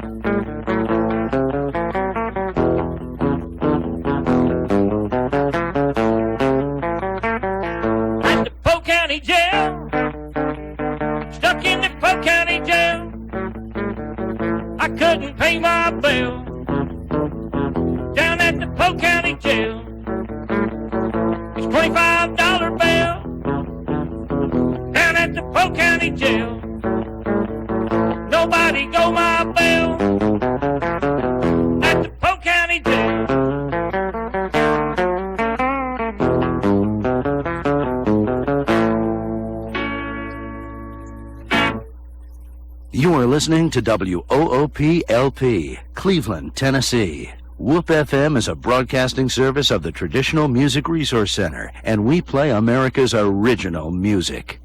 At the Polk County Jail, stuck in the Polk County Jail. I couldn't pay my bill. Down at the Polk County Jail, it's $25 bill. Down at the Polk County Jail, nobody go my bill. At the Polk County Jail. You are listening to WOOP-LP, Cleveland, Tennessee. WOOP FM is a broadcasting service of the Traditional Music Resource Center, and we play America's original music.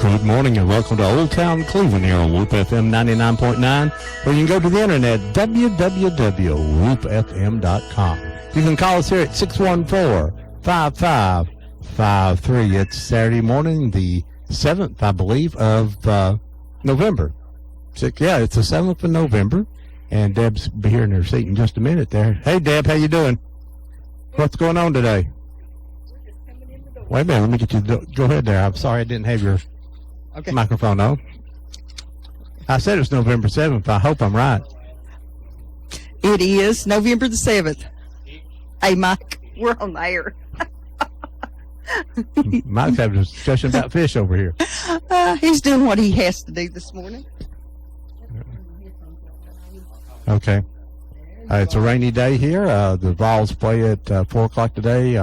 Good morning and welcome to Old Town Cleveland here on Whoop FM 99.9, where you can go to the internet, www.whoopfm.com. You can call us here at 614-5553. It's Saturday morning, the 7th, I believe, of November. Yeah, it's the 7th of November, and Deb's be here in her seat in just a minute there. Hey, Deb, how you doing? What's going on today? Wait a minute, let me get you to go ahead there. I'm sorry I didn't have your microphone on. I said it's November 7th. I hope I'm right. It is November the 7th. Hey, Mike, we're on the air. Mike's having a discussion about fish over here. He's doing what he has to do this morning. Okay. It's a rainy day here. The Vols play at 4 o'clock today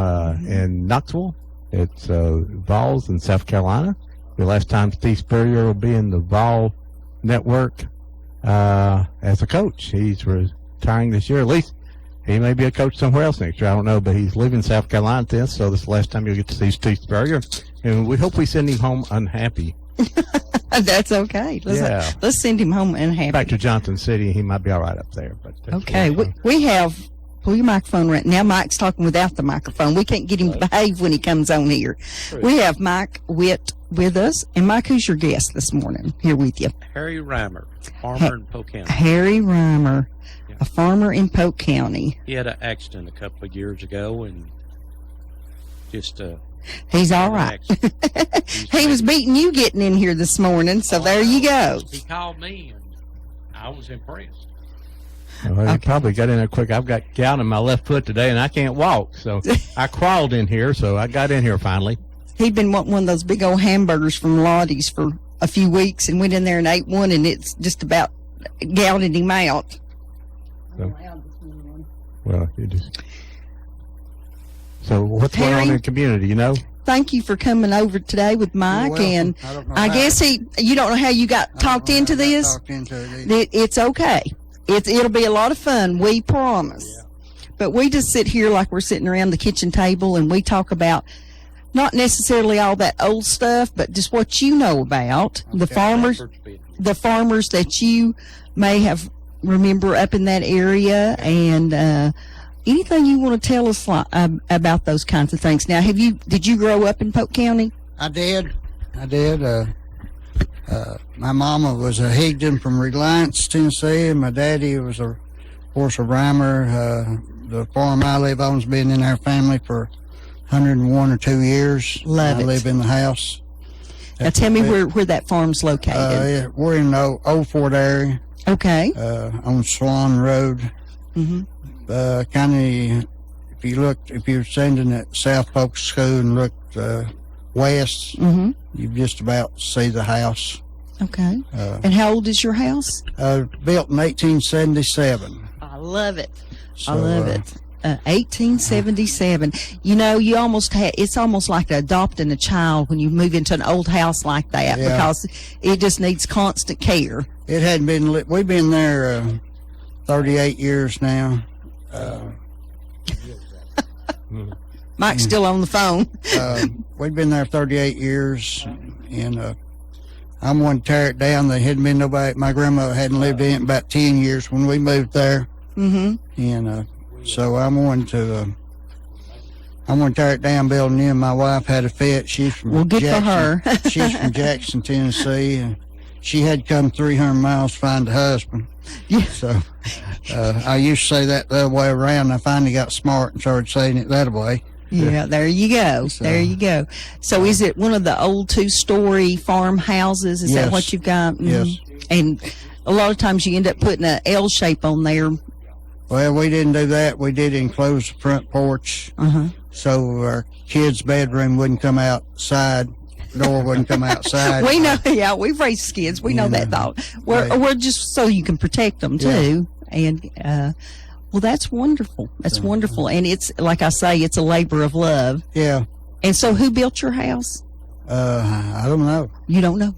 in Knoxville. It's Vols in South Carolina. The last time Steve Spurrier will be in the Vol network as a coach. He's retiring this year. At least he may be a coach somewhere else next year. I don't know, but he's leaving South Carolina then, so this is the last time you'll get to see Steve Spurrier. And we hope we send him home unhappy. That's okay. Let's send him home unhappy. Back to Johnson City. He might be all right up there. But okay. We have... Pull your microphone right now. Mike's talking without the microphone. We can't get him to behave when he comes on here. We have Mike Witt with us. And Mike, who's your guest this morning here with you? Harry Reimer, farmer in Polk County. Harry Reimer, a farmer in Polk County. He had an accident a couple of years ago and just he's all right. He was beating you getting in here this morning, so there you go. He called me and I was impressed. Well, you probably got in there quick. I've got gout in my left foot today, and I can't walk. So I crawled in here, so I got in here finally. He'd been wanting one of those big old hamburgers from Lottie's for a few weeks and went in there and ate one, and it's just about gouted him out. So, well, you just... So what's going on in the community, you know? Thank you for coming over today with Mike, and I guess you don't know how you got talked into this? Talked into it either. It's okay. It'll be a lot of fun, we promise. Yeah. But we just sit here like we're sitting around the kitchen table, and we talk about not necessarily all that old stuff, but just what you know about the farmers that you may have remember up in that area, and anything you want to tell us about those kinds of things. Now, did you grow up in Polk County? I did. My mama was a Higdon from Reliance, Tennessee, and my daddy was, of course, a Reimer. The farm I live on's been in our family for 101 or 2 years. I live in the house. Now tell me where that farm's located. We're in the Old Fort area. Okay. On Swan Road. Mm-hmm. Kind of if you're standing at South Polk School and look west, Mm-hmm. you just about see the house. Okay. And how old is your house? Built in 1877. I love it. So, I love it. 1877. You know, you almost it's almost like adopting a child when you move into an old house like that Yeah. because it just needs constant care. It hadn't been lit. We've been there 38 years now. Mike's still on the phone. We've been there 38 years, and I'm one to tear it down. There hadn't been nobody. My grandmother hadn't lived in it about 10 years when we moved there, Mm-hmm. and so I'm one to tear it down, build new. My wife had a fit. She's from Well, good for Jackson. her. She's from Jackson, Tennessee, and she had come 300 miles to find a husband. Yeah. So I used to say that the other way around. I finally got smart and started saying it that way. Yeah, there you go. So- There you go. So is it one of the old 2-story farmhouses? Is that Yes. what you've got? Mhm. Yes. And a lot of times you end up putting a L shape on there. Well, we didn't do that. We did enclose the front porch Uh-huh. so our kids' bedroom wouldn't come outside, door wouldn't come outside. We know, yeah, we've raised kids. We know that thought. Right. We're just so you can protect them too. And, well, that's wonderful. That's wonderful. And it's, like I say, it's a labor of love. Yeah. And so who built your house? I don't know. You don't know?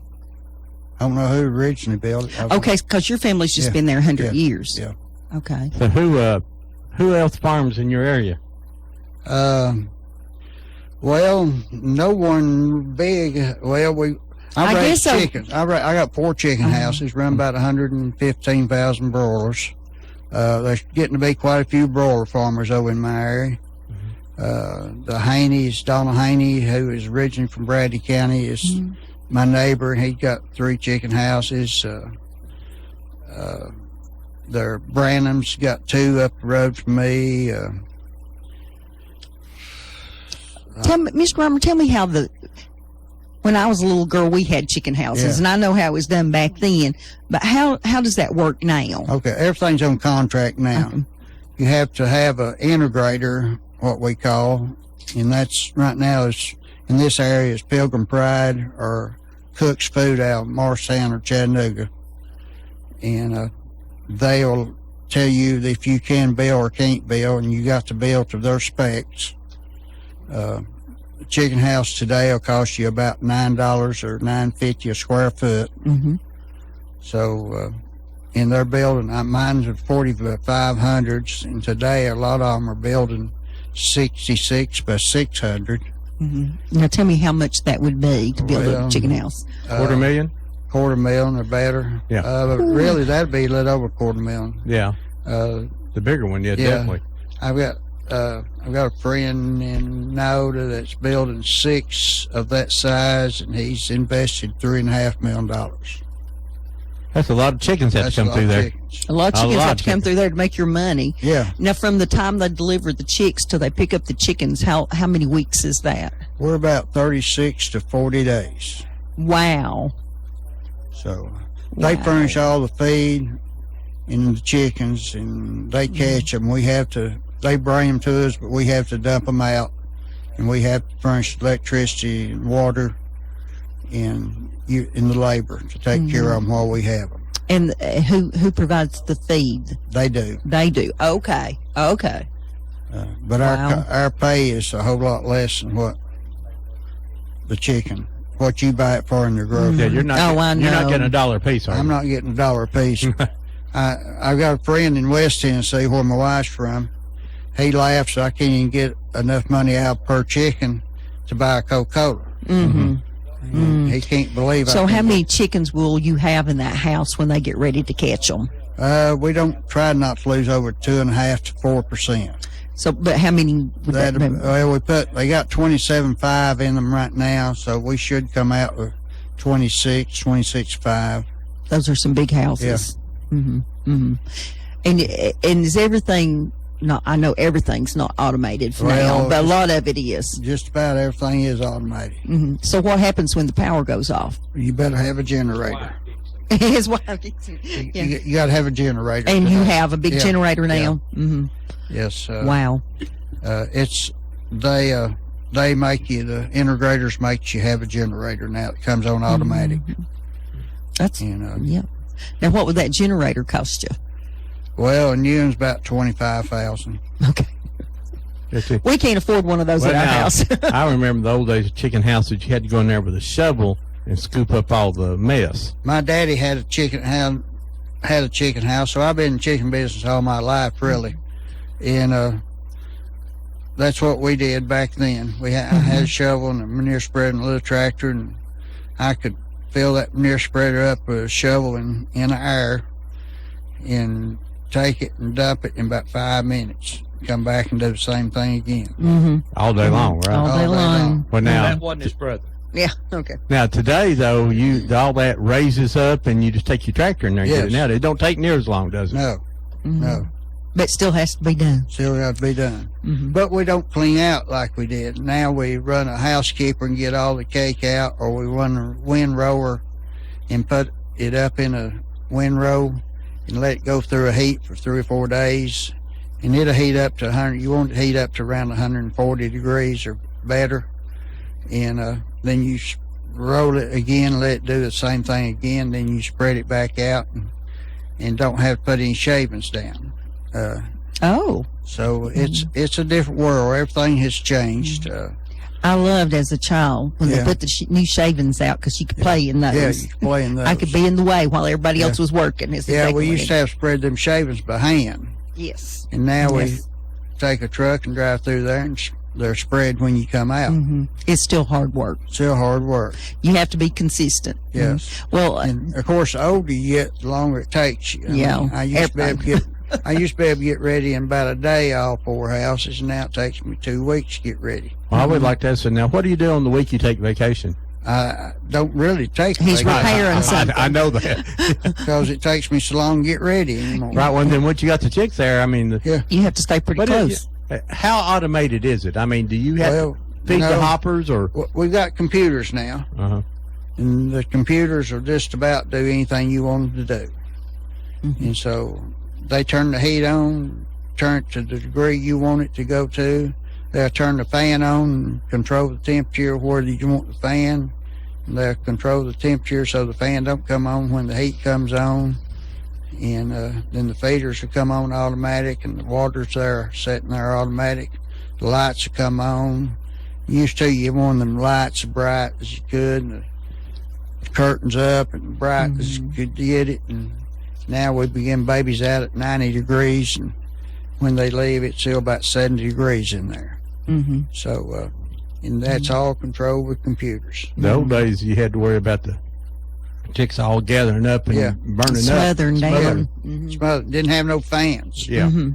I don't know who originally built it. Okay, because your family's just Yeah. been there 100 Yeah. years. Yeah. Okay. So who else farms in your area? Well, no one big. Well, I I raise guess so. chickens. I got 4 chicken houses, run about 115,000 broilers. There's getting to be quite a few broiler farmers over in my area. The Haney's, Donald Haney, who is originally from Bradley County, is my neighbor. He got 3 chicken houses. Their Branham's got 2 up the road from me. Tell me, Mr. Reimer, tell me how when I was a little girl, we had chicken houses, Yeah. and I know how it was done back then. But how does that work now? Okay, everything's on contract now. Okay. You have to have an integrator, what we call, and that's right now is in this area is Pilgrim Pride or Cook's Food out of Morristown or Chattanooga, and they'll tell you if you can build or can't build, and you got to build to their specs. A chicken house today will cost you about $9 or $9.50 a square foot. Mm-hmm. So, in their building, mine's a 4500s, and today a lot of them are building 66 by 600. Mm-hmm. Now tell me how much that would be to build a Well, chicken house. $250,000? $250,000 or better. Yeah. But really, that'd be a little over $250,000. Yeah. Uh, The bigger one, yeah, Yeah. definitely. I've got a friend in Noda that's building 6 of that size, and he's invested $3.5 million. That's a lot of chickens that That's come a lot through of there. chickens. A lot of A chickens lot have of to come chickens. through there to make your money. Yeah, Now, from the time they deliver the chicks till they pick up the chickens, how many weeks is that? we're about 36 to 40 days. Wow. So they Wow. furnish all the feed and the chickens, and they catch them. They bring them to us, but we have to dump them out, and we have to furnish electricity and water and the labor to take care of them while we have them. And who provides the feed? They do. They do. Okay. Okay. But Wow. our pay is a whole lot less than what you buy it for in your grocery. Yeah, you're not. Oh, I You're not know. getting $1 a piece, are you? I'm not getting $1 a piece. I've got a friend in West Tennessee where my wife's from. He laughs. I can't even get enough money out per chicken to buy a Coca-Cola. Mm-hmm. He can't believe So I how can- many chickens will you have in that house when they get ready to catch them? We don't try not to lose over 2.5% to 4%. So, but how many would that be? Well, they got 27.5 in them right now, so we should come out with 26.5. Those are some big houses. Mm-hmm. Mm-hmm. And is everything? Not, I know everything's not automated now, Well, but a lot of it is. Just about everything is automated. Mm-hmm. So what happens when the power goes off? You better have a generator. Is what yeah. You got to have a generator. And you have a big Yeah. generator now. Yeah. Mm-hmm. Yes. Wow. They make you, the integrators makes you have a generator now that comes on automatic. That's, You know, yeah. Now, what would that generator cost you? well, a new one's about 25,000. Okay. Let's see. We can't afford one of those Well, at our now, house. I remember the old days of chicken houses. You had to go in there with a shovel and scoop up all the mess. My daddy had a chicken house, so I've been in the chicken business all my life, really. And that's what we did back then. I had a shovel and a manure spreader and a little tractor, and I could fill that manure spreader up with a shovel in the air and take it and dump it in about 5 minutes. Come back and do the same thing again. All day long, right? All day long. Well, That now, wasn't his brother. Yeah, okay. now today though, all that raises up, and you just take your tractor in there and get it. Yes. Now it don't take near as long, does it? No, Mm-hmm. no, But still has to be done. still got to be done. Mhm. But we don't clean out like we did. Now we run a housekeeper and get all the cake out, or we run a windrower and put it up in a windrow and let it go through a heat for 3 or 4 days. And it'll heat up to 100. You want it to heat up to around 140 degrees or better. And then you roll it again, let it do the same thing again. Then you spread it back out and don't have to put any shavings down. Oh, So it's a different world. Everything has changed. I loved as a child when they Yeah. put the new shavings out because you could play in those. Yeah, you can play in those. I could be in the way while everybody else was working. Is Yeah, exactly we what used to have spread them shavings by hand, Yes. and now we Yes. take a truck and drive through there, and they're spread when you come out. Hmm. It's still hard work. Still hard work. You have to be consistent. Yes. Well, And of course, the older you get, the longer it takes you. Yeah, I used to be able to get. I used to be able to get ready in about a day, all 4 houses, and now it takes me 2 weeks to get ready. Well, I would like to ask. So now, what do you do on the week you take vacation? I don't really take a He's vacation repairing something. I know that. because it takes me so long to get ready anymore. Right. Well, then once you got the chicks there, I mean, you have to stay pretty what close. how automated is it? I mean, do you have Well, to feed the hoppers or? we've got computers now. Uh-huh. And the computers will just about do anything you want them to do. And so they turn the heat on, turn it to the degree you want it to go to. They'll turn the fan on and control the temperature where you want the fan. And they'll control the temperature so the fan don't come on when the heat comes on. And then the feeders will come on automatic, and the water's there sitting there automatic. The lights will come on. Used to, you want them lights as bright as you could, and the curtains up and bright as you could get it. And now we begin babies out at 90 degrees, and when they leave, it's still about 70 degrees in there. Mm-hmm. So, and that's all controlled with computers. The old days, you had to worry about the chicks all gathering up and Yeah. burning Smothering up. down. Didn't have no fans. Yeah. Mm-hmm.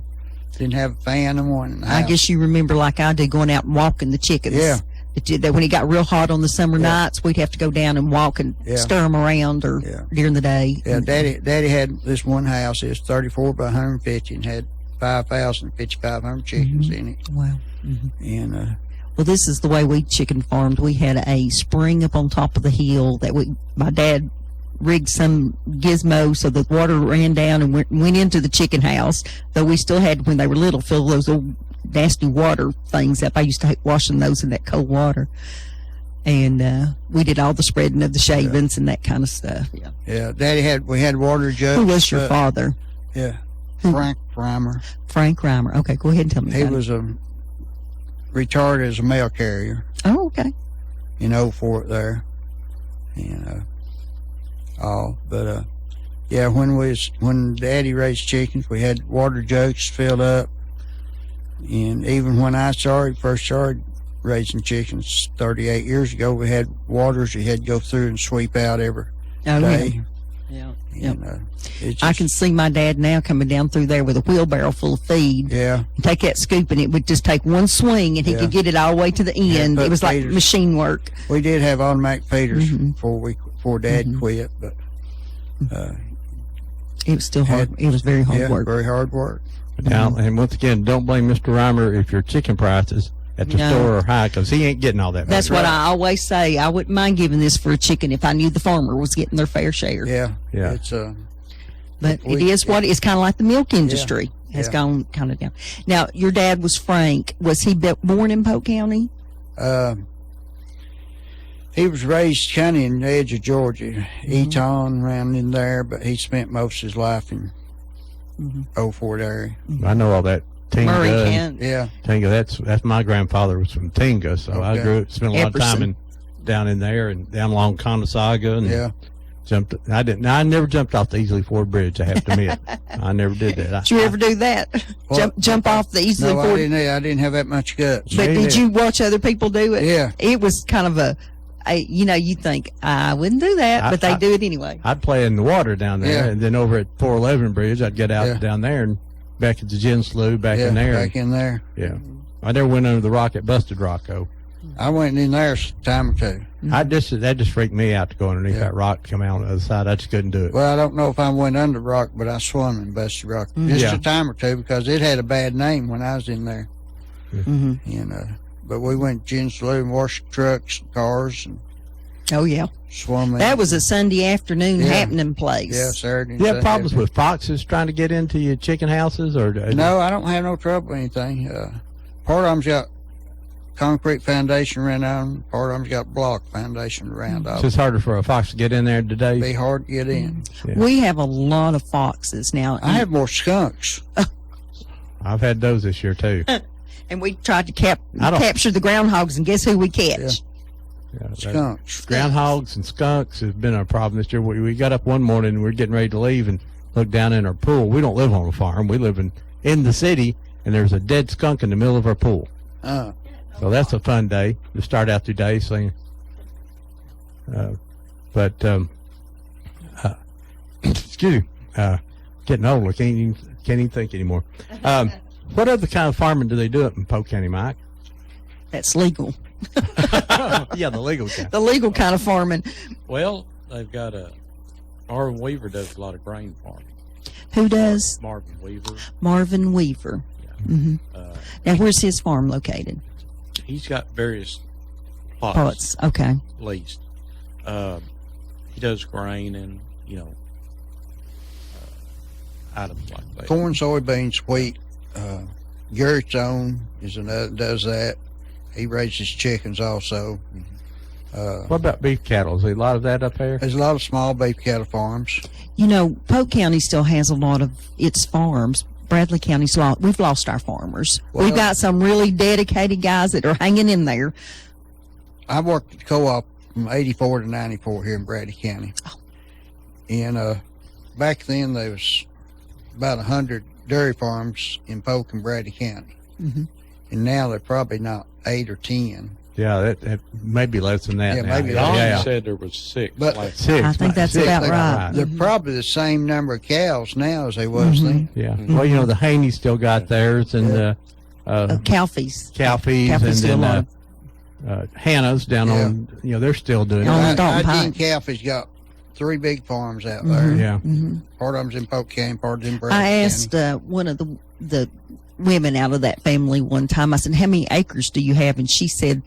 Didn't have a fan in one in the I house. guess you remember, like I did, going out and walking the chickens. Yeah. That when it got real hot on the summer Yeah. nights, we'd have to go down and walk and Yeah. stir them around or Yeah. during the day. Yeah, Daddy had this one house. It was 34 by 150 and had 5,500 chickens in it. Wow. And Well, this is the way we chicken farmed. We had a spring up on top of the hill that my dad rigged some gizmo so the water ran down and went into the chicken house. Though we still had, when they were little, fill those old nasty water things up. I used to hate washing those in that cold water. And we did all the spreading of the shavings and that kind of stuff. Yeah. yeah, we had water jugs. Who was your father? Yeah, Frank Reimer. Frank Reimer. Okay, go ahead and tell me. He about it. was retired as a mail carrier. Oh, okay. In Fort there. And yeah, when Daddy raised chickens, we had water jugs filled up. And even when I first started raising chickens 38 years ago, we had waters you had to go through and sweep out every Oh, day. yeah. And, it's I just- can see my dad now coming down through there with a wheelbarrow full of feed. Yeah, And take that scoop and it would just take one swing and he Yeah. could get it all the way to the end. put It was like feeders. machine work. we did have automatic feeders before Dad quit, but It was still hard. It was very hard yeah, work. very hard work. Now, and once again, don't blame Mr. Reimer if your chicken prices at the No. store are high, because he ain't getting all that. That's money. what I always say. I wouldn't mind giving this for a chicken if I knew the farmer was getting their fair share. Yeah, Yeah. It's But it is what it's kind of like the milk industry. has Yeah. gone kind of down. Now, your dad was Frank. Was he born in Polk County? He was raised kind of in the edge of Georgia, Eton, around in there, but he spent most of his life in Old Fort area. I know all that. Murray Tinga, Kent. Yeah, Tinga. That's my grandfather was from Tinga, so I Okay. spent a lot of time Epperson. down in there and down along Conesaga and yeah. jumped. I never jumped off the Easley Ford Bridge. I have to admit, I never did that. Did you ever do that? What? Jump off the easily No, Ford? I didn't have that much guts. But Me did neither. you watch other people do it? Yeah. It was kind of you think, I wouldn't do that, but they do it anyway. I'd play in the water down there, Yeah. and then over at 411 Bridge, I'd get out Yeah. down there and back at the Gin Slough, back Yeah, in there. back in there. Yeah, I never went under the rock at Busted Rock though. I went in there a time or two. That just freaked me out to go underneath Yeah. that rock to come out on the other side. I just couldn't do it. Well, I don't know if I went under rock, but I swum in Busted Rock just Yeah. a time or two because it had a bad name when I was in there. Mm-hmm. But we went Gin Slough and washed trucks and cars and Oh, yeah. swum in. That was a Sunday afternoon Yeah. happening place. Yeah, Saturday. and Do you have Sunday. problems with foxes trying to get into your chicken houses, or No, I don't have no trouble with anything. Part of them's got concrete foundation around them. Part of them's got block foundation around It's them. just harder for a fox to get in there today. Be hard to get in. Yeah. We have a lot of foxes now. I have more skunks. I've had those this year too. and we tried to I don't- capture the groundhogs, and guess who we catch? Yeah, that- Skunks. groundhogs and skunks have been our problem this year. We got up one morning and we were getting ready to leave and looked down in our pool. We don't live on a farm. We live in the city, and there's a dead skunk in the middle of our pool. So that's a fun day to start out the day saying. Excuse me. Getting old, I can't even think anymore. What other kind of farming do they do up in Polk County, Mike? That's legal. Yeah, the legal kind. The legal kind of farming. Well, they've got Marvin Weaver does a lot of grain farming. Who does? Marvin Weaver. Marvin Weaver. hmm Uh, Now, where's his farm located? he's got various plots Plots. Okay. leased. He does grain and items like that. Corn, soybeans, wheat. Garrett's own is another does that. He raises chickens also. What about beef cattle? Is there a lot of that up there? There's a lot of small beef cattle farms. You know, Polk County still has a lot of its farms. Bradley County's we've lost our farmers. Well- We've got some really dedicated guys that are hanging in there. I worked at the co-op from 84 to 94 here in Bradley County. And back then there was about 100 dairy farms in Polk and Bradley County. Mhm. And now they're probably not 8 or 10. Yeah, that may be less than that Yeah, now. maybe Don yeah. said there was 6. But- last Six. I think that's Six. about They're- right. They're probably the same number of cows now as they was then. Yeah. Well, you know, the Haney still got theirs, and the Calfies. Calfies, Calfies and still then on. Hannah's down on. You know, they're still doing On it. the Dalton Hygiene Pike. Calf has got 3 big farms out there. Yeah. Part of them's in Polk County, part of them's in Bradley I County. asked one of the women out of that family one time, I said, how many acres do you have? And she said,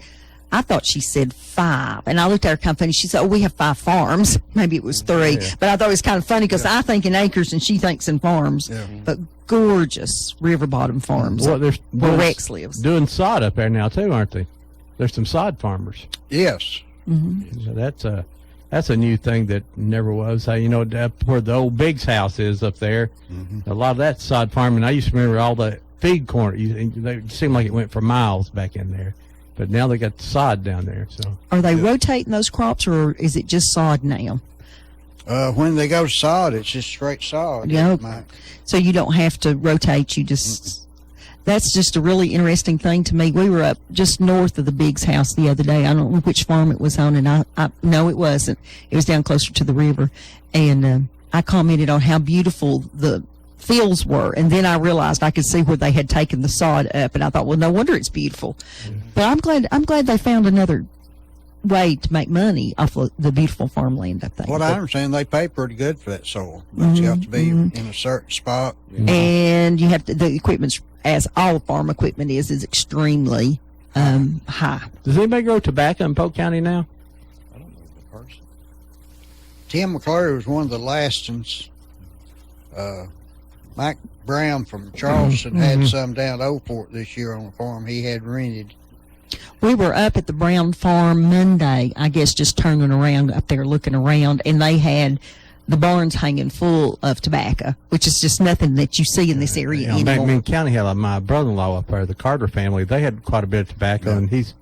I thought she said 5. And I looked at her kind of funny. She said, oh, we have 5 farms. Maybe it was 3. Yeah. But I thought it was kind of funny because I think in acres and she thinks in farms. Yeah. But gorgeous river bottom farms Well, they're where doing, Rex lives. doing sod up there now too, aren't they? There's some sod farmers. Yes. So that's a new thing that never was. You know, up where the old Biggs house is up there, a lot of that sod farming. I used to remember all the feed corn. It seemed like it went for miles back in there, but now they got the sod down there. So Are they rotating those crops or is it just sod now? When they go to sod, it's just straight sod. Yep. Mike. So you don't have to rotate. You just, that's just a really interesting thing to me. We were up just north of the Biggs house the other day. I don't know which farm it was on, and I no, it wasn't. It was down closer to the river. And I commented on how beautiful the fields were. And then I realized I could see where they had taken the sod up. And I thought, well, no wonder it's beautiful. But I'm glad they found another way to make money off of the beautiful farmland up there. What I understand, they pay pretty good for that soil. But you have to be in a certain spot. And you have to, the equipment's, as all farm equipment is extremely high. does anybody grow tobacco in Polk County now? I don't know the person. Tim McClure was one of the last ones. Mike Brown from Charleston had some down at Old Fort this year on the farm he had rented. We were up at the Brown farm Monday, I guess, just turning around up there looking around, and they had the barns hanging full of tobacco, which is just nothing that you see in this area You know, anymore. McMinn County had my brother-in-law up there, the Carter family. They had quite a bit of tobacco, and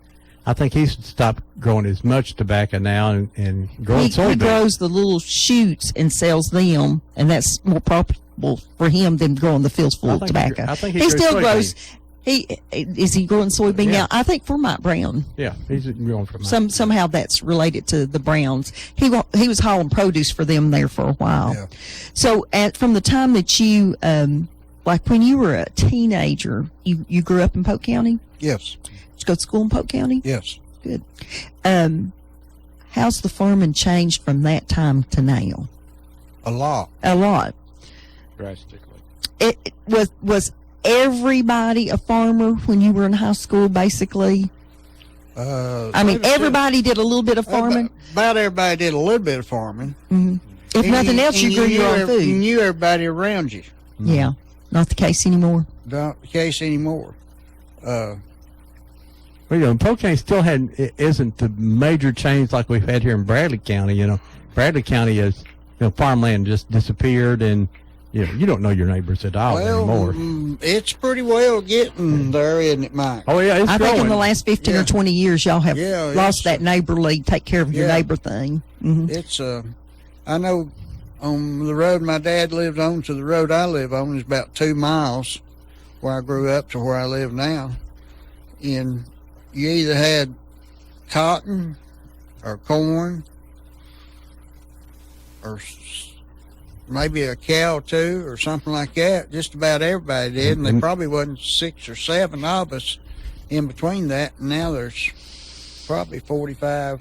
I think he's stopped growing as much tobacco now and growing He soybeans. grows the little shoots and sells them, and that's more profitable for him than growing the fields full I of think tobacco. I think he grows still soybeans. grows. Is he growing soybean Yeah. now? I think for Mike Brown. Yeah, he's growing from Somehow that's related to the Browns. He was hauling produce for them there for a while. Yeah. So from the time that you like when you were a teenager, you grew up in Polk County. Yes, Did you go to school in Polk County? yes. Good. How's the farming changed from that time to now? A lot. A lot. drastically. It was everybody a farmer when you were in high school, basically. I mean, everybody did a little bit of farming. About everybody did a little bit of farming. If nothing else, you grew your own You food. knew everybody around you. Yeah, not the case anymore. Not the case anymore. Well, you know, Polk County still isn't the major change like we've had here in Bradley County. You know, Bradley County is, farmland just disappeared, and you don't know your neighbors at all anymore. It's pretty well getting there, isn't it, Mike? Oh yeah, it's I growing. think in the last 15 or Yeah. 20 years, y'all have Yeah, lost it's- that neighborly, take care of your Yeah. neighbor thing. Hmm. It's I know on the road my dad lived on to the road I live on is about 2 miles where I grew up to where I live now. And you either had cotton or corn or maybe a cow too or something like that. Just about everybody did, and there probably wasn't 6 or 7 of us in between that. And now there's probably 45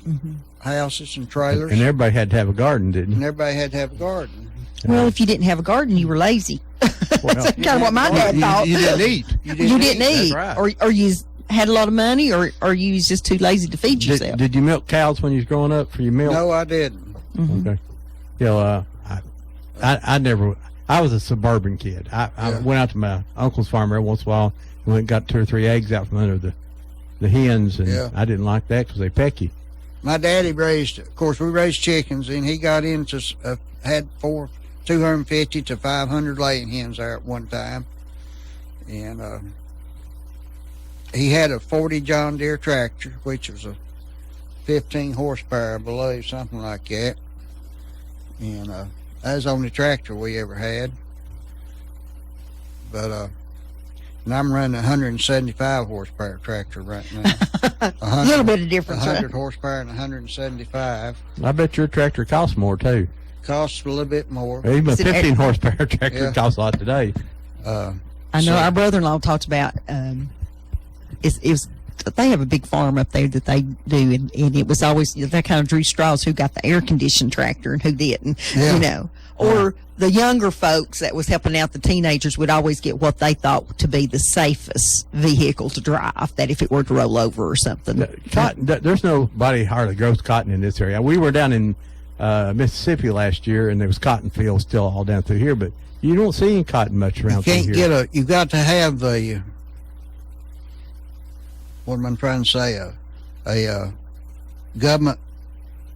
houses and trailers, And everybody had to have a garden, didn't and you? everybody had to have a garden. Well, if you didn't have a garden, you were lazy. That's kind of what my dad thought. You didn't eat. You didn't eat, That's right. or you had a lot of money, or you was just too lazy to feed yourself. Did you milk cows when you was growing up for your milk? No, I didn't. Okay. You know, I never. I was a suburban kid. I Yeah. went out to my uncle's farm every once in a while and went and got 2 or 3 eggs out from under the hens, and Yeah. I didn't like that because they peck you. My daddy raised, of course, we raised chickens, and he got into had 250 to 500 laying hens there at one time, and he had a 40 John Deere tractor, which was a 15 horsepower, I believe, something like that, and that was the only tractor we ever had. But and I'm running a 175 horsepower tractor right now. A little bit of difference, right? 100 horsepower and 175. I bet your tractor costs more too. Costs a little bit more. Even a Is it 15 horsepower tractor Yeah. costs a lot today. Uh, I know so- our brother-in-law talked about they have a big farm up there that they do, and it was always they kind of drew straws who got the air conditioned tractor and who didn't, Yeah. or the younger folks that was helping out the teenagers would always get what they thought to be the safest vehicle to drive, that if it were to roll over or something. Cotton. There's nobody hardly grows cotton in this area. We were down in Mississippi last year, and there was cotton fields still all down through here, but you don't see any cotton much you around through can't here. you got to have the, what am I trying to say, a government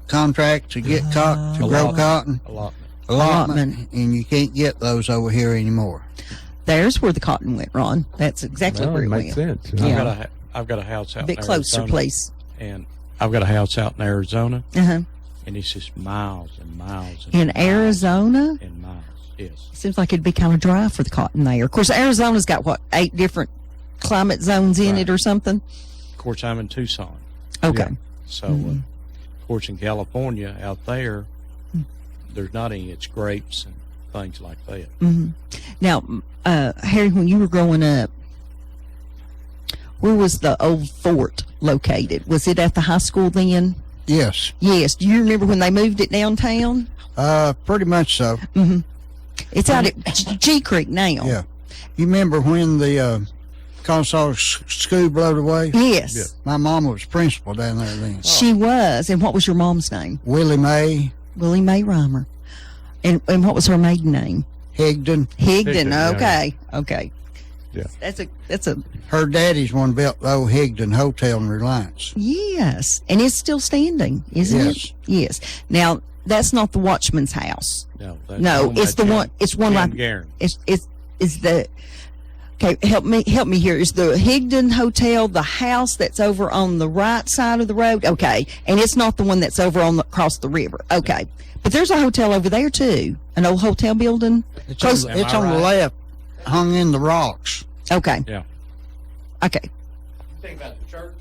contract to get cotton, to grow Allotment. cotton, Allotment. allotment, and you can't get those over here anymore. There's where the cotton went, Ron. That's exactly Well, where it it makes went. sense. Yeah. I've got a house out A bit in closer, Arizona, please. and I've got a house out in Arizona, Uh-huh. and it's just miles and miles and In miles Arizona, and miles. Yes. seems like it'd be kind of dry for the cotton there. Of course, Arizona's got what, 8 different climate zones in Right. it or something. Of course, I'm in Tucson, Okay. so of course in California out there, there's not any. It's grapes and things like that. Now, Harry, when you were growing up, where was the old fort located? Was it at the high school then? Yes, Yes. Do you remember when they moved it downtown? pretty much so. It's out at G Creek now. Yeah. You remember when the Consol school blowed away? Yes. My mama was principal down there then. She was. And what was your mom's name? Willie Mae, Willie Mae Reimer. And what was her maiden name? Higdon. Higdon, Higdon. yeah. Okay. Yeah. That's a Her daddy's one built the old Higdon Hotel in Reliance. yes, and it's still standing, isn't Yes. it? Yes. Now that's not the Watchman's house. No, that's No, owned by it's the Jim- one. It's one Jim right. Guerin. Is the okay? Help me here. Is the Higdon Hotel the house that's over on the right side of the road? Okay, and it's not the one that's over on across the river. Okay, but there's a hotel over there too, an old hotel building. It's Close- on, Am it's I on the right? left, hung in the rocks. Okay, Yeah. okay. Think about the church?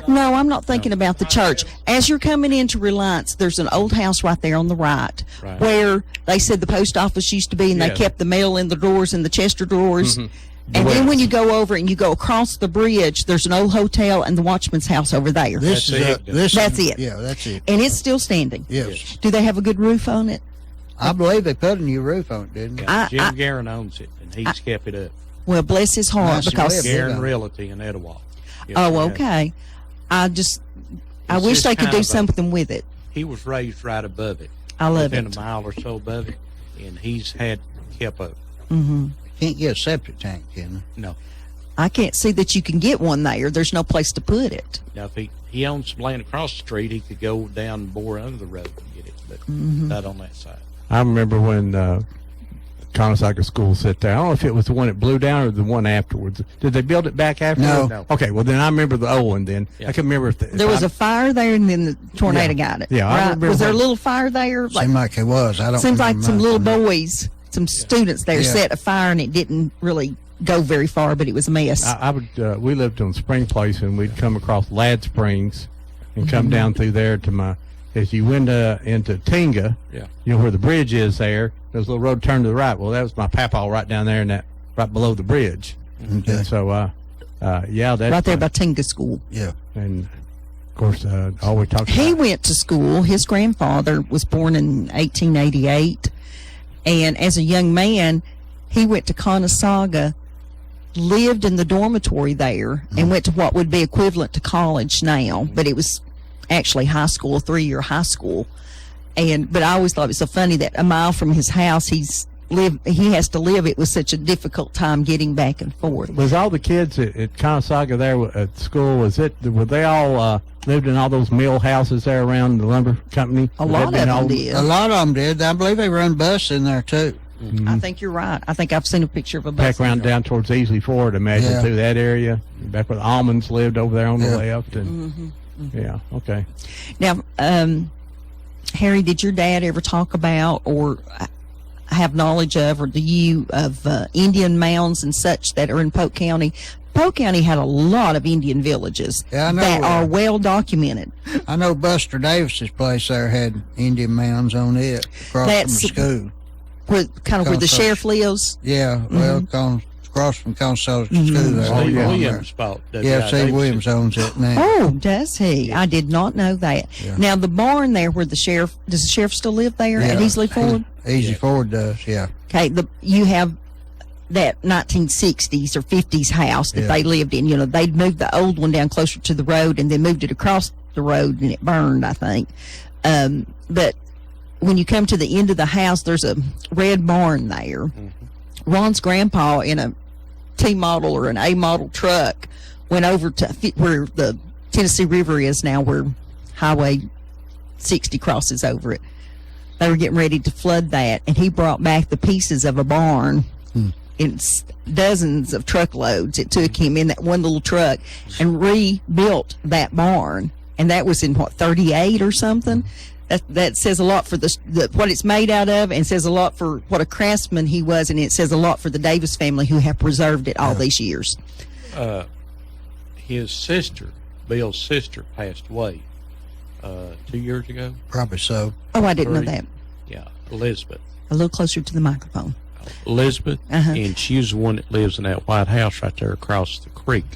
No, I'm not thinking about the church. As you're coming into Reliance, there's an old house right there on the right, Right. where they said the post office used to be, and they Yes. kept the mail in the drawers and the Chester drawers. Mhm. And then when you go over and you go across the bridge, there's an old hotel and the Watchman's house over there. This That's is it. this. That's is, it. Yeah, that's it. And it's still standing. Yes. Do they have a good roof on it? I believe they put a new roof on it, didn't they? Yeah, I- Jim Guerin owns it, and he's kept it up. Well, bless his heart, Nice because live. Guerin Yeah. Realty in Etowah. Yes, oh, yeah. okay. I It's wish just they could kind do of a- something with it. He was raised right above it, I love within it. a mile or so above it, and he's had kept up. Hmm Can't get a septic tank, can No, I can't see that you can get one there. There's no place to put it. now if he owns some land across the street, he could go down and bore under the road and get it, but Mm-hmm. not on that side. I remember when Conosaga School sit there. I don't know if it was the one that blew down or the one afterwards. Did they build it back afterwards? No. Okay, well then I remember the old one. Then Yeah. I can remember if There was a fire there, and then the tornado got it. Yeah, I right? remember Was there a when- little fire there? it? Seemed like it was. I don't. Seems like remember some much little from that. boys, some students there Yeah. set a fire, and it didn't really go very far, but it was a mess. I would. We lived on Spring Place, and we'd come across Ladd Springs, and come down through there to my. As you went into Tinga, Yeah. you know where the bridge is there. There's a little road turn to the right. Well, that was my papaw right down there, in that right below the bridge. Okay. And so, yeah, that's right there by Tinga School. Yeah. And of course, all we talked He about. went to school. His grandfather was born in 1888, and as a young man, he went to Conosaga, lived in the dormitory there, and went to what would be equivalent to college now, but it was actually high school, a 3-year high school. But I always thought it was so funny that a mile from his house, he has to live. It was such a difficult time getting back and forth. Was all the kids at Conosaga there at school? Were they all lived in all those mill houses there around the lumber company? A Would lot that of been them all- did. A lot of them did. I believe they run bus in there too. I think you're right. I think I've seen a picture of a bus. Back around down towards Easley Ford, imagine Yeah. through that area, back where the Almonds lived over there on the Yeah. left, and yeah, okay. Now, Harry, did your dad ever talk about or have knowledge of, or do you, of Indian mounds and such that are in Polk County? Polk County had a lot of Indian villages Yeah, I know that that. are well documented. I know Buster Davis's place there had Indian mounds on it across That's- from the school. Where the Consos. sheriff lives. Yeah, well, across from Conso's school there. Oh, Steve yeah. Williams bought Yeah, W.I. Steve Davidson. Williams owns it now. Oh, does he? I did not know that. Yeah. Now the barn there where does the sheriff still live there at Yeah. Easley Ford? Easy Ford does, yeah. Okay, you have that 1960s or 50s house that Yeah. they lived in. You know, they'd moved the old one down closer to the road and then moved it across the road and it burned, I think. But when you come to the end of the house, there's a red barn there. Ron's grandpa in a T model or an A model truck went over to where the Tennessee River is now, where Highway 60 crosses over it. They were getting ready to flood that, and he brought back the pieces of a barn. It's dozens of truckloads. It took him in that one little truck and rebuilt that barn. And that was in 38 or something. That says a lot for what it's made out of, and says a lot for what a craftsman he was, and it says a lot for the Davis family who have preserved it all these years. His sister, Bill's sister, passed away 2 years ago. Probably so. Oh, I didn't know 30. that. Yeah, Elizabeth. A little closer to the microphone. Elizabeth, Uh-huh. and she's the one that lives in that white house right there across the creek.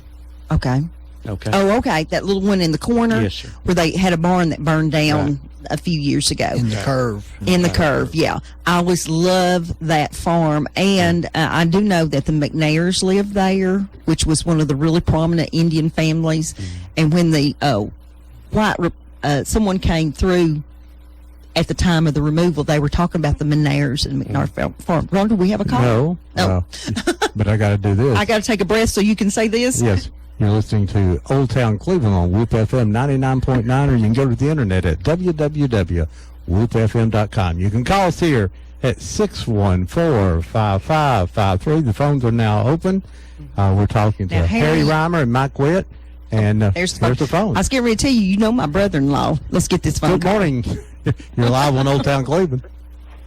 Okay. Okay. Oh, okay. That little one in the corner Yes, sir. where they had a barn that burned down a few years ago. In the curve. In the curve, yeah. I always love that farm. And I do know that the McNairs lived there, which was one of the really prominent Indian families. And when the someone came through at the time of the removal, they were talking about the Menares and McNair Farm. Ron, do we have a call? No. No. But I got to do this. I got to take a breath so you can say this? Yes. You're listening to Old Town Cleveland on Whoop FM 99.9, or you can go to the internet at www.whoopfm.com. You can call us here at 614-5553. The phones are now open. We're talking to Now, Harry Harry- Reimer and Mike Witt. And There's the phone. I was getting ready to tell you, you know my brother-in-law. Let's get this phone Good call. morning. You're live on Old Town Cleveland.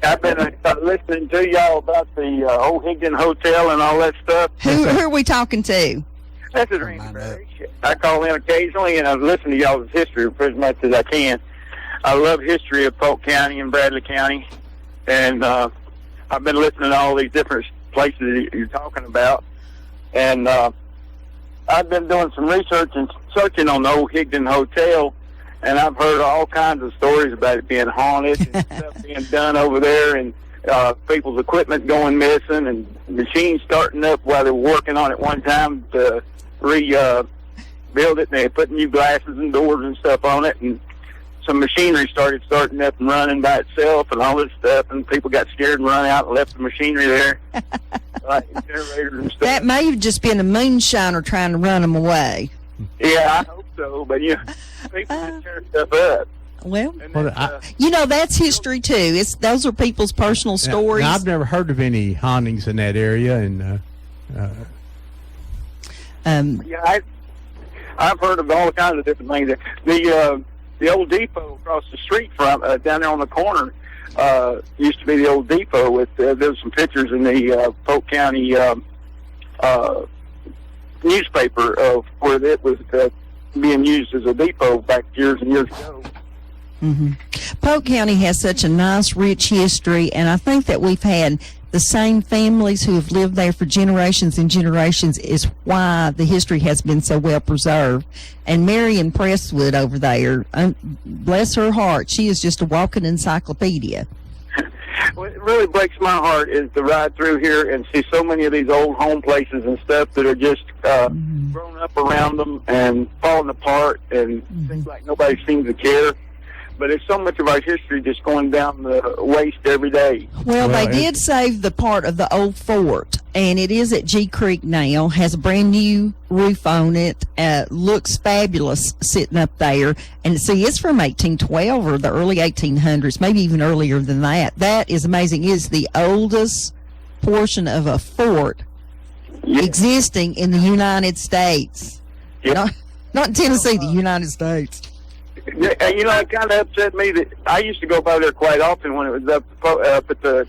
I've been listening to y'all about the old Higdon Hotel and all that stuff. Who are we talking to? This is Randy Parrish. I call in occasionally, and I listen to y'all's history for as much as I can. I love history of Polk County and Bradley County, and I've been listening to all these different places that you're talking about. And I've been doing some research and searching on the old Higdon Hotel, and I've heard all kinds of stories about it being haunted and stuff being done over there, and people's equipment going missing, and machines starting up while they were working on it one time to rebuild it, and they put new glasses and doors and stuff on it, and some machinery starting up and running by itself and all this stuff, and people got scared and run out and left the machinery there. Like generators and stuff. That may have just been a moonshiner trying to run them away. Yeah, I hope so, but people just tear stuff up. Well, And Well, then, you know, that's history too. Those are people's personal stories. Now, I've never heard of any hauntings in that area, and yeah, I've heard of all kinds of different things. The old depot across the street from down there on the corner used to be the old depot. With there's some pictures in the Polk County newspaper of where it was being used as a depot back years and years ago. Polk County has such a nice, rich history, and I think that we've had the same families who have lived there for generations and generations is why the history has been so well preserved. And Marion Presswood over there, bless her heart, she is just a walking encyclopedia. What really breaks my heart is to ride through here and see so many of these old home places and stuff that are just grown up around them and falling apart, and seems like nobody seems to care. But it's so much of our history just going down the waste every day. Well, Well, they did save the part of the old fort, and it is at G Creek now, has a brand new roof on it, looks fabulous sitting up there. And see, it's from 1812 or the early 1800s, maybe even earlier than that. That is amazing. It is the oldest portion of a fort existing in the United States. Yep. Not in Tennessee, the United States. You know, it kind of upset me that I used to go by there quite often when it was up at the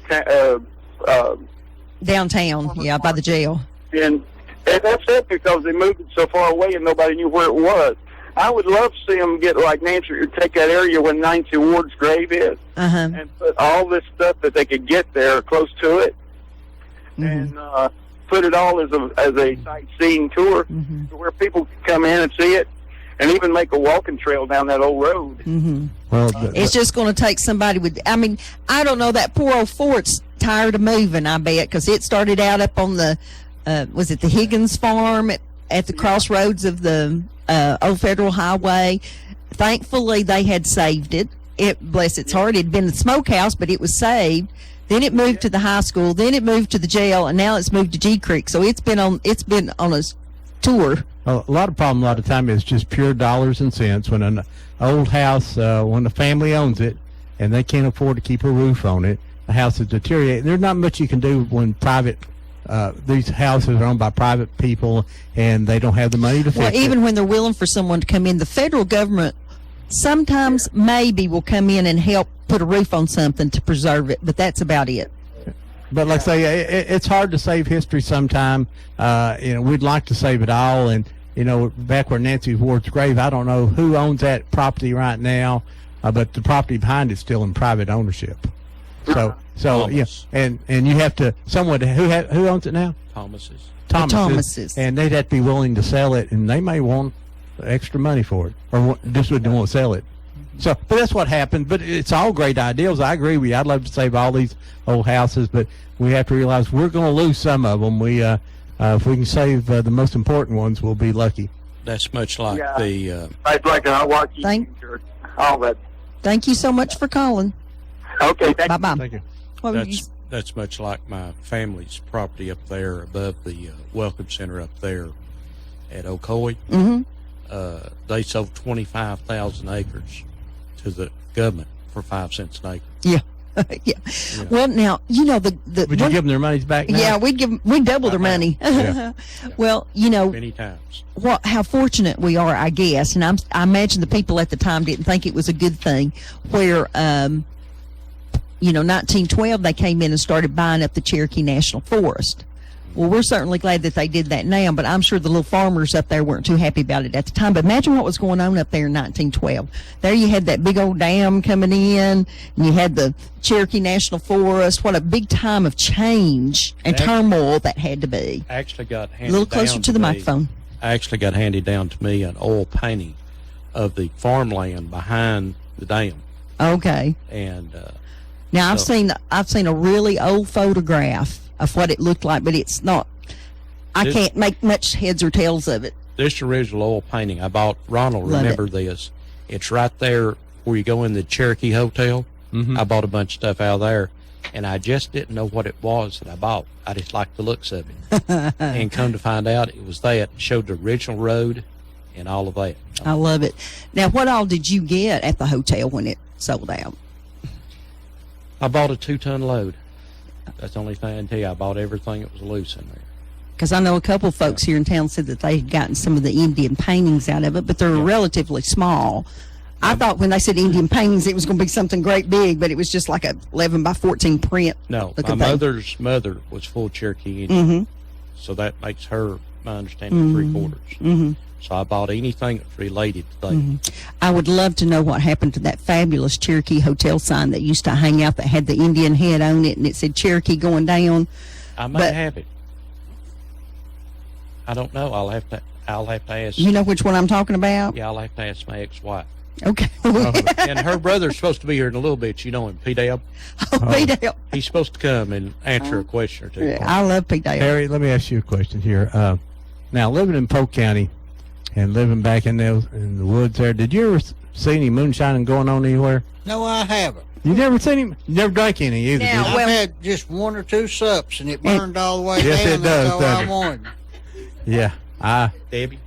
Downtown, yeah, by the jail. and it upset because they moved it so far away and nobody knew where it was. I would love to see them get like Nancy, take that area where Nancy Ward's grave is, Uh-huh. and put all this stuff that they could get there close to it, and put it all as a sightseeing tour to where people can come in and see it, and even make a walking trail down that old road. well, It's just going to take somebody with, I mean, I don't know, that poor old fort's tired of moving, I bet, because it started out up on the, was it the Higgins farm at the crossroads of the old Federal Highway. Thankfully, they had saved it. It, bless its heart, it had been the smokehouse, but it was saved. Then it moved to the high school. Then it moved to the jail, and now it's moved to G Creek. So it's been on a tour. a lot of problem, a lot of time is just pure dollars and cents. When an old house, when a family owns it and they can't afford to keep a roof on it, the house is deteriorating. There's not much you can do when these houses are owned by private people and they don't have the money to fix Well, it. even when they're willing for someone to come in, the federal government sometimes maybe will come in and help put a roof on something to preserve it, but that's about it. But like I say, it's hard to save history sometime. We'd like to save it all. And, back where Nancy Ward's grave, I don't know who owns that property right now, but the property behind it's still in private ownership. So Thomas. yeah, and you have to, someone, who owns it now? Thomas's. Thomases. And they'd have to be willing to sell it, and they may want extra money for it, or just wouldn't want to sell it. So, but that's what happened. But it's all great ideals. I agree with you. I'd love to save all these old houses, but we have to realize we're going to lose some of them. If we can save the most important ones, we'll be lucky. That's much like Yeah. the It's like a Hawaii Thank- church, all that. Thank you so much for calling. Okay, thank Bye bye. Thank you. That's much like my family's property up there above the Welcome Center up there at Ocoee. Mm-hmm. They sold 25,000 acres to the government for 5 cents an acre. Yeah. Yeah. Well, now the Would you give them their monies back now? Yeah, we'd double their money. Yeah. Well, Many times. how fortunate we are, I guess, and I imagine the people at the time didn't think it was a good thing. Where 1912 they came in and started buying up the Cherokee National Forest. Well, we're certainly glad that they did that now, but I'm sure the little farmers up there weren't too happy about it at the time. But imagine what was going on up there in 1912. There you had that big old dam coming in, and you had the Cherokee National Forest. What a big time of change and turmoil that had to be. Actually got handed A little closer down to the me. microphone. Actually got handed down to me an oil painting of the farmland behind the dam. Okay. And Now So- I've seen a really old photograph of what it looked like, but it's not. I This- can't make much heads or tails of it. this original oil painting, I bought, Ronald, Love remember this. It's right there where you go in the Cherokee Hotel. Mhm. I bought a bunch of stuff out of there, and I just didn't know what it was that I bought. I just liked the looks of it. And come to find out, it was that. It showed the original road and all of that. I love it. Now, what all did you get at the hotel when it sold out? I bought a 2-ton load. That's the only thing I can tell you. I bought everything that was loose in there. Because I know a couple folks here in town said that they had gotten some of the Indian paintings out of it, but they're relatively small. I thought when they said Indian paintings, it was going to be something great big, but it was just like a 11 by 14 print. No, my looking thing. mother's mother was full Cherokee Indian, Mm-hmm. so that makes her, my understanding, 3/4. Mm-hmm. So I bought anything that's related to that. I would love to know what happened to that fabulous Cherokee hotel sign that used to hang out that had the Indian head on it, and it said Cherokee going down. I may But- have it. I don't know. I'll have to ask. You know which one I'm talking about? Yeah, I'll have to ask my ex-wife. Okay. And her brother's supposed to be here in a little bit. You know him, P. Dale. P. Dale. He's supposed to come and answer a question or two. Yeah, I love P. Dale. Harry, let me ask you a question here. Now, living in Polk County and living back in the woods there, did you ever see any moonshining going on anywhere? No, I haven't. You never seen him? You never drank any either, Now, did you? well- I've had just 1 or 2 sups, and it burned all the way Yes, down. it does, That's all doesn't I it? wanted. Yeah, Debbie.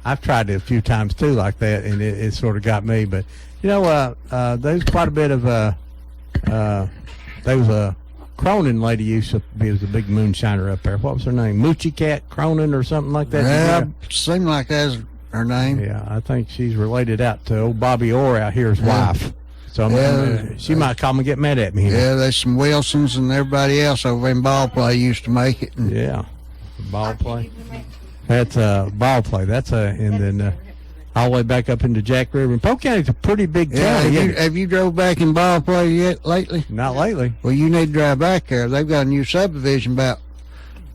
I've tried it a few times too, like that, and it sort of got me. But there's quite a bit of there was a Cronin lady used to be was a big moonshiner up there. What was her name? Moochie Cat Cronin or something like that. Yeah, seemed like that's her name. Yeah, I think she's related out to old Bobby Orr out here's wife. So she might call me and get mad at me. Yeah, there's some Wilsons and everybody else over in ball play used to make it. And Yeah, ball play. That's ball play. That's and then all the way back up into Jack River. And Polk County's a pretty big yeah, town. have you drove back in ball play yet lately? Not lately. Well, you need to drive back there. They've got a new subdivision about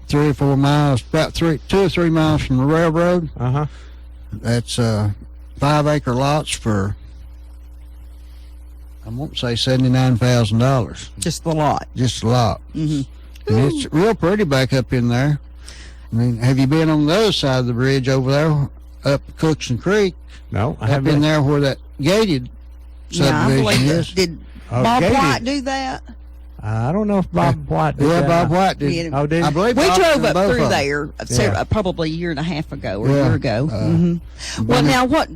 3 or 4 miles, about 2 or 3 miles from the railroad. Uh-huh. That's 5-acre lots for, I won't say $79,000, Just the lot. just a lot. Mhm. And it's real pretty back up in there. I mean, have you been on the other side of the bridge over there, up Cookson Creek, No, I up haven't. in there where that gated Yeah, I subdivision believe is? that. Did Oh, Bob gated. White do that? I don't know if Bob White did Yeah, that. Bob White did. Yeah. Oh, did I he? believe We Bob drove did up both through of them. there probably a year and a half ago or a Yeah, year ago. Well, now what?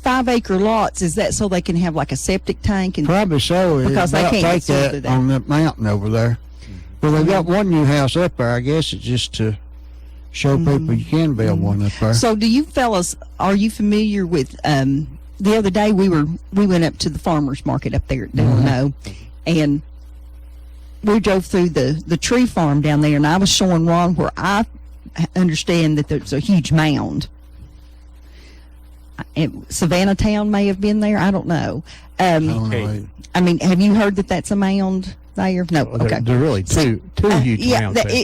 5-acre lots, is that so they can have like a septic tank and Probably so. Because they About can't take still do that that. on that mountain over there. Well, they've got one new house up there. I guess it's just to show people you can build one up there. So, do you fellas, are you familiar with? The other day we went up to the farmers market up there at Delano, and we drove through the tree farm down there, and I was showing Ron where I understand that there's a huge mound. Savannah Town may have been there. I don't know. I don't know. Okay. I mean, have you heard that that's a mound there? No. Well, Okay. They're really two huge mounds there.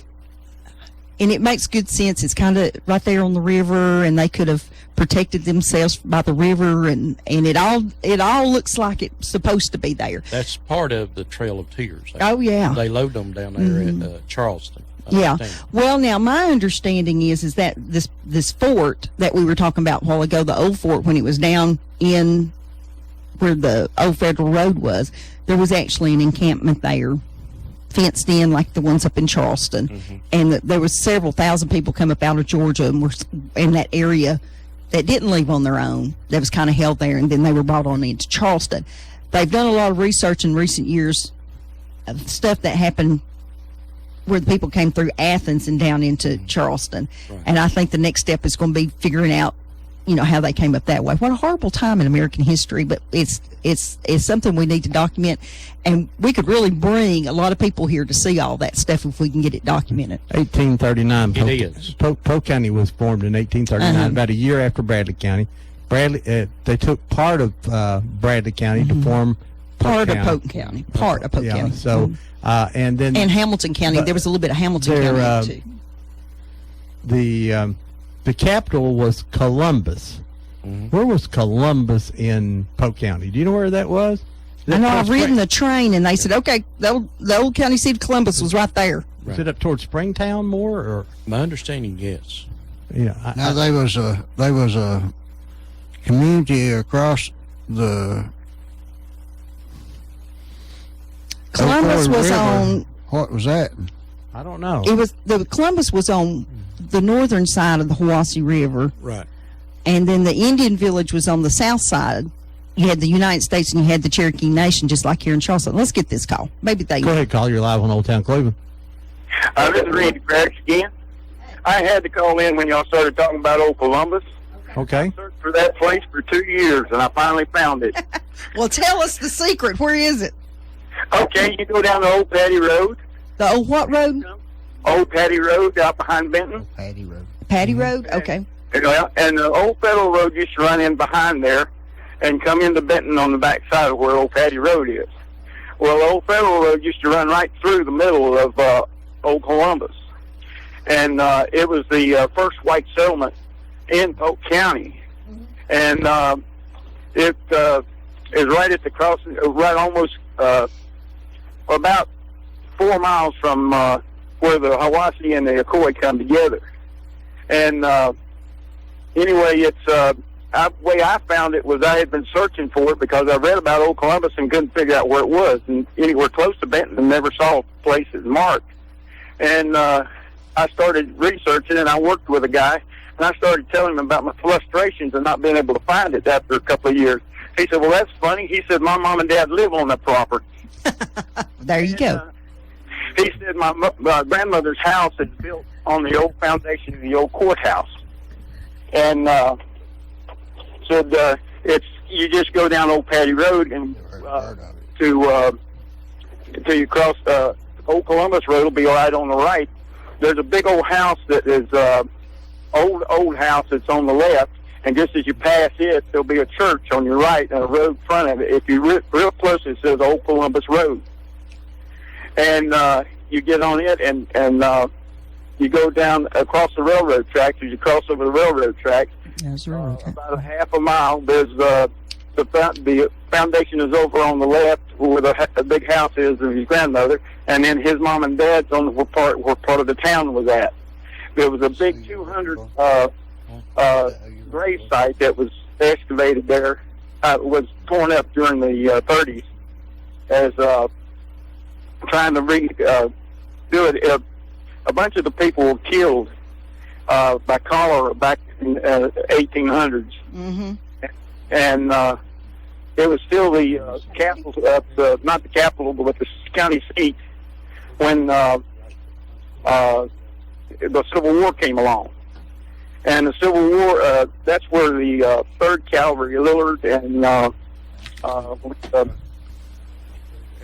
And it makes good sense. It's kind of right there on the river, and they could have protected themselves by the river, and it all looks like it's supposed to be there. That's part of the Trail of Tears. Oh yeah, They load them down there at Charleston. I yeah. understand. Well, now my understanding is that this fort that we were talking about a while ago, the old fort when it was down in where the old Federal Road was, there was actually an encampment there, fenced in like the ones up in Charleston. And there was several thousand people come up out of Georgia and were in that area that didn't leave on their own. That was kind of held there, and then they were brought on into Charleston. They've done a lot of research in recent years of stuff that happened where the people came through Athens and down into Charleston. And I think the next step is going to be figuring out, how they came up that way. What a horrible time in American history, but it's something we need to document, and we could really bring a lot of people here to see all that stuff if we can get it documented. 1839. It is. Polk County was formed in 1839, about a year after Bradley County. They took part of Bradley County to form Part of Polk County. Part of Polk County. So, and then And Hamilton County, there was a little bit of Hamilton County too. the capital was Columbus. Where was Columbus in Polk County? Do you know where that was? I know, I've ridden the train, and they said, okay, the old county seat of Columbus was right there. Is it up towards Springtown more, or My understanding, yes. Now there was a community across the Columbus Oak Fork was River. on. What was that? I don't know. Columbus was on the northern side of the Hiwassee River, Right. and then the Indian village was on the south side. You had the United States and you had the Cherokee Nation, just like here in Charleston. Let's get this call. Maybe they. Go ahead, call. You're live on Old Town Cleveland. This is Randy Cracks again. I had to call in when y'all started talking about old Columbus. Okay. Searched for that place for 2 years, and I finally found it. Well, tell us the secret. Where is it? Okay, you go down the Old Patty Road. The old what road? Old Patty Road out behind Benton. Patty Road. Patty Road? Okay. And the Old Federal Road used to run in behind there and come into Benton on the back side of where Old Patty Road is. Well, Old Federal Road used to run right through the middle of Old Columbus. And it was the first white settlement in Polk County. And it is right at the crossing, right almost about 4 miles from where the Hiwassee and the Ocoee come together. And anyway, it's the way I found it was I had been searching for it because I read about Old Columbus and couldn't figure out where it was, and anywhere close to Benton, and never saw places marked. And I started researching, and I worked with a guy, and I started telling him about my frustrations of not being able to find it after a couple of years. He said, "Well, that's funny." He said, "My mom and dad live on that property." There you go. He said my grandmother's house is built on the old foundation of the old courthouse, and said it's you just go down Old Patty Road and till you cross Old Columbus Road will be right on the right. There's a big old house that is old house that's on the left, and just as you pass it, there'll be a church on your right and a road in front of it. If you real close, it says Old Columbus Road. And you get on it, and you go down across the railroad tracks. As you cross over the railroad tracks, about a half a mile, there's the foundation is over on the left, where the big house is of his grandmother, and then his mom and dad's on the part where part of the town was at. There was a big 200 grave site that was excavated there. Was torn up during the 30s as trying to do it. A bunch of the people were killed by cholera back in 1800s. Mm-hmm. And it was still the capital, not the capital, but the county seat when the Civil War came along. And the Civil War, that's where the 3rd Cavalry, Lillard, and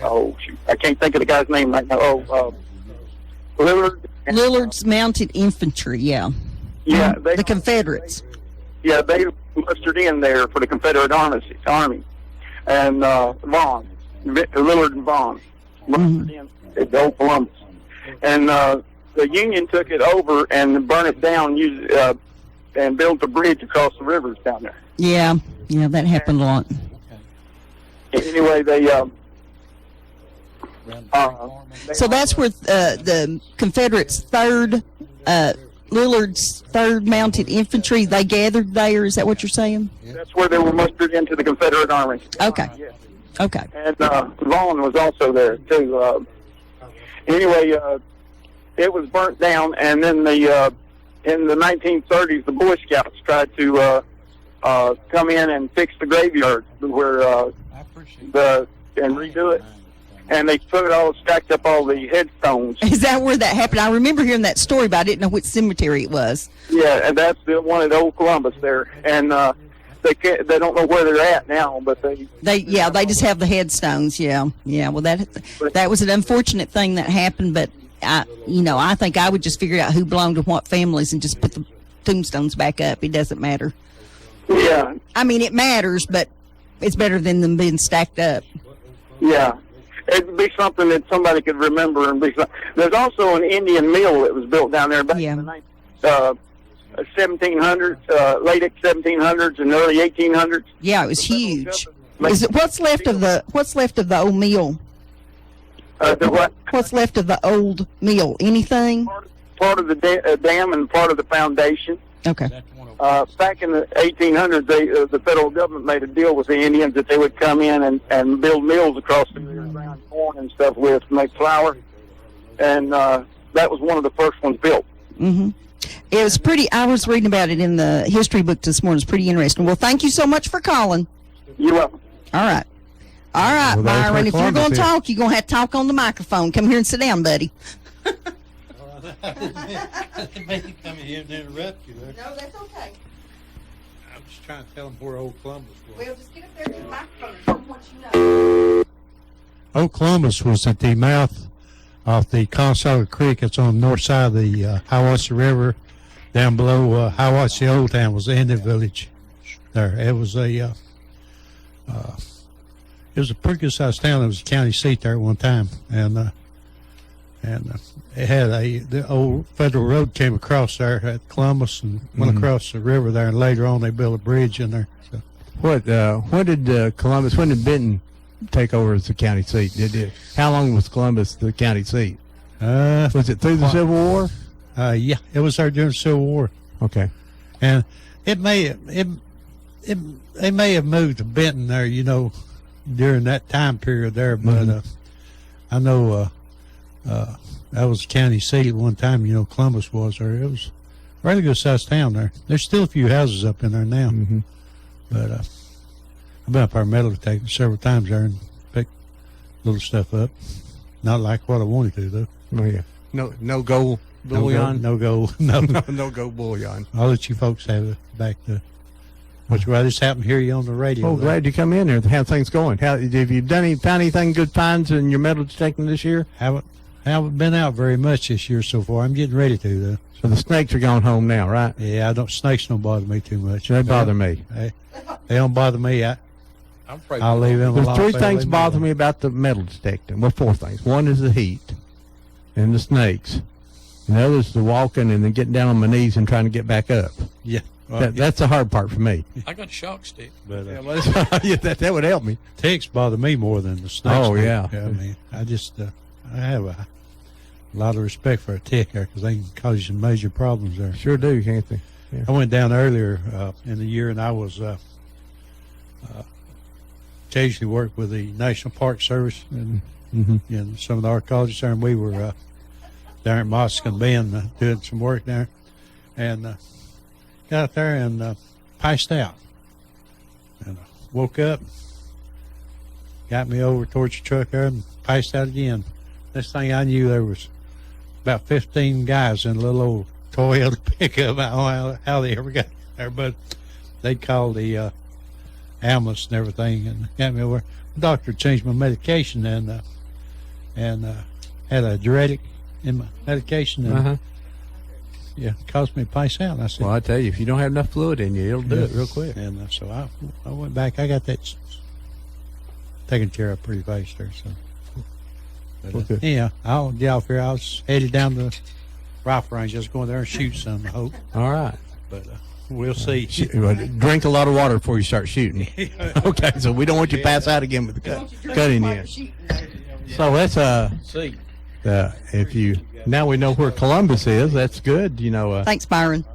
oh shoot, I can't think of the guy's name right now. Lillard. Lillard's Mounted Infantry, yeah. Yeah, the Confederates. Yeah, they mustered in there for the Confederate Army, and Vaughn, Lillard and Vaughn, mustered in at Old Columbus, and the Union took it over and burned it down, and built a bridge across the rivers down there. Yeah, that happened a lot. Anyway, so that's where the Confederates' 3rd Lillard's 3rd Mounted Infantry, they gathered there? Is that what you're saying? That's where they were mustered into the Confederate Army. Okay. Yeah. Okay. And Vaughn was also there too. Anyway, it was burnt down, and then in the 1930s, the Boy Scouts tried to come in and fix the graveyard where and redo it. And they stacked up all the headstones. Is that where that happened? I remember hearing that story, but I didn't know which cemetery it was. Yeah, and that's the one at Old Columbus there. And they don't know where they're at now, but they just have the headstones. Yeah. Well, that was an unfortunate thing that happened, but I think I would just figure out who belonged to what families and just put the tombstones back up. It doesn't matter. Yeah. I mean, it matters, but it's better than them being stacked up. Yeah. It'd be something that somebody could remember. There's also an Indian mill that was built down there back in the 1700s, late 1700s and early 1800s. Yeah, it was huge. Is it what's left of the old mill? The what? What's left of the old mill? Anything? Part of the dam and part of the foundation. Okay. Back in the 1800s, the federal government made a deal with the Indians that they would come in and build mills across the ground corn and stuff with to make flour, and that was one of the first ones built. Mm-hmm. It was pretty. I was reading about it in the history book this morning. It's pretty interesting. Well, thank you so much for calling. You're welcome. All right, Well, Byron. If you're going to talk, you're going to have to talk on the microphone. Come here and sit down, buddy. I didn't mean to come here and interrupt you there. No, that's okay. I'm just trying to tell them where Old Columbus was. Well, just get up there to the microphone and tell them what you know. Old Columbus was at the mouth of the Consaga Creek. It's on the north side of the Hiwassee River. Down below Hiwassee Old Town was the Indian village. There, it was a pretty good sized town. It was a county seat there at one time, and it had the old federal road came across there at Columbus and went across the river there, and later on they built a bridge in there. So. When did Columbus? When did Benton take over as the county seat? How long was Columbus the county seat? Was it through the Civil War? Yeah, it was there during the Civil War. Okay, and they may have moved to Benton there, during that time period there. But I know that was the county seat at one time. Columbus was there. It was a really good sized town there. There's still a few houses up in there now. Mm-hmm. But I've been up our metal detector several times there and picked little stuff up. Not like what I wanted to, though. Oh yeah. No gold bullion. No gold. No. No gold bullion. I'll let you folks have it back to. Which I just happened to hear you on the radio. Oh, glad you come in there. How things going? Have you found anything good finds in your metal detecting this year? Haven't been out very much this year so far. I'm getting ready to, though. So the snakes are gone home now, right? Yeah, snakes don't bother me too much. They bother me. They don't bother me. I'll leave them alone. There's 3 things bother me about the metal detecting. Well, 4 things. One is the heat and the snakes. And the other is the walking and then getting down on my knees and trying to get back up. Yeah. Well, That's the hard part for me. I got a shock stick. But Yeah, that would help me. ticks bother me more than the snakes. Oh, do. yeah. I mean, I have a lot of respect for a tick there because they can cause you some major problems there. Sure do, can't they? Yeah. I went down earlier in the year, and I was occasionally worked with the National Park Service and some of the archaeologists there, and we were down at Moskin Bend doing some work there, and got out there and passed out, and woke up, got me over towards the truck there, and passed out again. Next thing I knew, there was about 15 guys in a little old Toyota pickup. I don't know how they ever got there, but they called the ambulance and everything and got me over. The doctor changed my medication and had a diuretic in my medication and caused me to pass out. And I said, Well, I tell you, if you don't have enough fluid in you, it'll do it real quick. And so I went back. I got that taken care of pretty fast there. So. But, yeah, I'll get off here. I was headed down to the rifle range. I was going there and shoot some, I hope. All right. But we'll see. Drink a lot of water before you start shooting. Okay, so we don't want you to pass out again with the cutting in. So that's See. if you Now we know where Columbus is. That's good. You know, Thanks, Byron.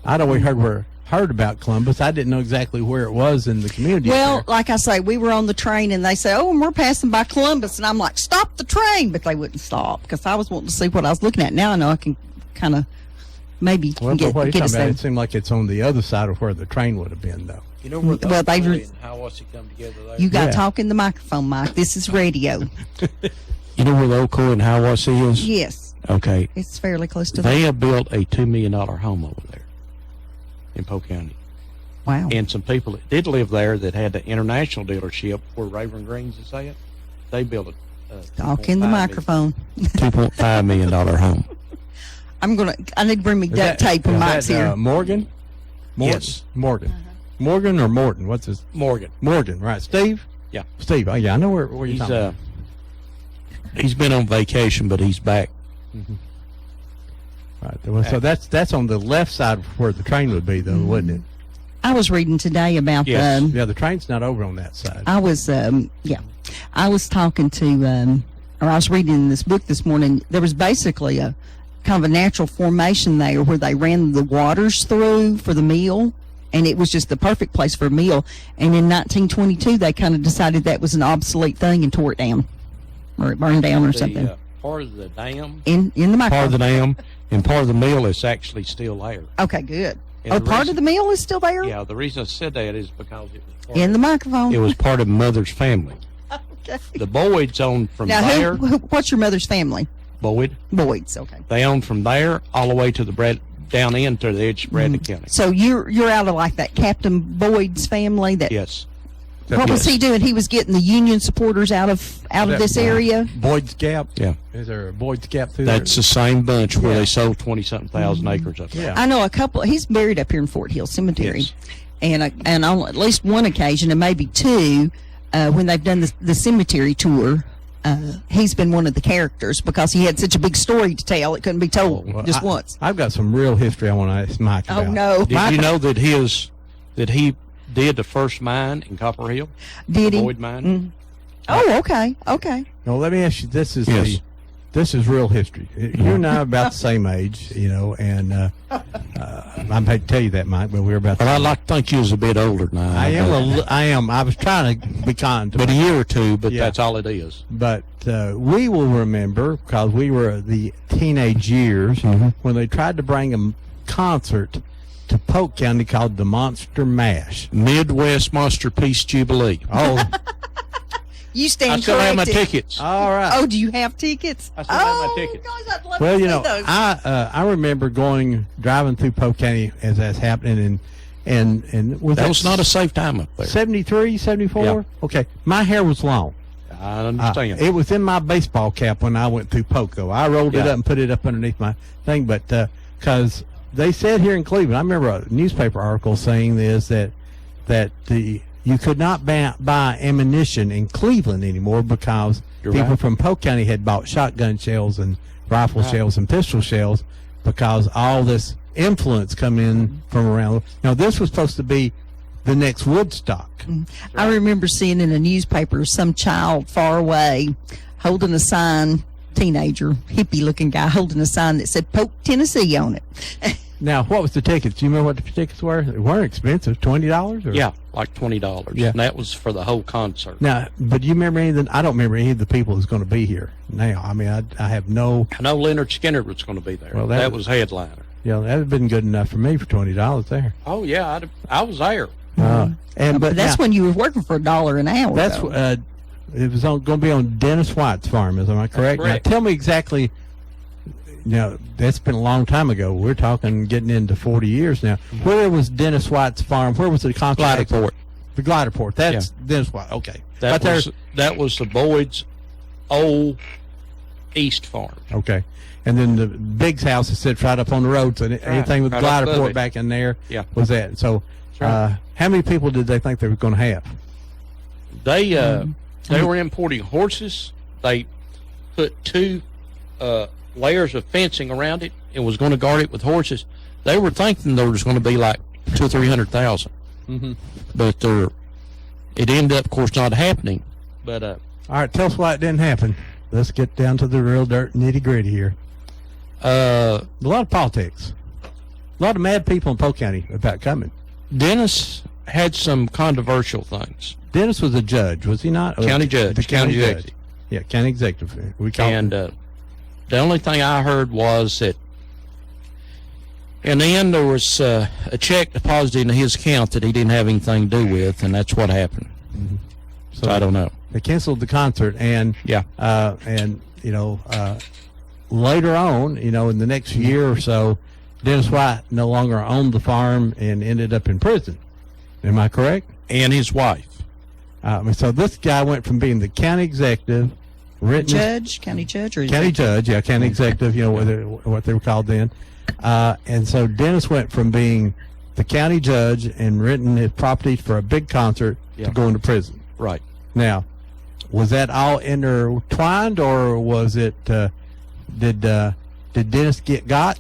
I'd always heard about Columbus. I didn't know exactly where it was in the community. Well, there. like I say, we were on the train and they say, "Oh, and we're passing by Columbus," and I'm like, "Stop the train!" But they wouldn't stop because I was wanting to see what I was looking at. Now I know I can kind of maybe Well, get, what are you get us talking about? there. It seemed like it's on the other side of where the train would have been, though. You know where the Well, they've- Oakley and Hiawassee come together there? You got to Yeah. talk in the microphone, Mike. This is radio. You know where the Oakley and Hiawassee is? Yes, Okay. it's fairly close to They that. have built a $2 million home over there in Polk County. Wow. And some people that did live there that had the international dealership where Raven Greens is at, they built a Talk in the microphone. $2.5 million home. I need to bring me duct tape when Mike's here. Morgan? Yes. Morgan. Morgan or Morton? What's his? Morgan. Morgan, right. Steve? Yeah. Steve. Oh, yeah, I know where you're He's talking about. he's been on vacation, but he's back. Right. Well, so that's on the left side of where the train would be, though, wouldn't it? I was reading today about Yes. Yeah, the train's not over on that side. I was I was talking to or I was reading this book this morning. There was basically a kind of a natural formation there where they ran the waters through for the mill, and it was just the perfect place for a mill. And in 1922, they kind of decided that was an obsolete thing and tore it down, or it burned down or something. Part of the dam, In the microphone. part of the dam, and part of the mill is actually still there. Okay, good. And Oh, the part reason- of the meal is still there? Yeah, the reason I said that is because it was part In the microphone. it was part of Mother's family. Okay. The Boyds owned from Now, there. what's your mother's family? Boyd. Boyd's, okay. They owned from there all the way to the down into the edge of Bradley County. So you're out of like that Captain Boyd's family that Yes. what was he doing? He was getting the Union supporters out of this area. Boyd's Gap? Yeah. Is there a Boyd's Gap through That's there? the same bunch where Yeah. they sold 20-something thousand acres up there. Yeah. I know a couple. He's buried up here in Fort Hill Cemetery, Yes. and on at least one occasion, and maybe two, when they've done the cemetery tour, he's been one of the characters because he had such a big story to tell. It couldn't be told Well, just once. I've got some real history I want to ask Mike about. Oh no! Did you know that he did the first mine in Copper Hill? Did the he? Boyd mine? Oh, okay, okay. Now, let me ask you, this is Yes. this is real history. You and I are about the same age, you know, and I hate to tell you that, Mike, but we're about the Well, I'd like to think you was a bit older than I am. I am. I was trying to be kind to But a Mike. year or two, but Yeah. that's all it is. But we will remember, because we were the teenage years, when they tried to bring a concert to Polk County called the Monster Mash. Midwest Monster Peace Jubilee. Oh, You stand I still have my corrected. tickets. all right. Oh, do you have tickets? I still have my tickets. Guys, I'd love Well, to you see know, those. I remember driving through Polk County as that's happening, and was That was not a safe time up there. 73, 74? Yeah. Okay, my hair was long. I understand. It was in my baseball cap when I went through Poco. I rolled it Yeah. up and put it up underneath my thing, but because they said here in Cleveland, I remember a newspaper article saying this that you could not buy ammunition in Cleveland anymore because You're people right. from Polk County had bought shotgun shells and rifle shells and pistol shells because all this influence come in from around. Now this was supposed to be the next Woodstock. I remember seeing in a newspaper some child far away holding a sign, teenager, hippie-looking guy holding a sign that said Polk, Tennessee on it. Now, what was the tickets? Do you remember what the tickets were? They weren't expensive. $20? Or? Yeah, like $20. Yeah. And that was for the whole concert. Now, but do you remember any of the, I don't remember any of the people who's going to be here now. I mean, I have no, I know Leonard Skinner was going to be there. Well, that that was headliner. you know, that would have been good enough for me for $20 there. Oh, yeah, I was there. And But that's now, when you were working for $1 an hour. that's though. it was going to be on Dennis White's farm. Am I correct? correct. Now, tell me exactly. You know, that's been a long time ago. We're talking getting into 40 years now. Where was Dennis White's farm? Where was the contract? Gliderport. The Gliderport. That's Dennis White. Okay. That Right was there. that was the Boyd's old East farm. Okay. And then the Biggs house is set right up on the road, so anything with right up above Gliderport it. back in there Yeah. was that. So, right. how many people did they think they were going to have? They were importing horses. They put two layers of fencing around it and was going to guard it with horses. They were thinking there was going to be like 200,000 or 300,000, but it ended up, of course, not happening. But All right, tell us why it didn't happen. Let's get down to the real dirt nitty gritty here. A lot of politics. A lot of mad people in Polk County about coming. Dennis had some controversial things. Dennis was a judge, was he not? County judge, The county judge. executive. Yeah, county executive. We call And the only thing I heard was that in the end there was a check deposited into his account that he didn't have anything to do with, and that's what happened. So I don't know. They canceled the concert, and Yeah. Later on, in the next year or so, Dennis White no longer owned the farm and ended up in prison. Am I correct? And his wife. So this guy went from being the county executive, County judge, or county judge, yeah, county executive, what they were called then. And so Dennis went from being the county judge and renting his properties for a big concert Yeah. to going to prison. Right. Now, was that all intertwined, or was it? Did Dennis get got?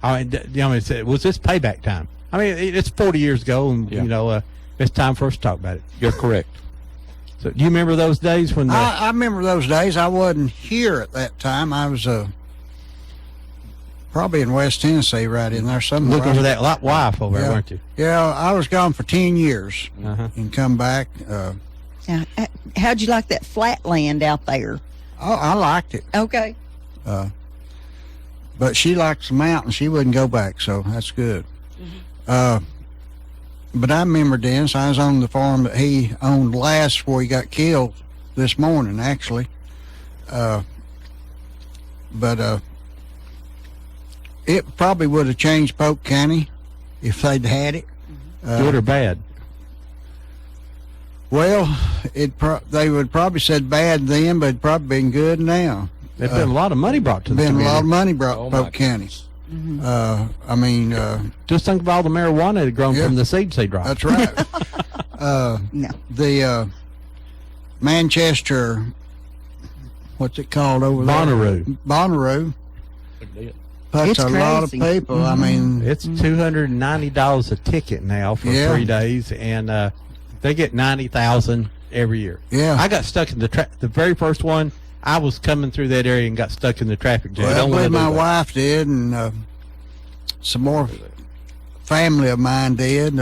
Was this payback time? I mean, it's 40 years ago, and Yeah. it's time for us to talk about it. You're correct. So, do you remember those days when? I remember those days. I wasn't here at that time. I was probably in West Tennessee, right in there somewhere. looking for that wife over there, Yeah. weren't you? Yeah, I was gone for 10 years Uh-huh. and come back. Now, how'd you like that flat land out there? I liked it. Okay. But she likes the mountain. She wouldn't go back, so that's good. But I remember Dennis. I was on the farm that he owned last before he got killed this morning, actually. But it probably would have changed Polk County if they'd had it. Good or bad? Well, they would probably said bad then, but it'd probably been good now. There's been a lot of money brought to the Been a community. lot of money brought Oh, to my Polk County. Just think of all the marijuana that had grown Yeah. from the seeds they dropped. That's right. No. The Manchester, what's it called over there? Bonnaroo. Bonnaroo. Puts It's a lot of crazy. people. I mean, It's $290 a ticket now for Yeah. 3 days, and they get 90,000 every year. yeah. I got stuck in the very first one. I was coming through that area and got stuck in the traffic jam. Well, I Don't wanna believe do my that. wife did, and some more family of mine did.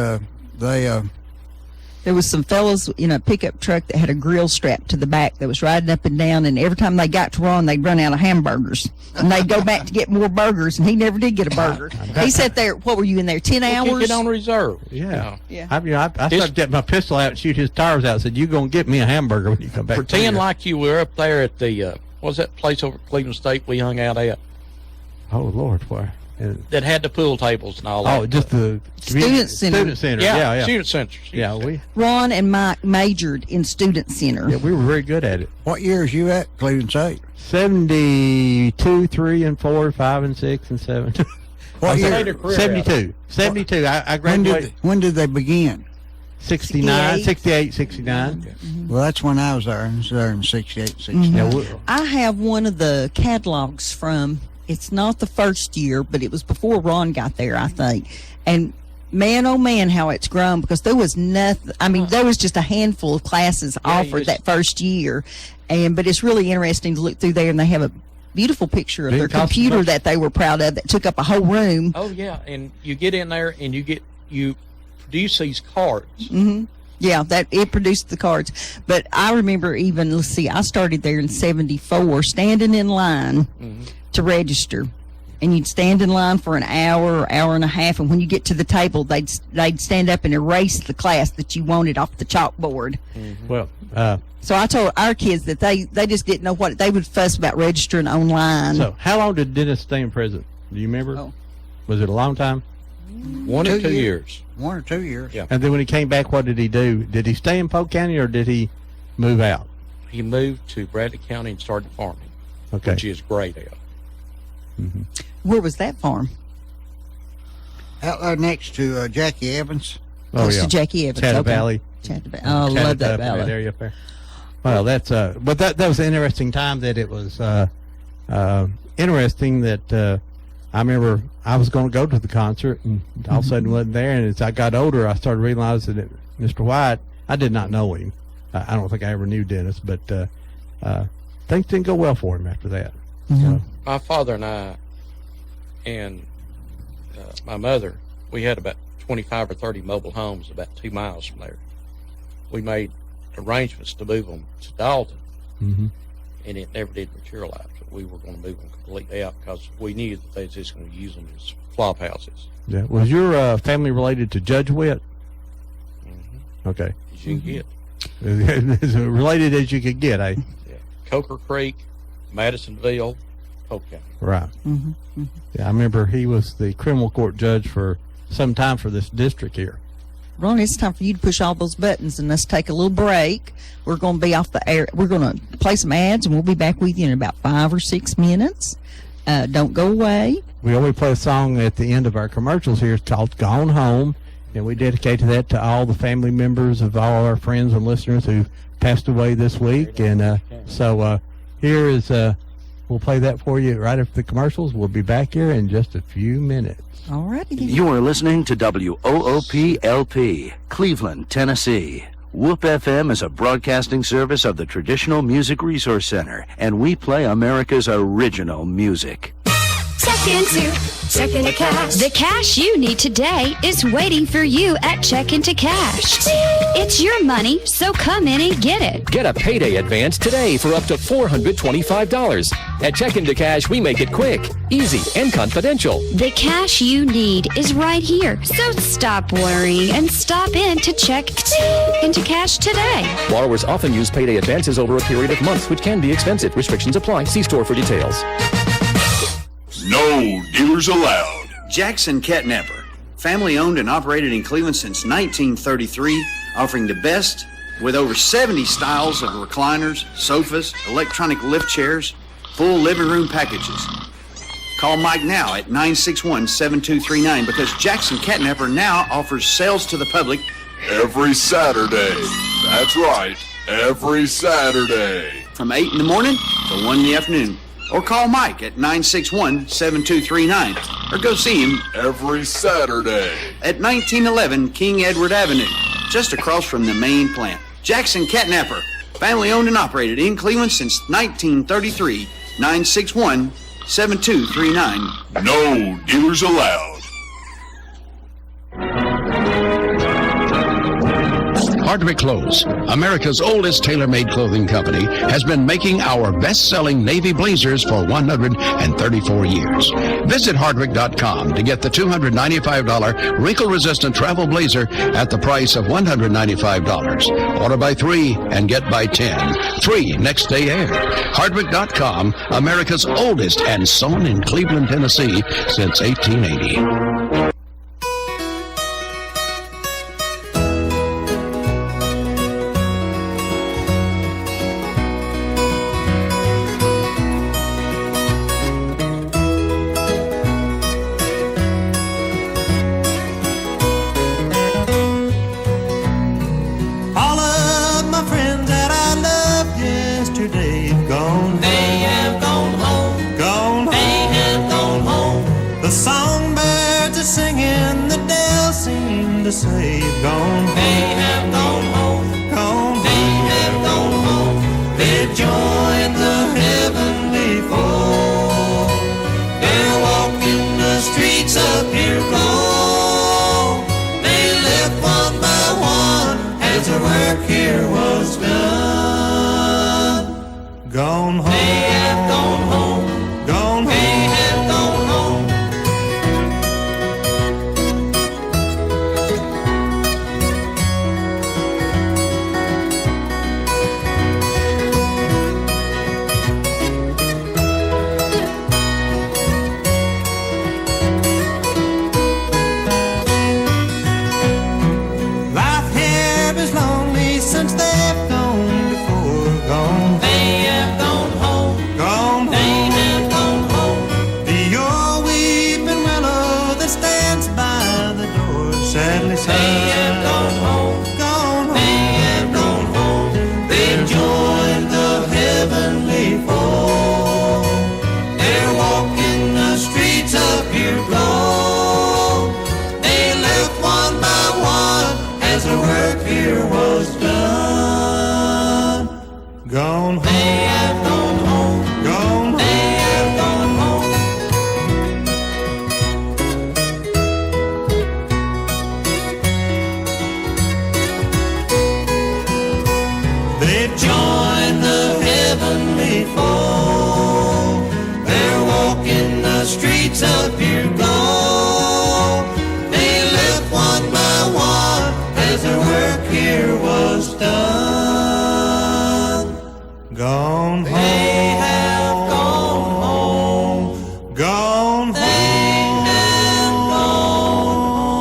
There was some fellows in a pickup truck that had a grill strapped to the back that was riding up and down, and every time they got to Ron, they'd run out of hamburgers. And they'd go back to get more burgers, and he never did get a burger. He sat there, what were you in there, 10 We'll hours? keep it on reserve. Yeah. Yeah. I started getting my pistol out and shoot his tires out. Said, "You gonna get me a hamburger when you come back?" Pretend through here." like you were up there at the, what was that place over at Cleveland State we hung out at Oh Lord, why? that had the pool tables and all that? Oh, just the Student center. Student center. Yeah. Student centers. Yeah, we Ron and Mike majored in Student Center. we were very good at it. What years you at Cleveland State? 72, 3 and 4, 5 and 6 and 7. What Made year? a career 72. 72. I graduated When did they begin? 69, 68, 69. Well, that's when I was there. I was there in 68, 69. Yeah, I have one of the catalogs from, it's not the first year, but it was before Ron got there, I think. And man, oh man, how it's grown, because there was nothing, I mean, there was just a handful of classes offered that first year. But it's really interesting to look through there, and they have a beautiful picture of Didn't their cost computer much. that they were proud of that took up a whole room. Oh, yeah. And you get in there and you produce these cards. Yeah, that it produced the cards. But I remember even, let's see, I started there in 74, standing in line to register. And you'd stand in line for an hour or hour and a half, and when you get to the table, they'd stand up and erase the class that you wanted off the chalkboard. well, So I told our kids that they just didn't know what, they would fuss about registering online. so how long did Dennis stay in prison? Do you remember? Oh. Was it a long time? 1 or 2 2 years. 1 or 2 years. Yeah. And then when he came back, what did he do? Did he stay in Polk County or did he move out? He moved to Bradley County and started farming, Okay. which is great at. Where was that farm? Out there next to Jackie Evans. Close to Jackie Evans. Chatta Okay. Valley. Chatta Valley. Oh, I love that Chatta, valley. area up there. Well, that's but that was an interesting time. That it was interesting that I remember I was going to go to the concert and all of a sudden wasn't there. And as I got older, I started realizing that Mr. White, I did not know him. I don't think I ever knew Dennis, but things didn't go well for him after that. My father and I and my mother, we had about 25 or 30 mobile homes about 2 miles from there. We made arrangements to move them to Dalton, and it never did materialize. We were going to move them completely out because we knew that they were just going to use them as flop houses. Yeah. Was your family related to Judge Witt? Okay. As you can get. As related as you could get, eh? Yeah. Coker Creek, Madisonville, Polk County. Right. Yeah, I remember he was the criminal court judge for some time for this district here. Ron, it's time for you to push all those buttons and let's take a little break. We're going to be off the air. We're going to play some ads and we'll be back with you in about 5 or 6 minutes. Don't go away. We always play a song at the end of our commercials here. It's called Gone Home, and we dedicate that to all the family members of all our friends and listeners who passed away this week. And so here is, we'll play that for you right after the commercials. We'll be back here in just a few minutes. All righty. You are listening to WOOP-LP, Cleveland, Tennessee. Whoop FM is a broadcasting service of the Traditional Music Resource Center, and we play America's original music. Check into cash. The cash you need today is waiting for you at Check Into Cash. It's your money, so come in and get it. Get a payday advance today for up to $425. At Check Into Cash, we make it quick, easy, and confidential. The cash you need is right here, so stop worrying and stop in to Check Into Cash today. Borrowers often use payday advances over a period of months, which can be expensive. Restrictions apply. See store for details. No dealers allowed. Jackson Catnapper, family owned and operated in Cleveland since 1933, offering the best with over 70 styles of recliners, sofas, electronic lift chairs, full living room packages. Call Mike now at 961-7239 because Jackson Catnapper now offers sales to the public every Saturday. That's right, every Saturday. From 8 in the morning to 1 in the afternoon. Or call Mike at 961-7239. Or go see him every Saturday at 1911 King Edward Avenue, just across from the main plant. Jackson Catnapper, family owned and operated in Cleveland since 1933. 961-7239. No dealers allowed. Hardwick Clothes, America's oldest tailor-made clothing company, has been making our best-selling navy blazers for 134 years. Visit Hardwick.com to get the $295 wrinkle-resistant travel blazer at the price of $195. Order by 3 and get by 10. Free next day air. Hardwick.com, America's oldest, and sewn in Cleveland, Tennessee since 1880. Gone home. They have gone home. Gone home. They have They've joined the heavenly fold. They're walking the streets of pure gold. They left one by one as their work here was done. Gone home. They have gone home. Gone home. They have gone home.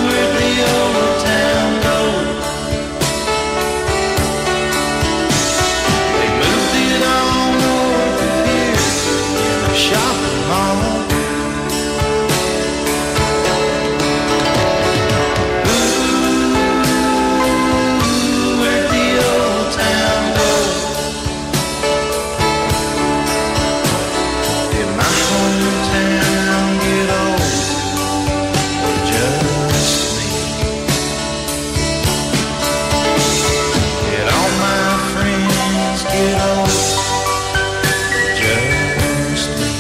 Where'd the old town go? They moved it on over here in a shopping mall. Where'd the old town go? Did my hometown get old, or just me? Did all my friends get old, or just me?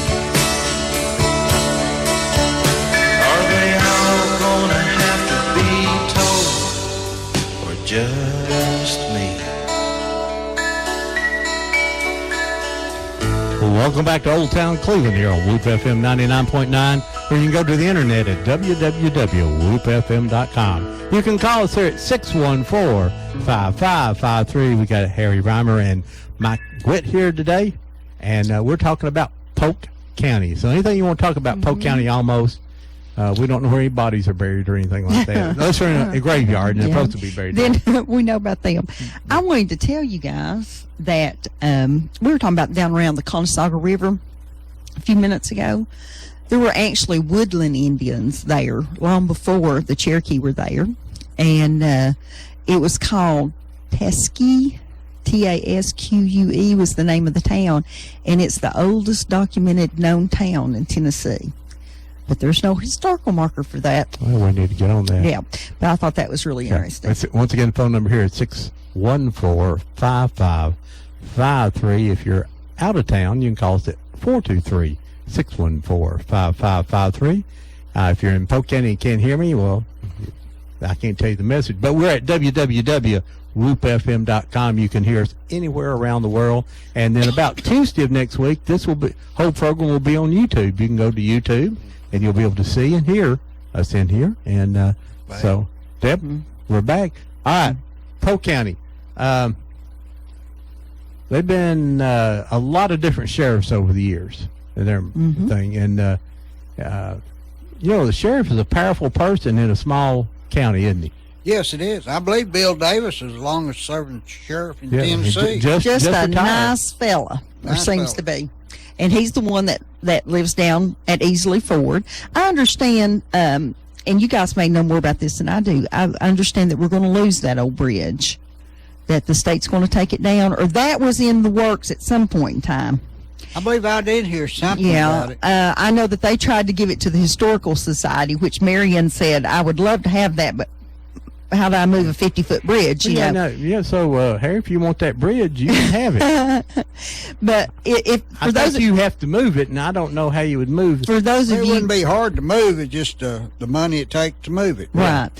Are they all gonna have to be told, or just me? Well, welcome back to Old Town Cleveland here on Whoop FM 99.9, where you can go to the internet at www.whoopfm.com. You can call us here at 614-5553. We got Harry Reimer and Mike Witt here today, and we're talking about Polk County. So anything you want to talk about Polk County almost, we don't know where any bodies are buried or anything like that. Unless they're in a graveyard and they're supposed to be buried there. Then we know about them. I wanted to tell you guys that we were talking about down around the Conestoga River a few minutes ago. There were actually woodland Indians there long before the Cherokee were there, and it was called Tasquee. Tasque was the name of the town, and it's the oldest documented known town in Tennessee. But there's no historical marker for that. Well, we need to get on that. Yeah, but I thought that was really interesting. That's it. Once again, phone number here is 614-5553. If you're out of town, you can call us at 423-614-5553. If you're in Polk County and can't hear me, well, I can't tell you the message. But we're at www.whoopfm.com. You can hear us anywhere around the world. And then about Tuesday of next week, whole program will be on YouTube. You can go to YouTube, and you'll be able to see and hear us in here. And so, Deb, we're back. All right, Polk County. They've been a lot of different sheriffs over the years in their thing. And, the sheriff is a powerful person in a small county, isn't he? Yes, it is. I believe Bill Davis is the longest serving sheriff in Tennessee. Just a retired. nice fella, or seems to be. And he's the one that lives down at Easley Ford. I understand, and you guys may know more about this than I do. I understand that we're going to lose that old bridge, that the state's going to take it down, or that was in the works at some point in time. I believe I did hear something about it. I know that they tried to give it to the Historical Society, which Marion said, I would love to have that, but how do I move a 50-foot bridge? So Harry, if you want that bridge, you can have it. But I think you have to move it, and I don't know how you would move it. For those of it you, wouldn't be hard to move it, just the money it takes to move it. Right.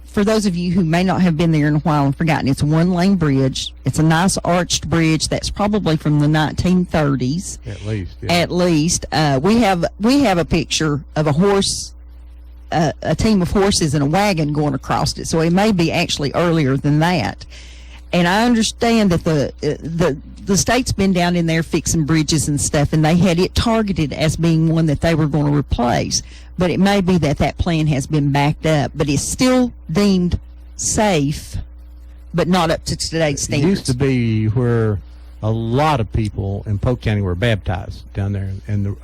For those of you who may not have been there in a while and forgotten, it's a one-lane bridge. It's a nice arched bridge that's probably from the 1930s. At least. Yeah. At least. We have a picture of a horse, a team of horses and a wagon going across it. So it may be actually earlier than that. And I understand that the state's been down in there fixing bridges and stuff, and they had it targeted as being one that they were going to replace. But it may be that plan has been backed up, but it's still deemed safe, but not up to today's standards. It used to be where a lot of people in Polk County were baptized down there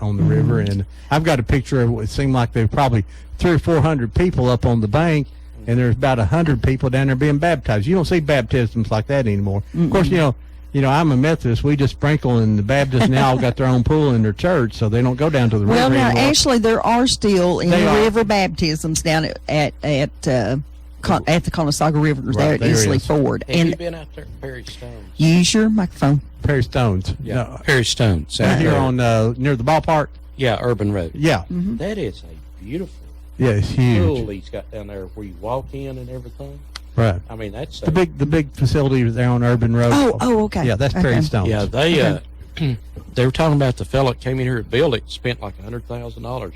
on the river, and I've got a picture of it seemed like there were probably 300 or 400 people up on the bank, and there's about 100 people down there being baptized. You don't see baptisms like that anymore. Of course, I'm a Methodist. We just sprinkle, and the Baptists now got their own pool in their church, so they don't go down to the river anymore. Well, actually, there are still in the river baptisms down at the Conestoga River there at Easley Ford. Have you been out there at Perry Stones? Use your microphone. Perry Stones. Yeah, No, Perry Stones. out here on near the ballpark. Yeah, Urban Road. Yeah. That is a beautiful Yeah, it's huge. pool he's got down there where you walk in and everything. Right. I mean, that's The big facility there on Urban Road. Oh, okay. Yeah, that's Perry Okay. Stone's. Yeah, they they were talking about the fella that came in here and built it, spent like $100,000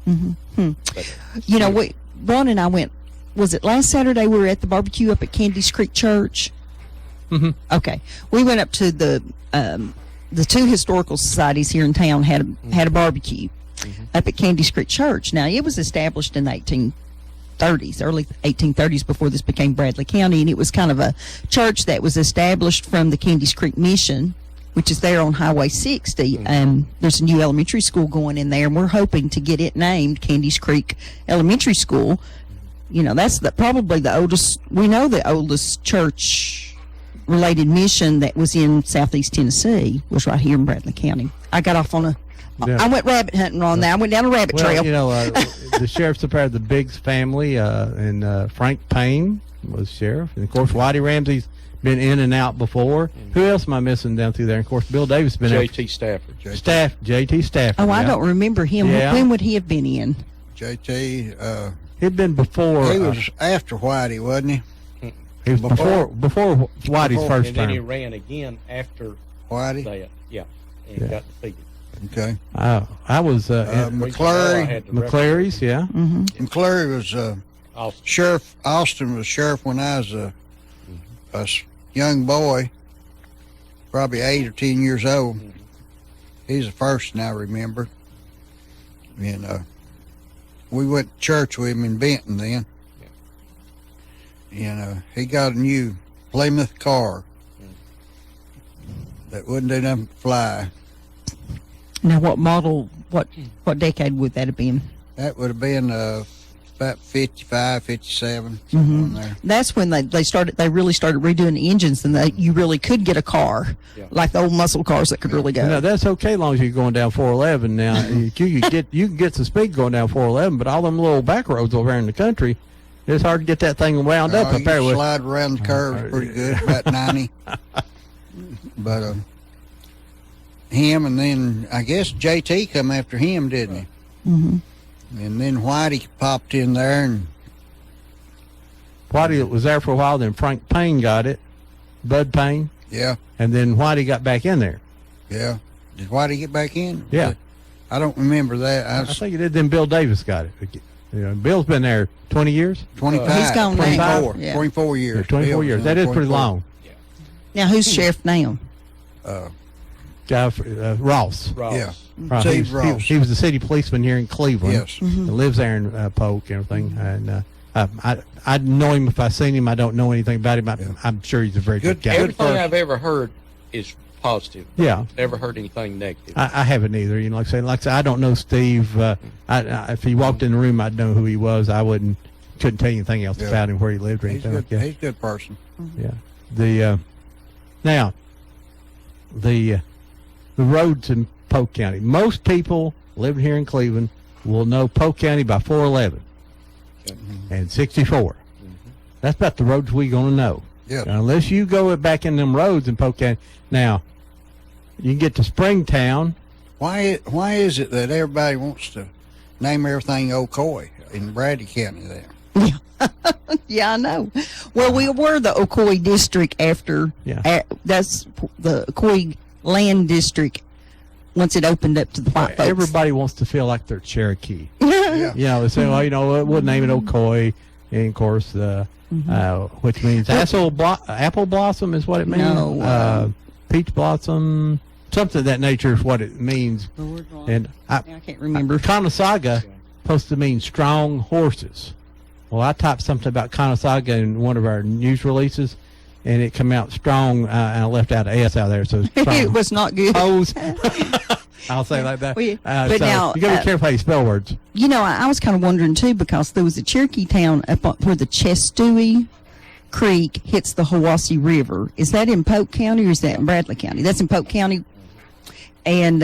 on it. But, You know, Ron and I went. Was it last Saturday? We were at the barbecue up at Candies Creek Church. Mhm. Okay, we went up to the two historical societies here in town had a barbecue up at Candies Creek Church. Now it was established in the 1830s, early 1830s, before this became Bradley County, and it was kind of a church that was established from the Candies Creek Mission, which is there on Highway 60. There's a new elementary school going in there, and we're hoping to get it named Candies Creek Elementary School. You know, that's probably the oldest. We know the oldest church-related mission that was in Southeast Tennessee was right here in Bradley County. I got off on Yeah. I went rabbit hunting on that. I went down a rabbit Well, trail. you know, the sheriff's a part of the Biggs family, and Frank Payne was sheriff, and of course Whitey Ramsey's been in and out before. Who else am I missing down through there? And of course, Bill Davis has been J.T. Stafford. J.T. Stafford. Oh, I yeah. don't remember him. Yeah. When would he have been in? JT, He'd been before. he was after Whitey, wasn't he? He was before Whitey's Before, first And then he term. ran again after Whitey? that. Yeah, and Yeah. got defeated. Okay. I was in McClary. McClary's, yeah. McClary was Austin. sheriff. Austin was sheriff when I was a young boy, probably 8 or 10 years old. He's the first one I remember. And we went to church with him in Benton then. And he got a new Plymouth car that wouldn't do nothing but fly. Now, what model? What decade would that have been? That would have been about 55, 57, somewhere in there. That's when they really started redoing the engines, and you really could get a car like the old muscle cars that could really go. No, that's okay as long as you're going down 411. Now you can get some speed going down 411, but all them little back roads over here in the country, it's hard to get that thing wound up You up there can with. slide around the curves pretty good, about 90. But him, and then I guess JT come after him, didn't he? Mm-hmm. And then Whitey popped in there, and Whitey was there for a while, then Frank Payne got it, Bud Payne, yeah, and then Whitey got back in there. yeah. Did Whitey get back in? Yeah. I don't remember that. I think it did. Then Bill Davis got it. You know, Bill's been there 20 years. 25. He's gone now. 24. Yeah. 24 years. Yeah, 24 Bill was years. in That is pretty 24. long. Now, who's sheriff now? Guy Ross. Yeah. Right. Steve He Ross. he was the city policeman here in Cleveland. Yes. He lives there in Polk and everything. And I know him if I seen him. I don't know anything about him. I'm sure he's a very good guy. Everything I've ever heard is positive. Yeah. Never heard anything negative. I haven't either. You know, like I said, I don't know Steve. If he walked in the room, I'd know who he was. I couldn't tell you anything else Yeah. about him, where he lived or He's anything good. like that. He's a good person. Yeah. The roads in Polk County. Most people living here in Cleveland will know Polk County by 411 and 64. That's about the roads we're going to know. Yeah. Unless you go back in them roads in Polk County. Now, you can get to Springtown. Why is it that everybody wants to name everything Ocoee in Bradley County there? Yeah, I know. Well, we were the Ocoee district after. Yeah. That's the Ocoee land district once it opened up to the white folks. Everybody wants to feel like they're Cherokee. Yeah. You know, they say, well, you know, we'll name it Ocoee. And, of course, which means apple blossom is what it means. No, peach blossom, something of that nature is what it means. And I can't remember. Conasauga supposed to mean strong horses. Well, I typed something about Conasauga in one of our news releases, and it came out strong, and I left out an S out there, so strong. It was not good. Hose. I'll say it like that. But so now, you got to be careful how you spell words. You know, I was kind of wondering too, because there was a Cherokee town up where the Chestooey Creek hits the Hiwassee River. Is that in Polk County or is that in Bradley County? That's in Polk County. And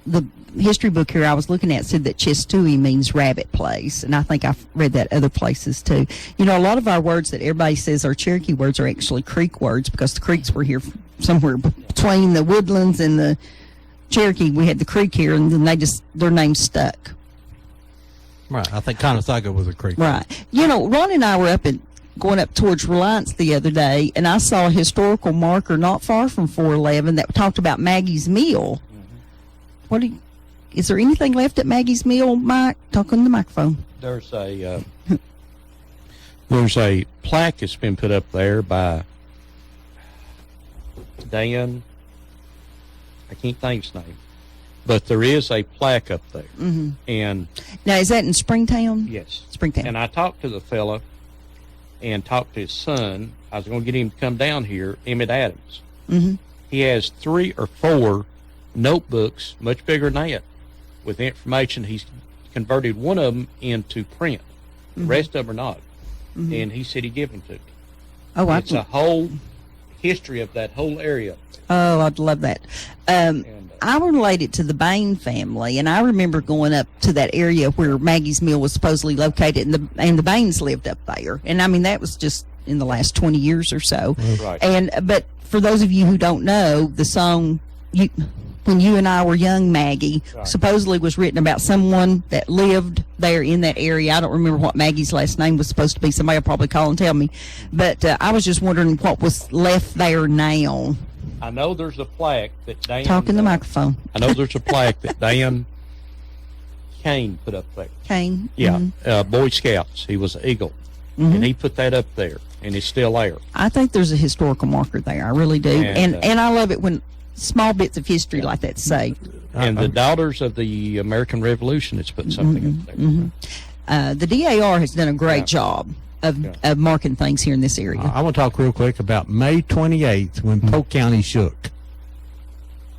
the history book here I was looking at said that Chestooey means rabbit place, and I think I've read that other places too. You know, a lot of our words that everybody says are Cherokee words are actually Creek words, because the creeks were here somewhere between the Woodlands and the Cherokee. We had the creek here, and then their names stuck. Right. I think Conestoga was a creek. Right. You know, Ron and I were going up towards Reliance the other day, and I saw a historical marker not far from 411 that talked about Maggie's Mill. Is there anything left at Maggie's Mill, Mike? Talk on the microphone. There's a plaque that's been put up there by Dan. I can't think his name, but there is a plaque up there. Mm-hmm. And now, is that in Springtown? yes, Springtown. And I talked to the fella and talked to his son. I was going to get him to come down here, Emmett Adams. Mm-hmm. He has 3 or 4 notebooks, much bigger than that, with information. He's converted one of them into print. The rest of them are not. Mm-hmm. And he said he'd give them to me. Oh, It's a whole history of that whole area. Oh, I'd love that. I relate it to the Bain family, and I remember going up to that area where Maggie's Mill was supposedly located, and the Bains lived up there. And I mean, that was just in the last 20 years or so. Right. But for those of you who don't know, the song "When You and I Were Young, Maggie" supposedly was written about someone that lived there in that area. I don't remember what Maggie's last name was supposed to be. Somebody will probably call and tell me. But I was just wondering what was left there now. I know there's a plaque that Dan... Talk in the microphone. I know there's a plaque that Dan Kane put up there. Kane? Yeah, Boy Scouts. He was an Eagle. Mm-hmm. And he put that up there, and it's still there. I think there's a historical marker there. I really do. And I love it when small bits of history like that's saved. And the Daughters of the American Revolution has put something up there. Mm-hmm. The DAR has done a great job of marking things here in this area. I want to talk real quick about May 28th when Polk County shook.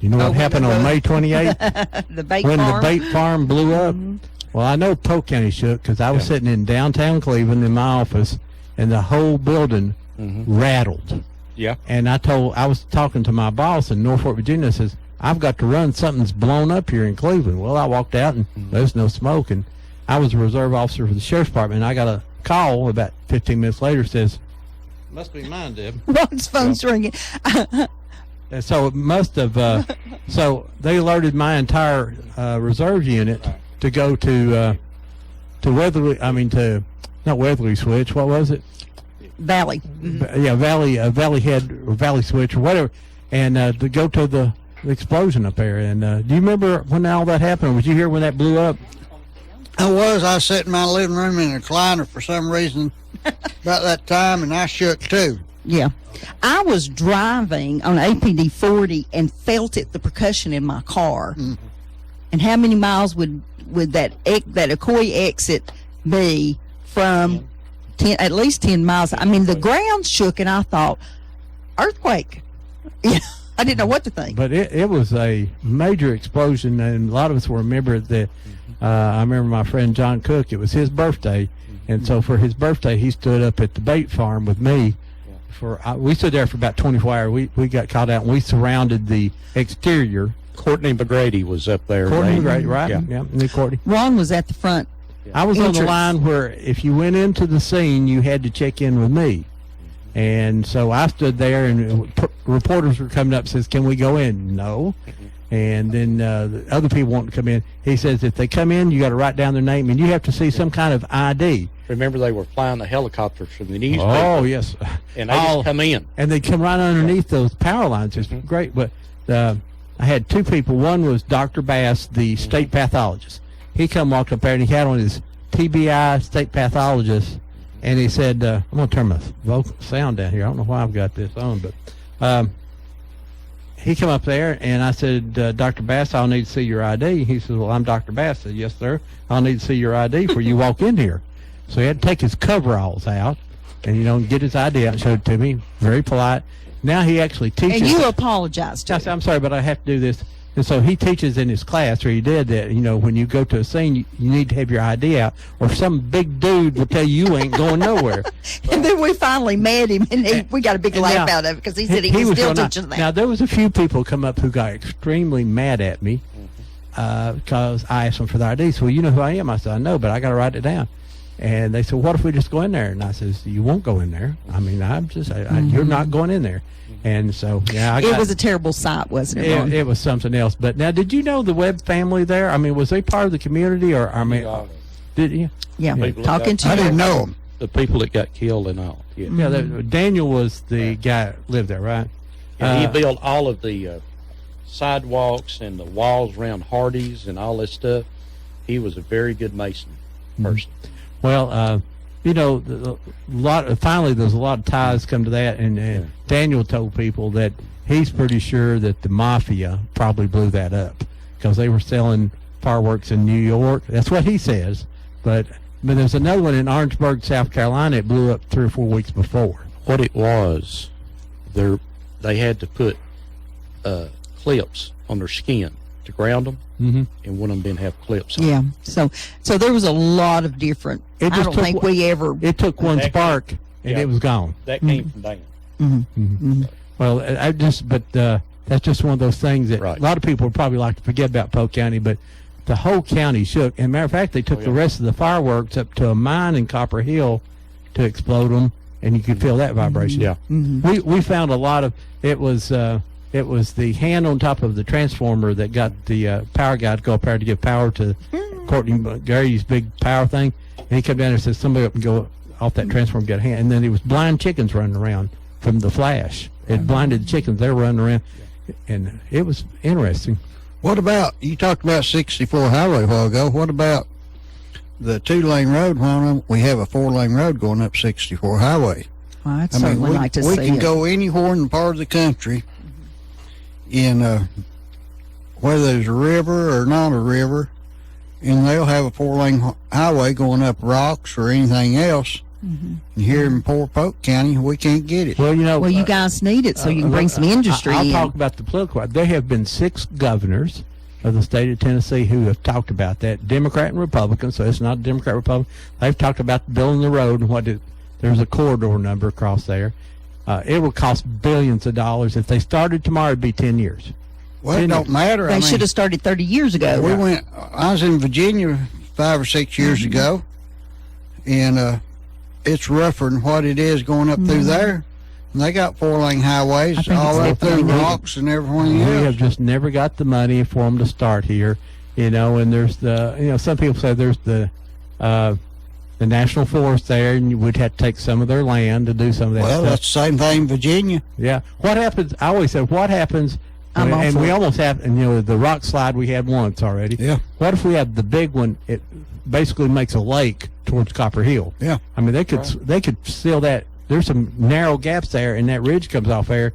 You know what happened on May 28th? The bait when farm. the bait farm blew up? Well, I know Polk County shook because I was sitting in downtown Cleveland in my office, and the whole building rattled. Yeah. And I was talking to my boss in Norfolk, Virginia, says, I've got to run. Something's blown up here in Cleveland. Well, I walked out, and there's no smoke. And I was a reserve officer for the sheriff's department, and I got a call about 15 minutes later, says, must be mine, Deb. Ron's phone's ringing. And so it must have, so they alerted my entire reserve unit to go to Weatherly, not Weatherly Switch, what was it? Valley. Yeah, Valley Head or Valley Switch or whatever, and to go to the explosion up there. And do you remember when all that happened? Was you here when that blew up? I was sitting in my living room in a recliner for some reason about that time, and I shook too. Yeah. I was driving on APD 40 and felt the percussion in my car. Mm-hmm. And how many miles would that Ocoee exit be from 10, at least 10 miles? I mean, the ground shook, and I thought, earthquake. Yeah. I didn't know what to think. But it was a major explosion, and a lot of us will remember that. I remember my friend John Cook, it was his birthday, and so for his birthday, he stood up at the bait farm with me. We stood there for about 24 hours. We got caught out, and we surrounded the exterior. Courtney McGrady was up there. Courtney McGrady, right? Yeah, Courtney. Ron was at the front. I was entrance. on the line where if you went into the scene, you had to check in with me. And so I stood there, and reporters were coming up and says, can we go in? No. And then the other people want to come in. He says, if they come in, you got to write down their name, and you have to see some kind of ID. Remember, they were flying the helicopters from the newspaper. Oh, yes. And they just come in. And they come right underneath those power lines. It's great. But I had two people. One was Dr. Bass, the state pathologist. He walked up there, and he had on his TBI state pathologist, and he said, I'm going to turn my vocal sound down here. I don't know why I've got this on, but he come up there, and I said, Dr. Bass, I'll need to see your ID. He says, well, I'm Dr. Bass. I said, yes, sir. I'll need to see your ID before you walk in here. So he had to take his coveralls out and, get his ID out and show it to me. Very polite. Now he actually teaches. And you apologized. I said, I'm sorry, but I have to do this. And so he teaches in his class, or he did that, when you go to a scene, you need to have your ID out, or some big dude will tell you ain't going nowhere. And then we finally met him, and we got a big laugh out of it because he said he was still teaching that. Now, there was a few people come up who got extremely mad at me because I asked them for their ID. So, well, you know who I am? I said, I know, but I got to write it down. And they said, what if we just go in there? And I says, you won't go in there. I mean, you're not going in there. And so, yeah. It was a terrible sight, wasn't it, Ron? It was something else. But now, did you know the Webb family there? I mean, was they part of the community? Or, I mean, Did you? Yeah, People that talking got- to I didn't you. know him. The people that got killed and all. Yeah. Yeah, Daniel was the guy that lived there, right? And he built all of the sidewalks and the walls around Hardee's and all this stuff. He was a very good mason person. Well, you know, finally there's a lot of ties come to that, and Daniel told people that he's pretty sure that the mafia probably blew that up because they were selling fireworks in New York. That's what he says. But there's another one in Orangeburg, South Carolina. It blew up 3 or 4 weeks before. What it was, they had to put clips on their skin to ground them, and one of them didn't have clips on. Yeah. So there was a lot of different. I don't think we ever. It took one That spark, and it was gone. That came from Dan. Well, that's just one of those things that Right. a lot of people would probably like to forget about Polk County, but the whole county shook. And matter of fact, they took the rest of the fireworks up to a mine in Copper Hill to explode them, and you could feel that vibration. Yeah. We found a lot of it was the hand on top of the transformer that got the power guy to go up there to give power to Courtney Gary's big power thing, and he come down there and said somebody up and go off that transformer and get a hand, and then there was blind chickens running around from the flash. It blinded the chickens. They were running around, and it was interesting. What about, you talked about 64 highway a while ago. What about the 2-lane road? Why don't we have a 4-lane road going up 64 highway? Well, I'd certainly like to we see can it. go anywhere in the part of the country in whether there's a river or not a river, and they'll have a 4-lane highway going up rocks or anything else. And here in poor Polk County, we can't get it. Well, you know, Well, you guys need it so you can bring some industry I'll in. talk about the political. There have been 6 governors of the state of Tennessee who have talked about that, Democrat and Republican. So it's not a Democrat Republican. They've talked about building the road and there's a corridor number across there. It would cost billions of dollars. If they started tomorrow, it'd be 10 years. Well, it don't matter. They should have started 30 years ago. I was in Virginia 5 or 6 years ago, and it's rougher than what it is going up through there. And they got 4-lane highways all up through rocks and everything We else. have just never got the money for them to start here, and there's some people say there's the national forest there, and you would have to take some of their land to do some of that Well, stuff. that's the same thing in Virginia. Yeah. What happens, I always said, what happens, and we almost have, the rock slide we had once already. Yeah. What if we have the big one, it basically makes a lake towards Copper Hill? Yeah. I mean, they could seal that. There's some narrow gaps there, and that ridge comes off there.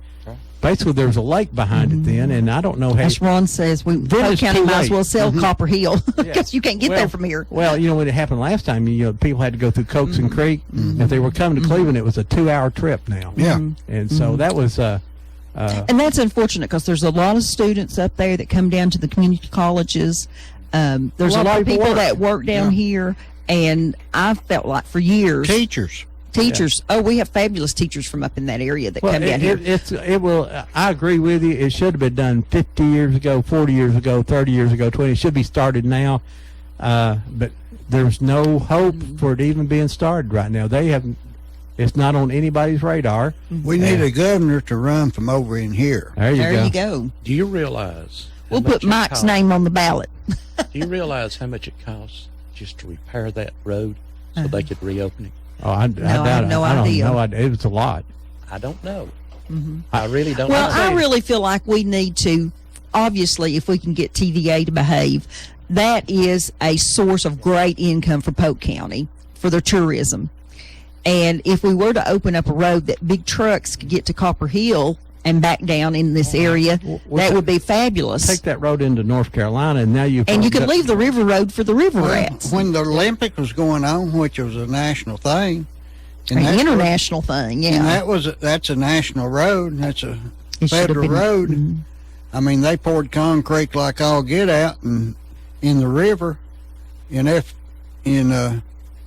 Basically, there's a lake behind it then, and I don't know how. As Ron says, Polk it's County too might as late. well sell Copper Hill because you can't get Well, there from here. Well, when it happened last time, people had to go through Coaxon Creek. If they were coming to Cleveland, it was a 2-hour trip now. Yeah. And so that was And that's unfortunate because there's a lot of students up there that come down to the community colleges. There's a lot of people that work down here, and I've felt like for years. Teachers. Oh, we have fabulous teachers from up in that area that come down here. It will. I agree with you. It should have been done 50 years ago, 40 years ago, 30 years ago, 20. It should be started now, but there's no hope for it even being started right now. They haven't. It's not on anybody's radar. We need a governor to run from over in here. There you go. Do you realize? We'll put Mike's name on the ballot. Do you realize how much it costs just to repair that road so they could reopen it? Oh, I have no idea. It was a lot. I don't know. I really don't Well, know. I really feel like we need to, obviously, if we can get TVA to behave, that is a source of great income for Polk County for their tourism. And if we were to open up a road that big trucks could get to Copper Hill and back down in this area, that would be fabulous. Take that road into North Carolina, and now you could leave the river road for the river rats. When the Olympic was going on, which was a national thing, An international thing, yeah. And that's a national road, and that's a It should have federal been- road. I mean, they poured concrete like all get out, and in the river, and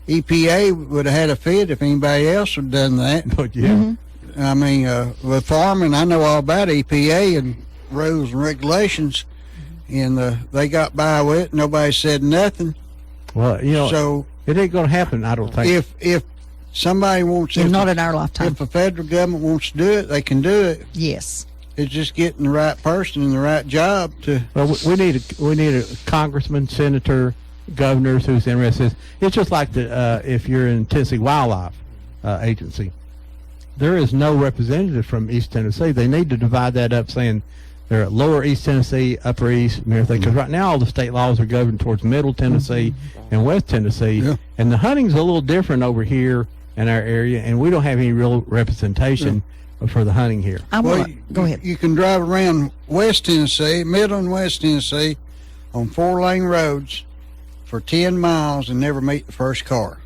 EPA would have had a fit if anybody else had done that. But yeah. I mean, with farming, I know all about EPA and rules and regulations, and they got by with it. Nobody said nothing. Well, so it ain't going to happen, I don't think. If somebody wants, not in our lifetime. If the federal government wants to do it, they can do it. Yes. It's just getting the right person in the right job to. Well, we need a congressman, senator, governors who's interested. It's just like if you're in Tennessee Wildlife Agency, there is no representative from East Tennessee. They need to divide that up, saying they're at Lower East Tennessee, Upper East, and everything. Because right now all the state laws are governed towards Middle Tennessee and West Tennessee, and the hunting's a little different over here in our area, and we don't have any real representation for the hunting here. Go ahead. You can drive around West Tennessee, Middle and West Tennessee, on 4-lane roads for 10 miles and never meet the first car.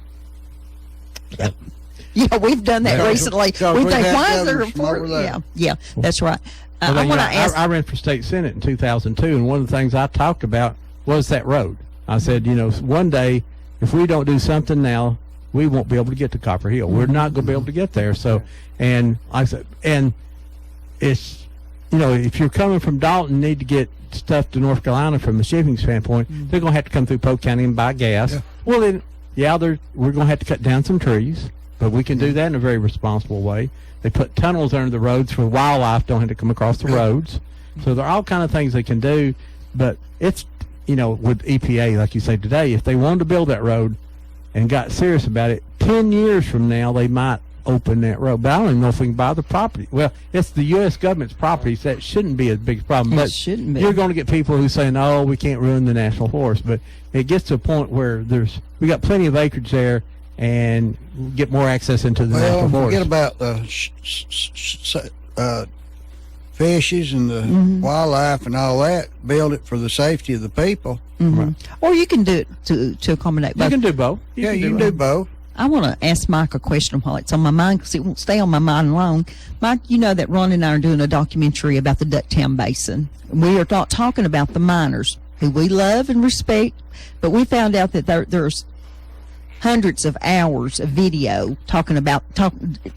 Yeah, we've done that recently. We think, why is there a four? Yeah, that's right. Well, I want to ask. I ran for state senate in 2002, and one of the things I talked about was that road. I said, one day if we don't do something now, we won't be able to get to Copper Hill. We're not going to be able to get there. So, and I said, and it's, if you're coming from Dalton, and need to get stuff to North Carolina from a shipping standpoint, they're going to have to come through Polk County and buy gas. Well, then, we're going to have to cut down some trees, but we can do that in a very responsible way. They put tunnels under the roads for wildlife don't have to come across the roads. So there are all kind of things they can do, but it's, with EPA, like you say today, if they wanted to build that road and got serious about it, 10 years from now they might open that road. But I don't even know if we can buy the property. Well, it's the U.S. government's property, so that shouldn't be a big problem. But shouldn't be. You're going to get people who say, no, we can't ruin the national forest. But it gets to a point where we got plenty of acreage there and get more access into the national forest. Forget about the fishes and the wildlife and all that. Build it for the safety of the people. Right. Or you can do it to accommodate both. You can do both. You can do both. I want to ask Mike a question while it's on my mind, because it won't stay on my mind long. Mike, you know that Ron and I are doing a documentary about the Ducktown Basin. We are not talking about the miners, who we love and respect, but we found out that there's hundreds of hours of video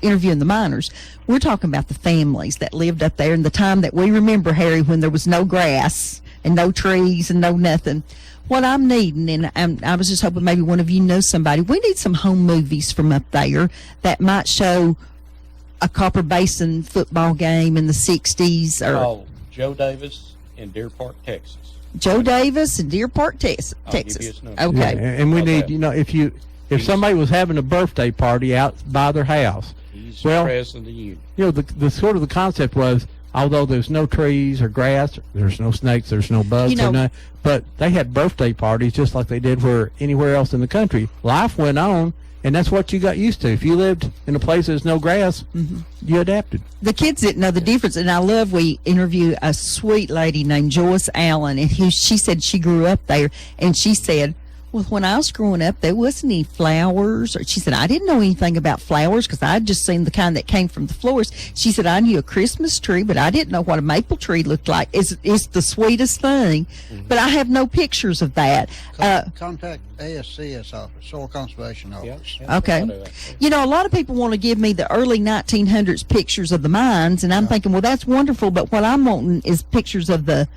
interviewing the miners. We're talking about the families that lived up there in the time that we remember, Harry, when there was no grass and no trees and no nothing. What I'm needing, and I was just hoping maybe one of you knows somebody, we need some home movies from up there that might show a Copper Basin football game in the 60s. Call Joe Davis in Deer Park, Texas. Joe Davis in Deer Park, Texas. Okay. Yeah, and we need, if somebody was having a birthday party out by their house, he's the president of the union. The sort of the concept was, although there's no trees or grass, there's no snakes, there's no bugs, but they had birthday parties just like they did anywhere else in the country. Life went on, and that's what you got used to. If you lived in a place there's no grass, you adapted. The kids didn't know the difference, and I love we interviewed a sweet lady named Joyce Allen, and she said she grew up there, and she said, well, when I was growing up, there wasn't any flowers. She said, I didn't know anything about flowers because I'd just seen the kind that came from the florist. She said, I knew a Christmas tree, but I didn't know what a maple tree looked like. It's the sweetest thing, but I have no pictures of that. Contact ASCS office, Soil Conservation Office. Okay. A lot of people want to give me the early 1900s pictures of the mines, and I'm thinking, well, that's wonderful, but what I'm wanting is pictures of the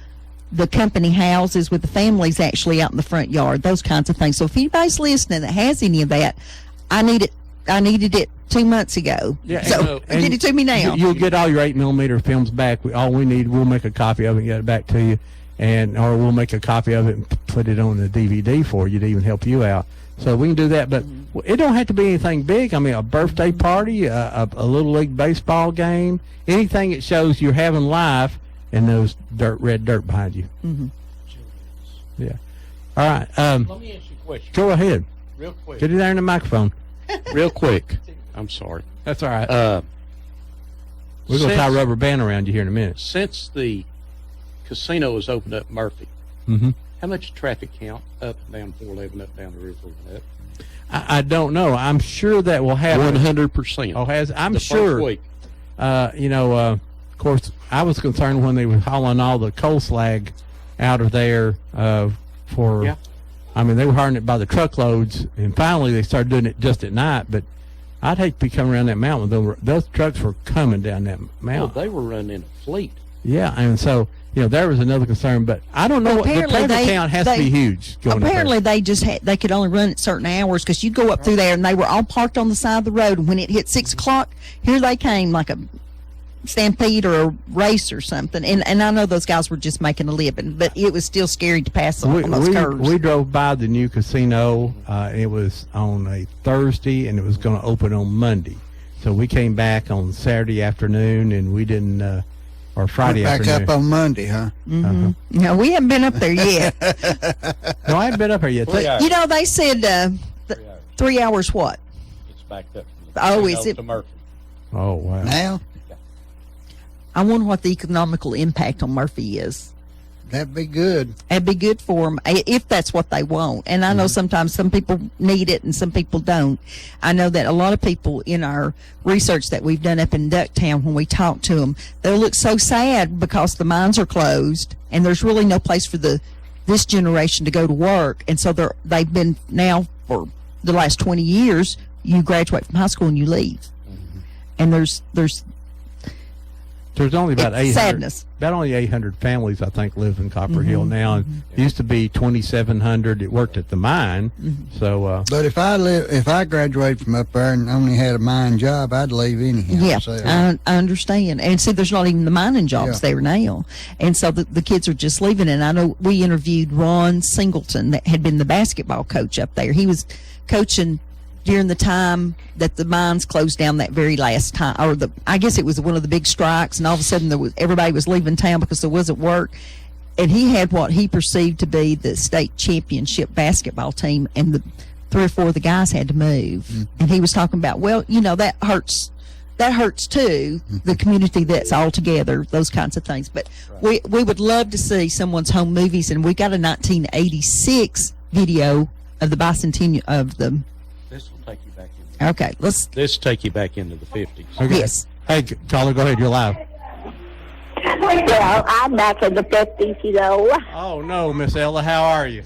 company houses with the families actually out in the front yard, those kinds of things. So if anybody's listening that has any of that, I needed it 2 months ago. Yeah, so get it to me now. You'll get all your 8mm films back. All we need, we'll make a copy of it and get it back to you, or we'll make a copy of it and put it on the DVD for you to even help you out. So we can do that, but it don't have to be anything big. I mean, a birthday party, a little league baseball game, anything that shows you're having life. And those red dirt behind you. Yeah. All right. Let me ask you a question. Go ahead. Real quick. Get it there in the microphone. Real quick. I'm sorry. That's all right. We're going to tie a rubber band around you here in a minute. Since the casino was opened up in Murphy, how much traffic count up and down 411, up down the river? I don't know. I'm sure that will happen. 100%. Oh, I'm the sure. First week. Of course, I was concerned when they were hauling all the coal slag out of there I mean, they were hauling it by the truckloads, and finally they started doing it just at night, but I'd hate to be coming around that mountain. Those trucks were coming down that mountain. Well, they were running in a fleet. Yeah, and so, there was another concern, but I don't know what the traffic count has to be huge. Apparently, they could only run at certain hours because you go up through there and they were all parked on the side of the road, and when it hit 6 o'clock, here they came like a stampede or a race or something. And I know those guys were just making a living, but it was still scary to pass on those curves. We drove by the new casino. It was on a Thursday, and it was going to open on Monday. So we came back on Saturday afternoon, and we didn't, or Friday Back afternoon. up on Monday, huh? Mm-hmm. No, we haven't been up there yet. No, I haven't been up here yet. You know, they said 3 hours what? It's backed up. Oh, is it? To Murphy. Oh, wow. Now? I wonder what the economical impact on Murphy is. That'd be good. It'd be good for them if that's what they want. And I know sometimes some people need it and some people don't. I know that a lot of people in our research that we've done up in Ducktown, when we talk to them, they'll look so sad because the mines are closed and there's really no place for this generation to go to work. And so they've been now for the last 20 years, you graduate from high school and you leave. And there's only about it's 800. sadness. About only 800 families, I think, live in Copper Hill now. And it used to be 2,700. It worked at the mine. So, But if I graduated from up there and only had a mine job, I'd leave anyhow. Yeah, So, I understand. And see, there's not even the mining jobs there now. And so the kids are just leaving. And I know we interviewed Ron Singleton that had been the basketball coach up there. He was coaching during the time that the mines closed down that very last time, or I guess it was one of the big strikes, and all of a sudden everybody was leaving town because there wasn't work. And he had what he perceived to be the state championship basketball team, and the 3 or 4 of the guys had to move. And he was talking about, well, you know, that hurts too, the community that's all together, those kinds of things. But we would love to see someone's home movies, and we got a 1986 video of the bicentennial of the. This will take you back in. Okay, This will take you back into the 50s. okay. Yes. Hey, caller, go ahead. You're live. Well, I'm back in the 50s, you know. Oh, no, Miss Ella. How are you?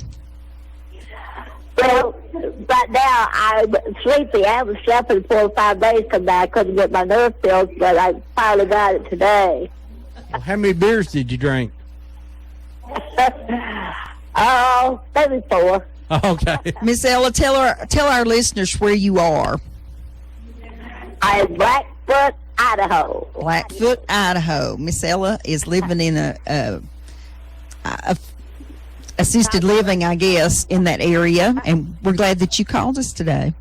Well, right now I'm sleepy. I haven't slept in 4 or 5 days because I couldn't get my nerve pills, but I finally got it today. Well, how many beers did you drink? Oh, maybe 4. Okay. Miss Ella, tell our listeners where you are. I'm in Blackfoot, Idaho. Blackfoot, Idaho. Miss Ella is living in a assisted living, I guess, in that area, and we're glad that you called us today.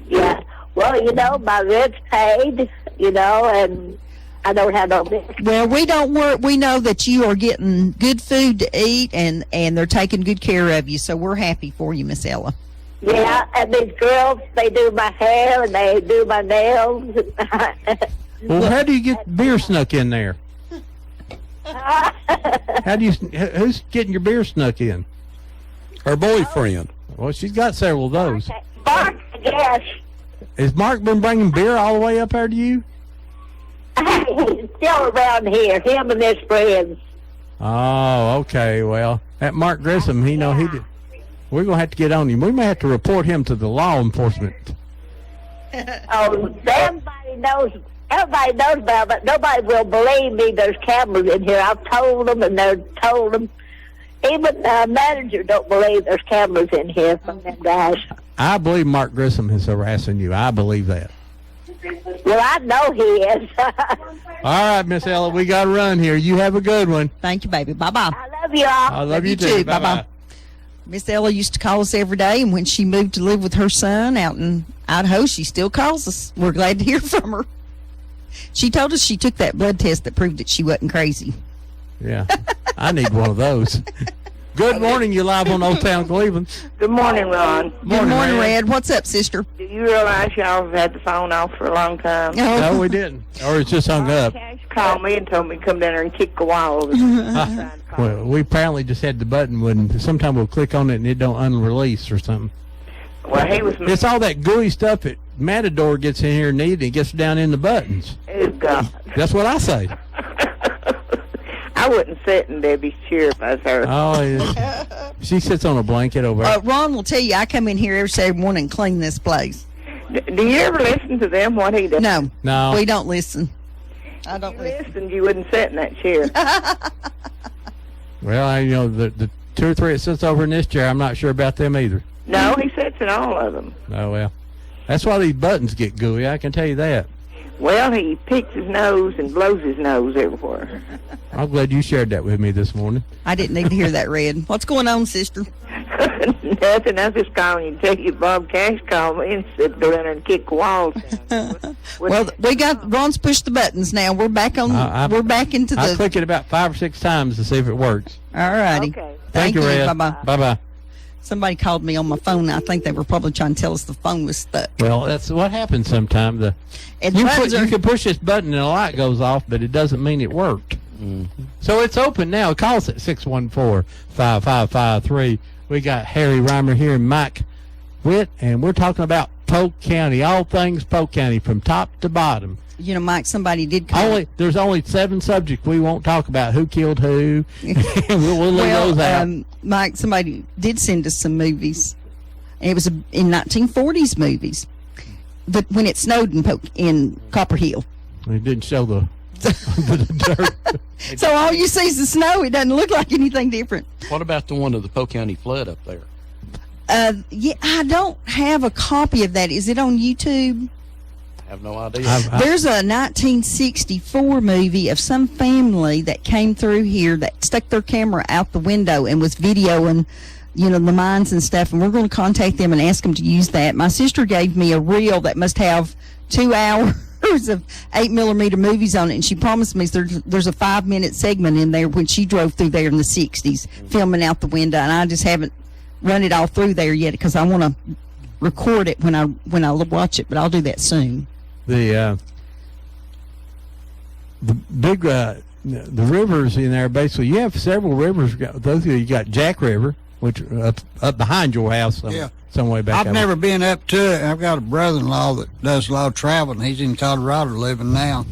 Yeah. Well, you know, my rent's paid, you know, and I don't have no bills. Well, we don't work. We know that you are getting good food to eat, and they're taking good care of you. So we're happy for you, Miss Ella. Yeah, and these girls, they do my hair and they do my nails. Well, how do you get beer snuck in there? How do you? Who's getting your beer snuck in? Her boyfriend. Well, she's got several of those. Mark, I guess. Has Mark been bringing beer all the way up there to you? He's still around here, him and his friends. Oh, okay. Well, that Mark Grissom, he did. We're gonna have to get on him. We may have to report him to the law enforcement. Oh, everybody knows about it, but nobody will believe me. There's cameras in here. I've told them, and they've told them. Even the manager don't believe there's cameras in here from them guys. I believe Mark Grissom is harassing you. I believe that. Well, I know he is. All right, Miss Ella, we got to run here. You have a good one. Thank you, baby. Bye-bye. I love y'all. I love you too. Bye-bye. Miss Ella used to call us every day, and when she moved to live with her son out in Idaho, she still calls us. We're glad to hear from her. She told us she took that blood test that proved that she wasn't crazy. Yeah, I need one of those. Good morning. You live on Old Town Cleveland. Good morning, Ron. Good morning, Red. What's up, sister? Do you realize y'all have had the phone off for a long time? No, we didn't. Or it's just hung up. Cash called me and told me to come down there and kick the wall. Well, we apparently just had the button when sometimes we'll click on it and it don't unrelease or something. Well, he was. It's all that gooey stuff that Matador gets in here and needs and gets down in the buttons. Oh, God. That's what I say. I wouldn't sit in Debbie's chair if I was her. Oh, yeah. She sits on a blanket over there. Ron will tell you, I come in here every Saturday morning and clean this place. Do you ever listen to them, what he does? No. We don't listen. I don't listen. You wouldn't sit in that chair. Well, the 2 or 3 that sits over in this chair, I'm not sure about them either. No, he sits in all of them. Oh, well. That's why these buttons get gooey, I can tell you that. Well, he picks his nose and blows his nose everywhere. I'm glad you shared that with me this morning. I didn't need to hear that, Red. What's going on, sister? Nothing. I'm just calling you to tell you Bob Cash called me and said go down there and kick walls down. Well, we got Ron's pushed the buttons now. We're back on. We're back into the. I click it about 5 or 6 times to see if it works. All righty. Okay. Thank you, Red. Bye bye. Bye bye. Somebody called me on my phone. I think they were probably trying to tell us the phone was stuck. Well, that's what happens sometimes. And You buttons are- can push this button and a light goes off, but it doesn't mean it worked. So it's open now. Call us at 614-5553. We got Harry Reimer here and Mike Witt, and we're talking about Polk County, all things Polk County from top to bottom. You know, Mike, somebody did call. There's only 7 subjects we won't talk about. Who killed who? we'll leave those out. Mike, somebody did send us some movies. And it was in 1940s movies. But when it snowed in Copper Hill. It didn't show the dirt. So all you see is the snow. It doesn't look like anything different. What about the one of the Polk County flood up there? Yeah, I don't have a copy of that. Is it on YouTube? I have no idea. There's a 1964 movie of some family that came through here that stuck their camera out the window and was videoing, you know, the mines and stuff. And we're going to contact them and ask them to use that. My sister gave me a reel that must have 2 hours of 8mm movies on it, and she promised me there's a 5-minute segment in there when she drove through there in the 60s, filming out the window. And I just haven't run it all through there yet because I want to record it when I watch it. But I'll do that soon. The big the rivers in there, basically you have several rivers. Those of you got Jack River, which up behind your house some way back. I've never been up to it. I've got a brother-in-law that does a lot of traveling. He's in Colorado living now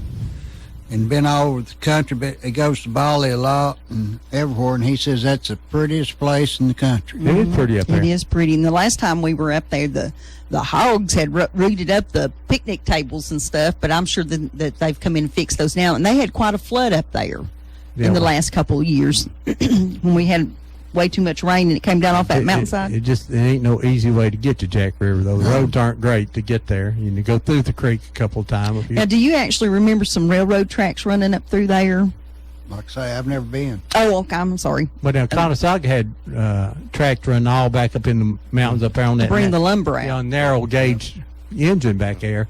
and been all over the country, but he goes to Bali a lot and everywhere, and he says that's the prettiest place in the country. It is pretty up there. It is pretty. And the last time we were up there, the hogs had rooted up the picnic tables and stuff, but I'm sure that they've come in and fixed those now. And they had quite a flood up there in the last couple of years when we had way too much rain and it came down off that mountainside. It ain't no easy way to get to Jack River, though. The roads aren't great to get there. You go through the creek a couple of times. Now, do you actually remember some railroad tracks running up through there? Like I say, I've never been. Oh, okay. I'm sorry. But now Conosaga had tracks running all back up in the mountains up there on that. Bring the lumber out. Yeah, narrow gauge engine back there.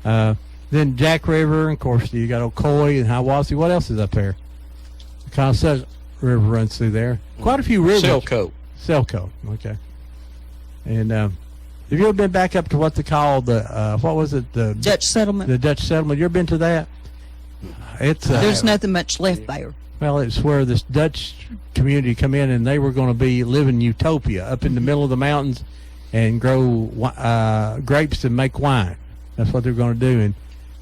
Then Jack River, and of course you got Ocoee and Hiwassee. What else is up there? The Conosaga River runs through there. Quite a few rivers. Selco. Okay. And have you ever been back up to what they call the what was it? The Dutch settlement. The Dutch settlement. You ever been to that? It's there's nothing much left there. Well, it's where this Dutch community come in, and they were going to be living utopia up in the middle of the mountains and grow grapes and make wine. That's what they were going to do, and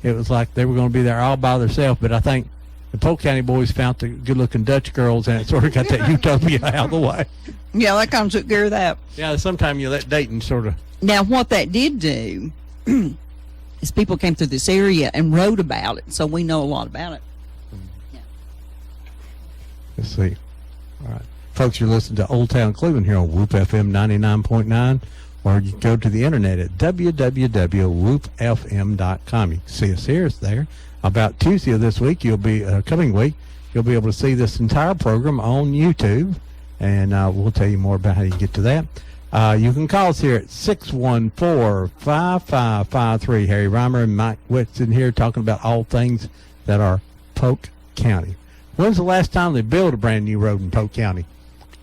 it was like they were going to be there all by themselves. But I think the Polk County boys found the good-looking Dutch girls, and it sort of got that utopia out of the way. Yeah, that kind of took care of that. Yeah, sometimes you let Dayton sort of. Now, what that did do is people came through this area and wrote about it, so we know a lot about it. Yeah. Let's see. All right. Folks, you're listening to Old Town Cleveland here on Whoop FM 99.9, or you go to the internet at www.whoopfm.com. You can see us here, it's there. About Tuesday of this week, coming week, you'll be able to see this entire program on YouTube, and we'll tell you more about how you get to that. You can call us here at 614-5553. Harry Reimer and Mike Whitson here talking about all things that are Polk County. When's the last time they built a brand new road in Polk County?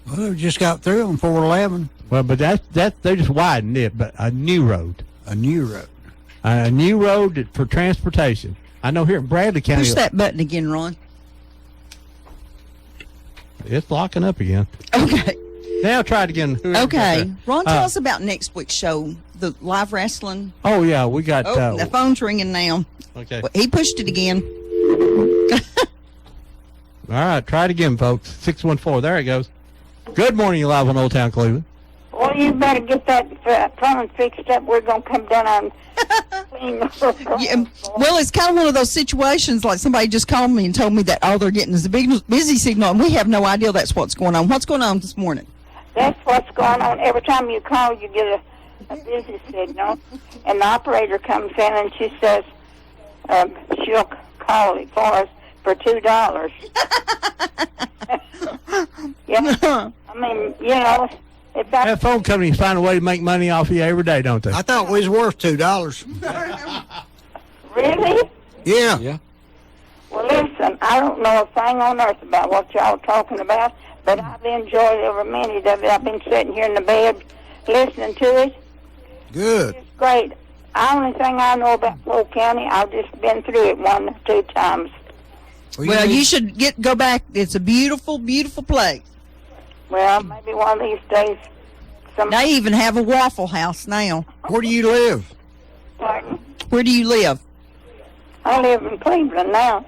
Well, we just got through on 411. Well, but that they just widened it, but a new road. A new road. A new road for transportation. I know here in Bradley County. Push that button again, Ron. It's locking up again. Okay. Now try it again. Okay. Ron, tell us about next week's show, the live wrestling. Oh, yeah, we got... the phone's ringing now. Okay. Well, he pushed it again. All right, try it again, folks. 614. There it goes. Good morning, you live on Old Town Cleveland. Well, you better get that phone fixed up. We're going to come down and clean the yeah, well, it's kind of one of those situations like somebody just called me and told me that all they're getting is a big busy signal, and we have no idea that's what's going on. What's going on this morning? That's what's going on. Every time you call, you get a busy signal, and the operator comes in and she says, she'll call it for us for $2. Yeah, I mean, you know, if I That phone companies find a way to make money off you every day, don't they? I thought we was worth $2. really. Yeah. Yeah. Well, listen, I don't know a thing on earth about what y'all are talking about, but I've enjoyed every minute of it. I've been sitting here in the bed listening to it. Good. It's great. The only thing I know about Polk County, I've just been through it 1 or 2 times. Well, you should go back. It's a beautiful, beautiful place. Well, maybe one of these days. They even have a Waffle House now. Where do you live? Pardon? Where do you live? I live in Cleveland now.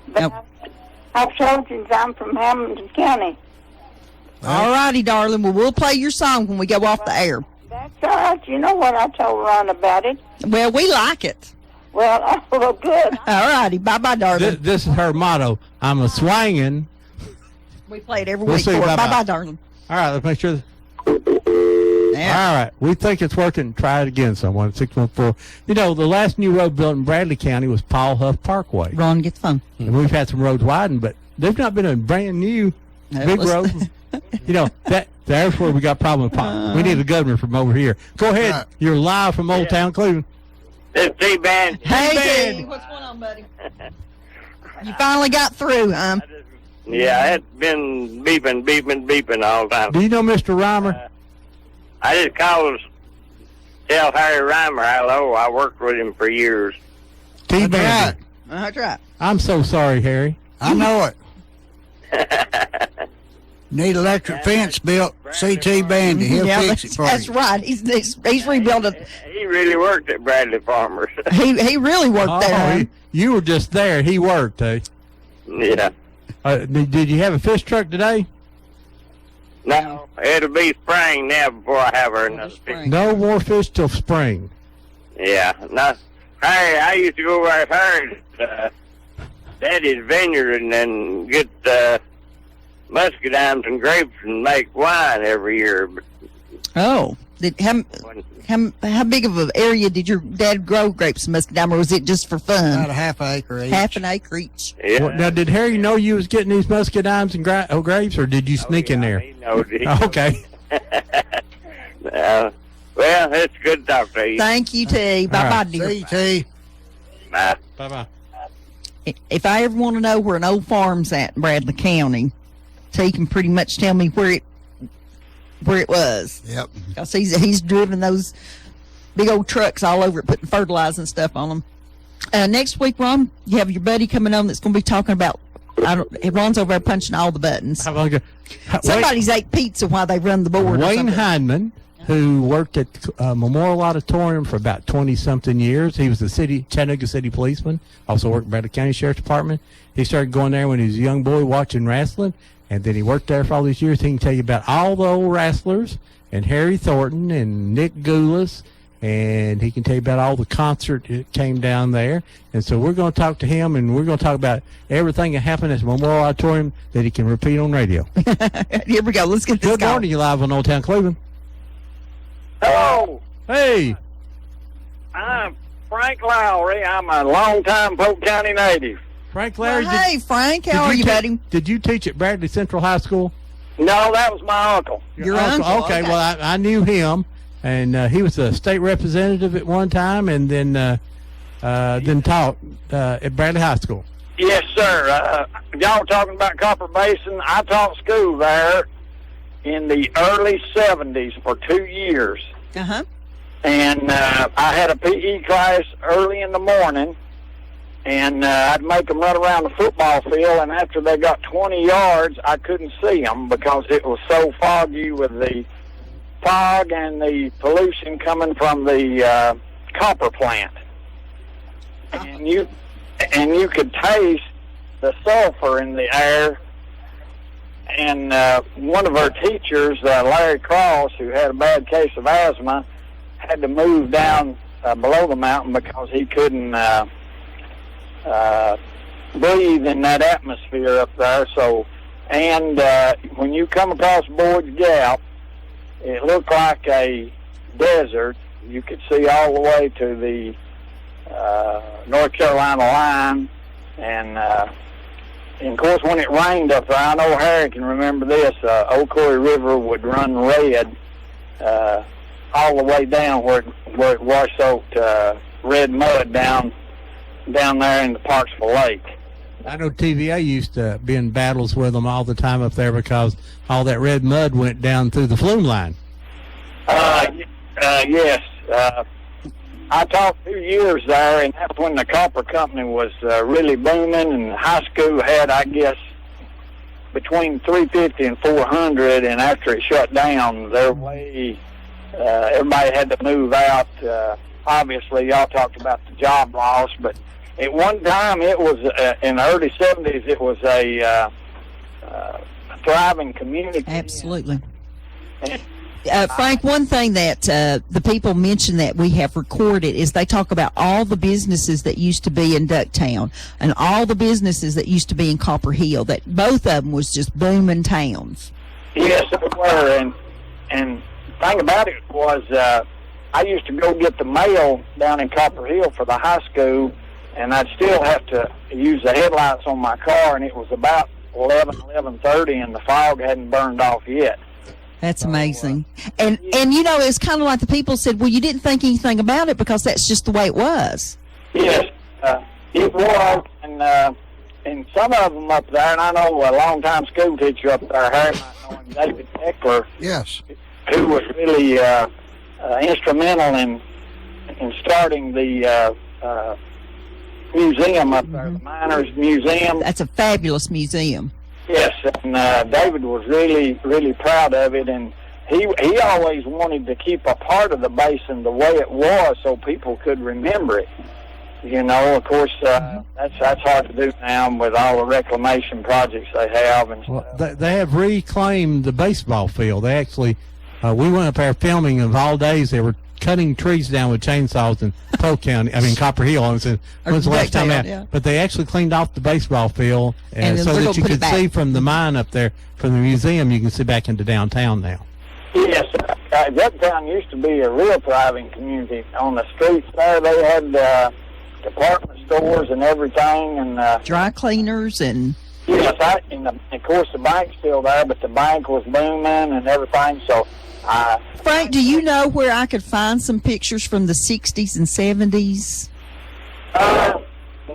But Yep. I've told you I'm from Hamilton County. All righty, darling. Well, we'll play your song when we go off the air. That's all right. You know what I told Ron about it. Well, we like it. Well, well, good. All righty. Bye-bye, darling. This is her motto. I'm a swangin'. We play it every We'll week see. for her. Bye-bye. Bye-bye, darling. All right, let's make sure. Yeah. All right, we think it's working. Try it again, someone. 614. You know, the last new road built in Bradley County was Paul Huff Parkway. Ron, get the phone. And we've had some roads widened, but they've not been a brand new big road. You know, there's where we got problem with Paul. We need a governor from over here. Go ahead. You're live from Old Town Cleveland. It's T-Band. Hey, T. What's going on, buddy? You finally got through, Yeah, it's been beeping all the time. Do you know Mr. Reimer? I just called to tell Harry Reimer hello. I worked with him for years. T-Band. That's right. I'm so sorry, Harry. I know it. Need electric fence built. CT Bandy. He'll fix it for that's you. right. He's rebuilding. He really worked at Bradley Farmers. He really worked there. You were just there. He worked, eh? Yeah. Did you have a fish truck today? No, it'll be spring now before I have her another fish. No more fish till spring. Yeah. No, Harry, I used to go over at Harry's Daddy's vineyard and then get muscadines and grapes and make wine every year. But Oh, how big of an area did your dad grow grapes and muscadine, or was it just for fun? About a half acre each. Half an acre each. Yeah. Now, did Harry know you was getting these muscadines and grapes, or did you sneak in there? He knows. Okay. Well, it's good to talk to you. Thank you, T. Bye-bye, dear. CT. Bye. Bye-bye. If I ever want to know where an old farm's at in Bradley County, T can pretty much tell me where it was. Yep. Because he's driven those big old trucks all over it, putting fertilizer and stuff on them. Next week, Ron, you have your buddy coming on that's going to be talking about. Ron's over there punching all the buttons. How long ago? Somebody's ate pizza while they run the board. or Wayne something. Hindman, who worked at Memorial Auditorium for about 20-something years. He was the Chattanooga City policeman, also worked at Bradley County Sheriff's Department. He started going there when he was a young boy watching wrestling, and then he worked there for all these years. He can tell you about all the old wrestlers, and Harry Thornton, and Nick Goulas, and he can tell you about all the concert that came down there. And so we're going to talk to him, and we're going to talk about everything that happened at Memorial Auditorium that he can repeat on radio. Here we go. Let's get this Good going. morning. You live on Old Town Cleveland. Hello. Hey. I'm Frank Lowry. I'm a longtime Polk County native. Frank Well, Larry. hey, Frank, how are you, buddy? Did you teach at Bradley Central High School? No, that was my uncle. Your uncle? Okay, well, I knew him, and he was a state representative at one time, and then taught at Bradley High School. Yes, sir. Y'all talking about Copper Basin. I taught school there in the early 70s for 2 years. Uh-huh. And I had a PE class early in the morning, and I'd make them run around the football field, and after they got 20 yards, I couldn't see them because it was so foggy with the fog and the pollution coming from the copper plant. And you could taste the sulfur in the air. And one of our teachers, Larry Cross, who had a bad case of asthma, had to move down below the mountain because he couldn't breathe in that atmosphere up there. So, and when you come across Boyd's Gap, it looked like a desert. You could see all the way to the North Carolina line, and of course when it rained up there, I know Harry can remember this. Old Corey River would run red all the way down where it wash-soaked red mud down there in the Parksville Lake. I know TVA used to be in battles with them all the time up there because all that red mud went down through the flume line. Yes. I taught 2 years there, and that's when the copper company was really booming, and high school had, I guess, between 350 and 400, and after it shut down, everybody had to move out. Obviously, y'all talked about the job loss, but at one time, it was, in the early 70s, it was a thriving community. Absolutely. Frank, one thing that the people mention that we have recorded is they talk about all the businesses that used to be in Ducktown and all the businesses that used to be in Copper Hill, that both of them was just booming towns. Yes, they were. And the thing about it was I used to go get the mail down in Copper Hill for the high school, and I'd still have to use the headlights on my car, and it was about 11:30, and the fog hadn't burned off yet. That's amazing. And you know, it's kind of like the people said, well, you didn't think anything about it because that's just the way it was. Yes, it was. And some of them up there, and I know a long-time school teacher up there, Harry might know him, David Eckler. Yes. Who was really instrumental in starting the museum up there, the Miners Museum. That's a fabulous museum. Yes, and David was really, really proud of it, and he always wanted to keep a part of the basin the way it was so people could remember it. You know, of course, that's hard to do now with all the reclamation projects they have and stuff. Well, they have reclaimed the baseball field. They actually, we went up there filming, of all days, they were cutting trees down with chainsaws in Copper Hill. And said, when's the last time that? Yeah. But they actually cleaned off the baseball field, and so that you could see from the mine up there, from the museum, you can see back into downtown now. Yes, Ducktown used to be a real thriving community. On the streets there, they had department stores and everything, and dry cleaners and. Yes, of course the bank's still there, but the bank was booming and everything. So, Frank, do you know where I could find some pictures from the 60s and 70s? No,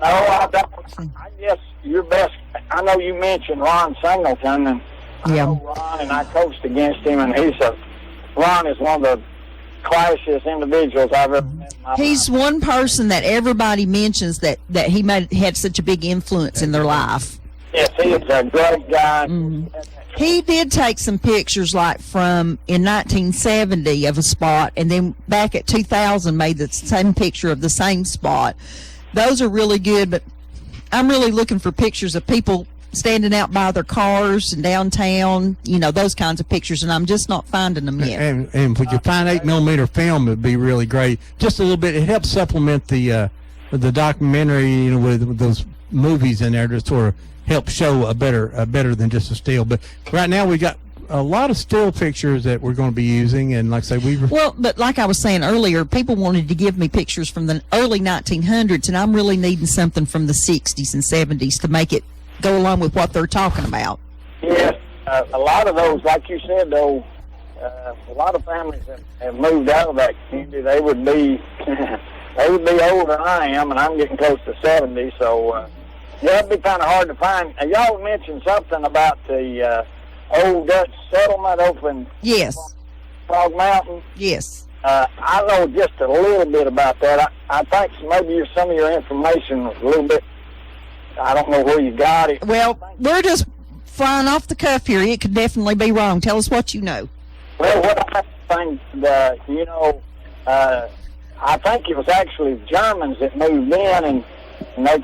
I don't. I guess your best. I know you mentioned Ron Singleton, and I know Ron, and I coached against him, and Ron is one of the classiest individuals I've ever met in my life. He's one person that everybody mentions that he had such a big influence in their life. Yes, he is a great guy. Mm-hmm. He did take some pictures like from in 1970 of a spot, and then back at 2000 made the same picture of the same spot. Those are really good, but I'm really looking for pictures of people standing out by their cars and downtown, you know, those kinds of pictures, and I'm just not finding them yet. And if we could find 8mm film, it'd be really great. Just a little bit. It helps supplement the documentary, you know, with those movies in there to sort of help show a better than just a still. But right now we got a lot of still pictures that we're going to be using, and like I say, but like I was saying earlier, people wanted to give me pictures from the early 1900s, and I'm really needing something from the 60s and 70s to make it go along with what they're talking about. Yes, a lot of those, like you said, though, a lot of families have moved out of that community. They would be older than I am, and I'm getting close to 70, so yeah, it'd be kind of hard to find. Y'all mentioned something about the old Dutch settlement open. Yes. Frog Mountain. Yes. I know just a little bit about that. I think maybe some of your information was a little bit. I don't know where you got it. Well, we're just flying off the cuff here. It could definitely be wrong. Tell us what you know. Well, what I think, I think it was actually the Germans that moved in, and they,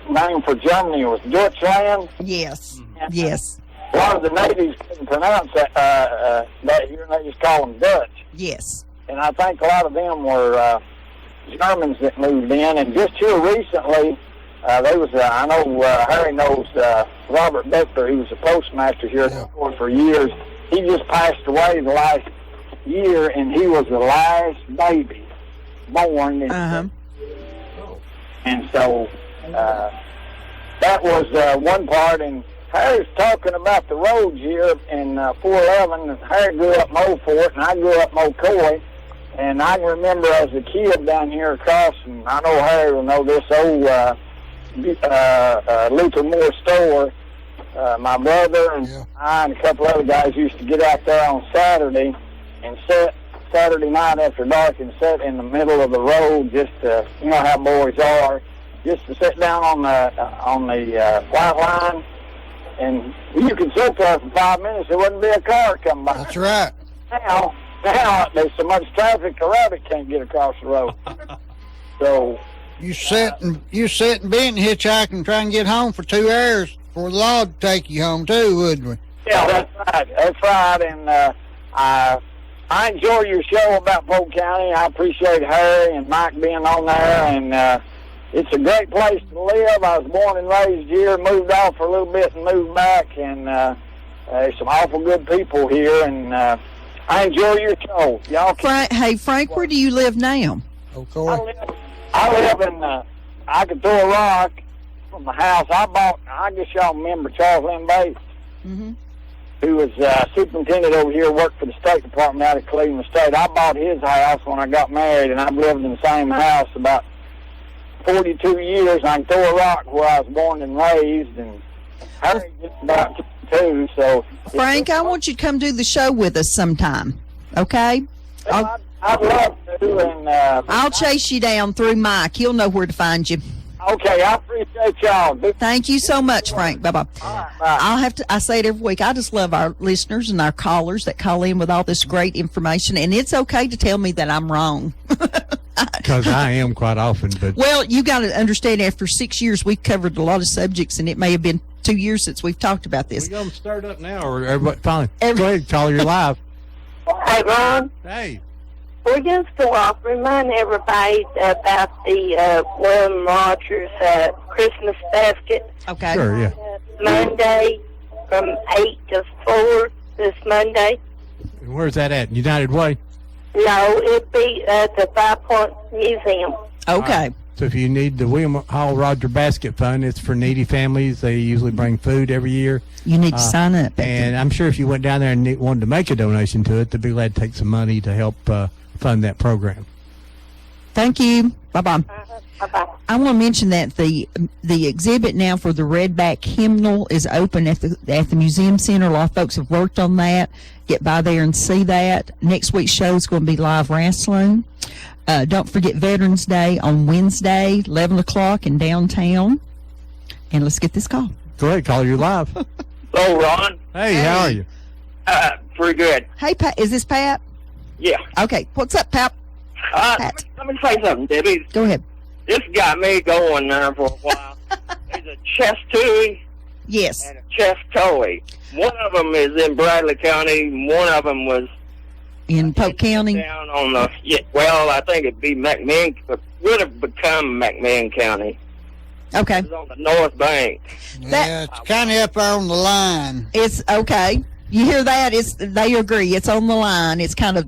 name for Germany was Deutschland. Yes. Yes. A lot of the natives couldn't pronounce that here, and they just call them Dutch. Yes. And I think a lot of them were Germans that moved in, and just here recently, there was, I know Harry knows Robert Beckler. He was a postmaster here for years. He just passed away the last year, and he was the last baby born. And so that was one part. And Harry's talking about the roads here in 411. Harry grew up Old Fort, and I grew up McCoy. And I can remember as a kid down here across, and I know Harry will know this old Luther Moore store. My brother and I and a couple other guys used to get out there on Saturday and sit Saturday night after dark and sit in the middle of the road, just to, you know how boys are, just to sit down on the white line, and you could sit there for 5 minutes. There wouldn't be a car coming by. That's right. Now there's so much traffic, a rabbit can't get across the road. So you sit and bent and hitchhike and try and get home for 2 hours before the law would take you home too, wouldn't we? Yeah, that's right. That's right. And I enjoy your show about Polk County. I appreciate Harry and Mike being on there, and it's a great place to live. I was born and raised here, moved off for a little bit and moved back, and there's some awful good people here, and I enjoy your show. Y'all Frank, where do you live now? I live in, I could throw a rock from the house. I guess y'all remember Charles Lynn Bates, who was superintendent over here, worked for the State Department out of Cleveland State. I bought his house when I got married, and I've lived in the same house about 42 years. I can throw a rock where I was born and raised, and Harry just about too. So Frank, I want you to come do the show with us sometime, okay? I'd love to, and I'll chase you down through Mike. He'll know where to find you. Okay, I appreciate y'all. Thank you so much, Frank. Bye-bye. I say it every week. I just love our listeners and our callers that call in with all this great information, and it's okay to tell me that I'm wrong. Because I am quite often, but well, you got to understand. After 6 years, we've covered a lot of subjects, and it may have been 2 years since we've talked about this. We got them stirred up now, or everybody fine. Go ahead, caller, you're live. Hey, Ron. Hey. We're just going to remind everybody about the William Rogers Christmas basket. Okay. Sure, yeah. Monday from 8 to 4 this Monday. And where's that at? United Way? No, it'd be at the 5 Point Museum. Okay. So if you need the William Hall Roger Basket Fund, it's for needy families. They usually bring food every year. You need to sign up. And I'm sure if you went down there and wanted to make a donation to it, they'd be glad to take some money to help fund that program. Thank you. Bye-bye. Bye-bye. I want to mention that the exhibit now for the Redback Hymnal is open at the Museum Center. A lot of folks have worked on that. Get by there and see that. Next week's show is going to be live wrestling. Don't forget Veterans Day on Wednesday, 11 o'clock in downtown. And let's get this call. Go ahead, caller, you're live. Hello, Ron. Hey, how are you? Pretty good. Hey, Pat. Is this Pat? Yeah. Okay. What's up, Pat? Pat. Let me say something, Debbie. Go ahead. This got me going there for a while. There's a Chestatouille Yes. and a Chestatouille. One of them is in Bradley County. One of them was in Polk County. Down on the well, I think it'd be McMinn, but would have become McMinn County. Okay. It's on the north bank. Yeah, it's kind of up there on the line. It's okay. You hear that? They agree. It's on the line. It's kind of,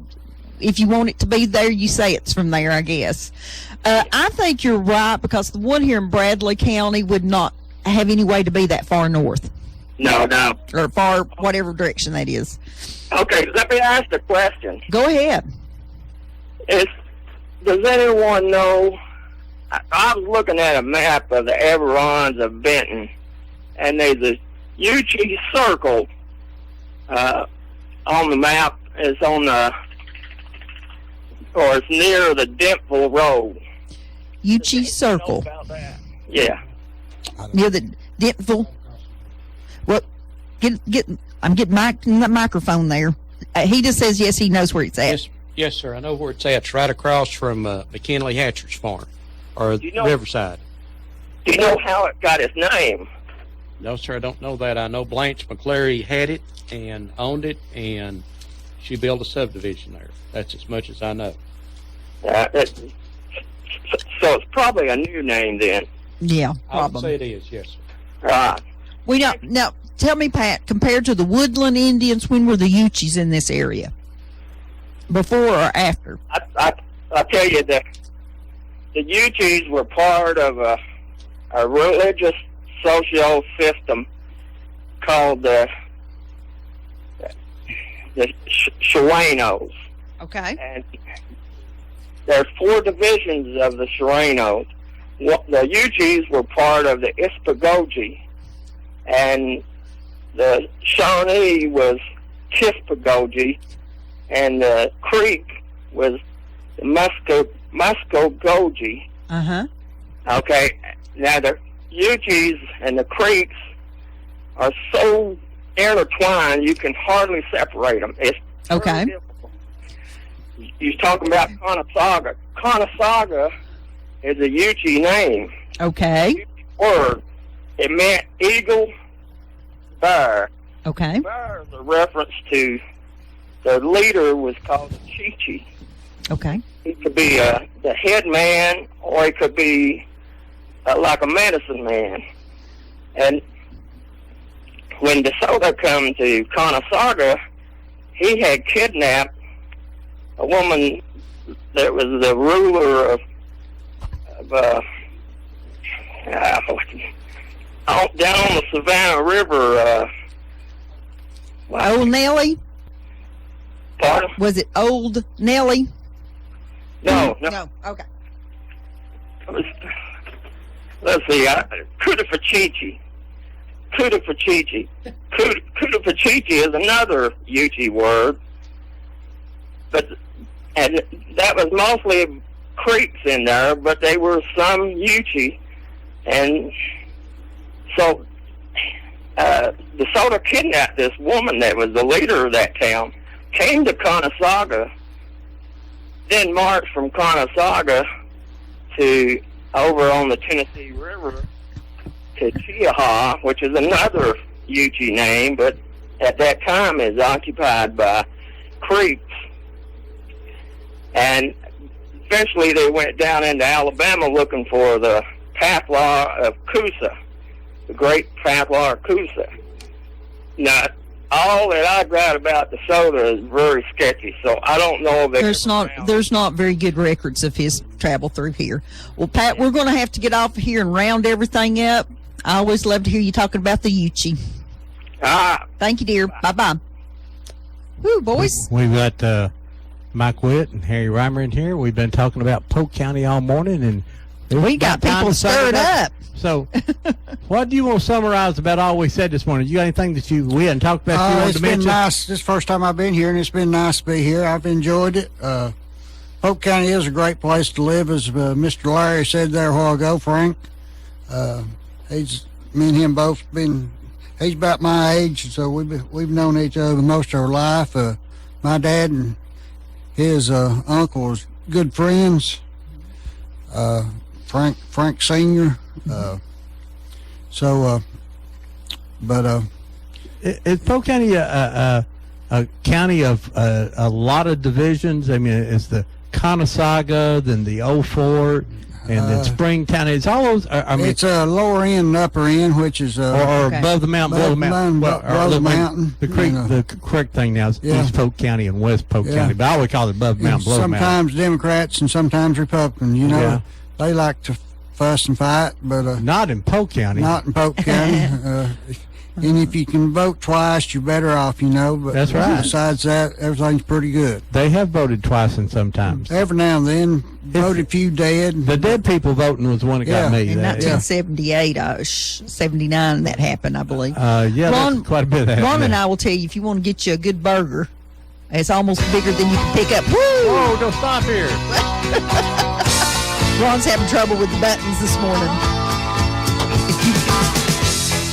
if you want it to be there, you say it's from there, I guess. I think you're right, because the one here in Bradley County would not have any way to be that far north. No. Or far, whatever direction that is. Okay, let me ask a question. Go ahead. Does anyone know? I was looking at a map of the Everons of Benton, and there's a Uchee Circle on the map. It's on the, or it's near the Dentville Road. Uchee Circle. Yeah. Near the Dentville. Well, I'm getting the microphone there. He just says yes, he knows where it's at. Yes, sir. I know where it's at. It's right across from McKinley Hatcher's farm, or Riverside. Do you know how it got its name? No, sir, I don't know that. I know Blanche McClary had it and owned it, and she built a subdivision there. That's as much as I know. So it's probably a new name then. Yeah, I would probably. say it is, yes, sir. Right. We don't. Now, tell me, Pat, compared to the Woodland Indians, when were the Uchees in this area? Before or after? I tell you, the Uchis were part of a religious social system called the Shawanoes. Okay. And there are 4 divisions of the Shawanoes. The Uchis were part of the Ispagogi, and the Shawnee was Tispagogi, and the Creek was the Muskogogi. Uh-huh. Okay, now the Uchis and the Creeks are so intertwined you can hardly separate them. It's okay. You're talking about Conosaga. Conosaga is a Yuchi name. Okay. Word. It meant eagle, bear. Okay. Bear is a reference to the leader was called Chi-Chi. Okay. He could be the head man, or he could be like a medicine man. And when DeSoto come to Conosaga, he had kidnapped a woman that was the ruler of down on the Savannah River. Old Nellie? Pardon? Was it Old Nellie? No. Okay. Let's see. Kudafachichi. Kudafachichi is another Yuchi word, and that was mostly creeks in there, but they were some Yuchi, and so DeSoto kidnapped this woman that was the leader of that town, came to Conosaga, then marched from Conosaga to over on the Tennessee River to Chiaha, which is another Yuchi name, but at that time is occupied by Creeks. And eventually they went down into Alabama looking for the Pathlar of Coosa, the great Pathlar of Coosa. Now, all that I've read about DeSoto is very sketchy, so I don't know if there's not very good records of his travel through here. Well, Pat, we're going to have to get off of here and round everything up. I always love to hear you talking about the Yuchi. Thank you, dear. Bye-bye. Woo, boys. We've got Mike Witt and Harry Reimer in here. We've been talking about Polk County all morning, and we got people stirred up. So, what do you want to summarize about all we said this morning? You got anything that we hadn't talked about you wanted to mention? It's been nice. This is the first time I've been here, and it's been nice to be here. I've enjoyed it. Polk County is a great place to live, as Mr. Larry said there a while ago, Frank. Me and him both been, he's about my age, so we've known each other most of our life. My dad and his uncle was good friends. Frank Sr. Is Polk County a county of a lot of divisions? I mean, it's the Conosaga, then the Old Fort, and then Springtown. It's all those. It's a lower end and upper end, which is or above the mountain, below the mountain. Below the mountain. The creek, the correct thing now is East Polk County and West Polk County, but I always call it above the mountain, below the mountain. Sometimes Democrats and sometimes Republicans. You know, they like to fuss and fight, but not in Polk County. Not in Polk County. And if you can vote twice, you're better off, you know. But that's right. Besides that, everything's pretty good. They have voted twice and sometimes. Every now and then, voted a few dead. The dead people voting was the one that got me. In 1978, 79, that happened, I believe. Ron, quite a bit of that. Ron and I will tell you, if you want to get you a good burger, it's almost bigger than you can pick up. Woo! Whoa, don't stop here. Ron's having trouble with the buttons this morning.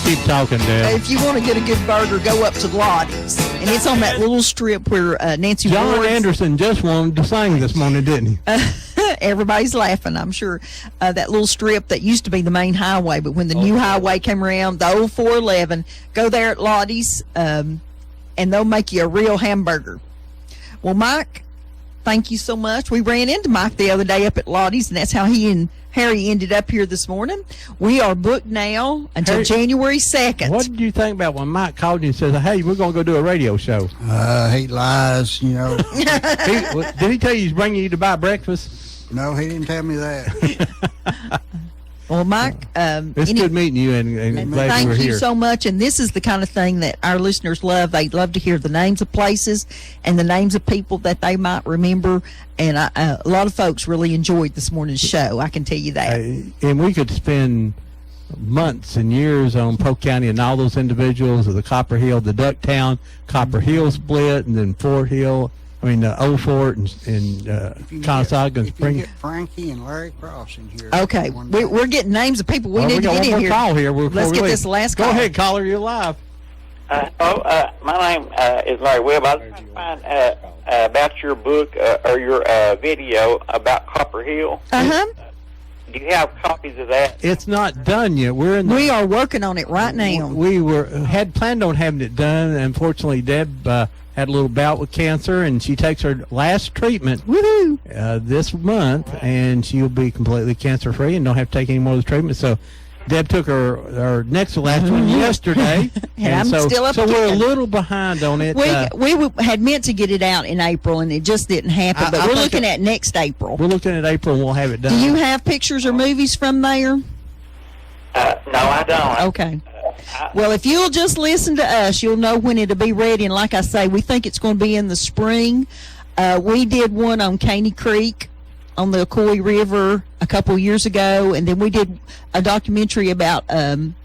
Keep talking, Dad. If you want to get a good burger, go up to Lottie's. And it's on that little strip where Nancy John Anderson just wanted to sing this morning, didn't he? Everybody's laughing, I'm sure. That little strip that used to be the main highway, but when the new highway came around, the old 411, go there at Lottie's, and they'll make you a real hamburger. Well, Mike, thank you so much. We ran into Mike the other day up at Lottie's, and that's how he and Harry ended up here this morning. We are booked now until January 2nd. What did you think about when Mike called you and said, hey, we're going to go do a radio show? He lies, you know. Did he tell you he's bringing you to buy breakfast? No, he didn't tell me that. Well, Mike, It's good meeting you, and glad thank you were you here. so much. And this is the kind of thing that our listeners love. They love to hear the names of places and the names of people that they might remember. And a lot of folks really enjoyed this morning's show. I can tell you that. And we could spend months and years on Polk County and all those individuals of the Copper Hill, the Ducktown, Copper Hill split, and then Fort Hill. Old Fort and Conestoga and If you Spring. get Frankie and Larry Cross in here. Okay, we're getting names of people we need to got get one in more here. call here. Let's get this last call. Go ahead, caller. You're live. My name is Larry Webb. I was trying to find about your book or your video about Copper Hill. Do you have copies of that? It's not done yet. We are working on it right now. We had planned on having it done. Unfortunately, Deb had a little bout with cancer, and she takes her last treatment this month, and she'll be completely cancer free and don't have to take any more of the treatment. So Deb took her next to last one yesterday, And I'm so, still up so we're a again. little behind on it. We had meant to get it out in April, and it just didn't happen. But I we're think looking at next April. We're looking at April, and we'll have it done. Do you have pictures or movies from there? No, I don't. Okay. Well, if you'll just listen to us, you'll know when it'll be ready. And like I say, we think it's going to be in the spring. We did one on Caney Creek on the Coy River a couple years ago, and then we did a documentary about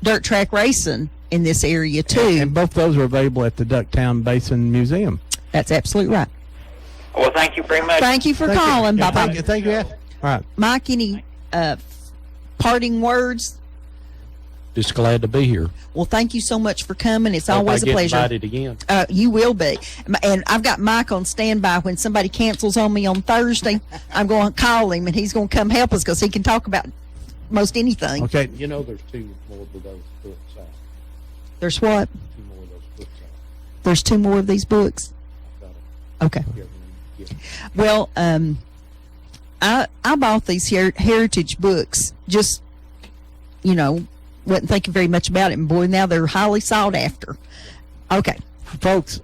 dirt track racing in this area too. And both those are available at the Ducktown Basin Museum. That's absolutely right. Well, thank you very much. Thank you for calling. Yeah, Bye-bye. Thank you. All right. Mike, any parting words? Just glad to be here. Well, thank you so much for coming. It's Hope always I a get pleasure. invited again. You will be. And I've got Mike on standby. When somebody cancels on me on Thursday, I'm going to call him, and he's going to come help us because he can talk about most anything. Okay. You know, there's 2 more of those books out. There's what? 2 more of those books out. There's 2 more of these books? Okay. Well, I bought these heritage books just, wasn't thinking very much about it, and boy, now they're highly sought after. Okay. Folks,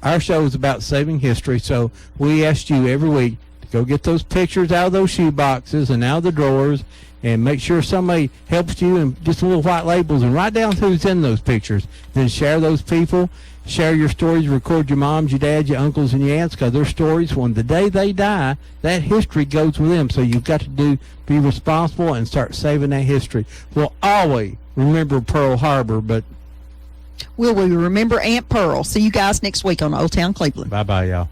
our show is about saving history, so we asked you every week to go get those pictures out of those shoe boxes and out of the drawers, and make sure somebody helps you and just little white labels and write down who's in those pictures. Then share those people, share your stories, record your moms, your dads, your uncles, and your aunts, because their stories, when the day they die, that history goes with them. So you've got to be responsible and start saving that history. We'll always remember Pearl Harbor, but Will we remember Aunt Pearl? See you guys next week on Old Town Cleveland. bye-bye, y'all.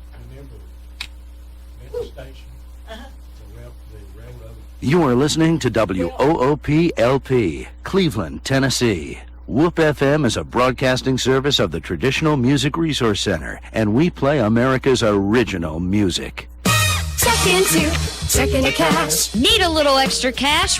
You are listening to WOOP-LP, Cleveland, Tennessee. Whoop FM is a broadcasting service of the Traditional Music Resource Center, and we play America's original music. Check into Checking to Cash. Need a little extra cash?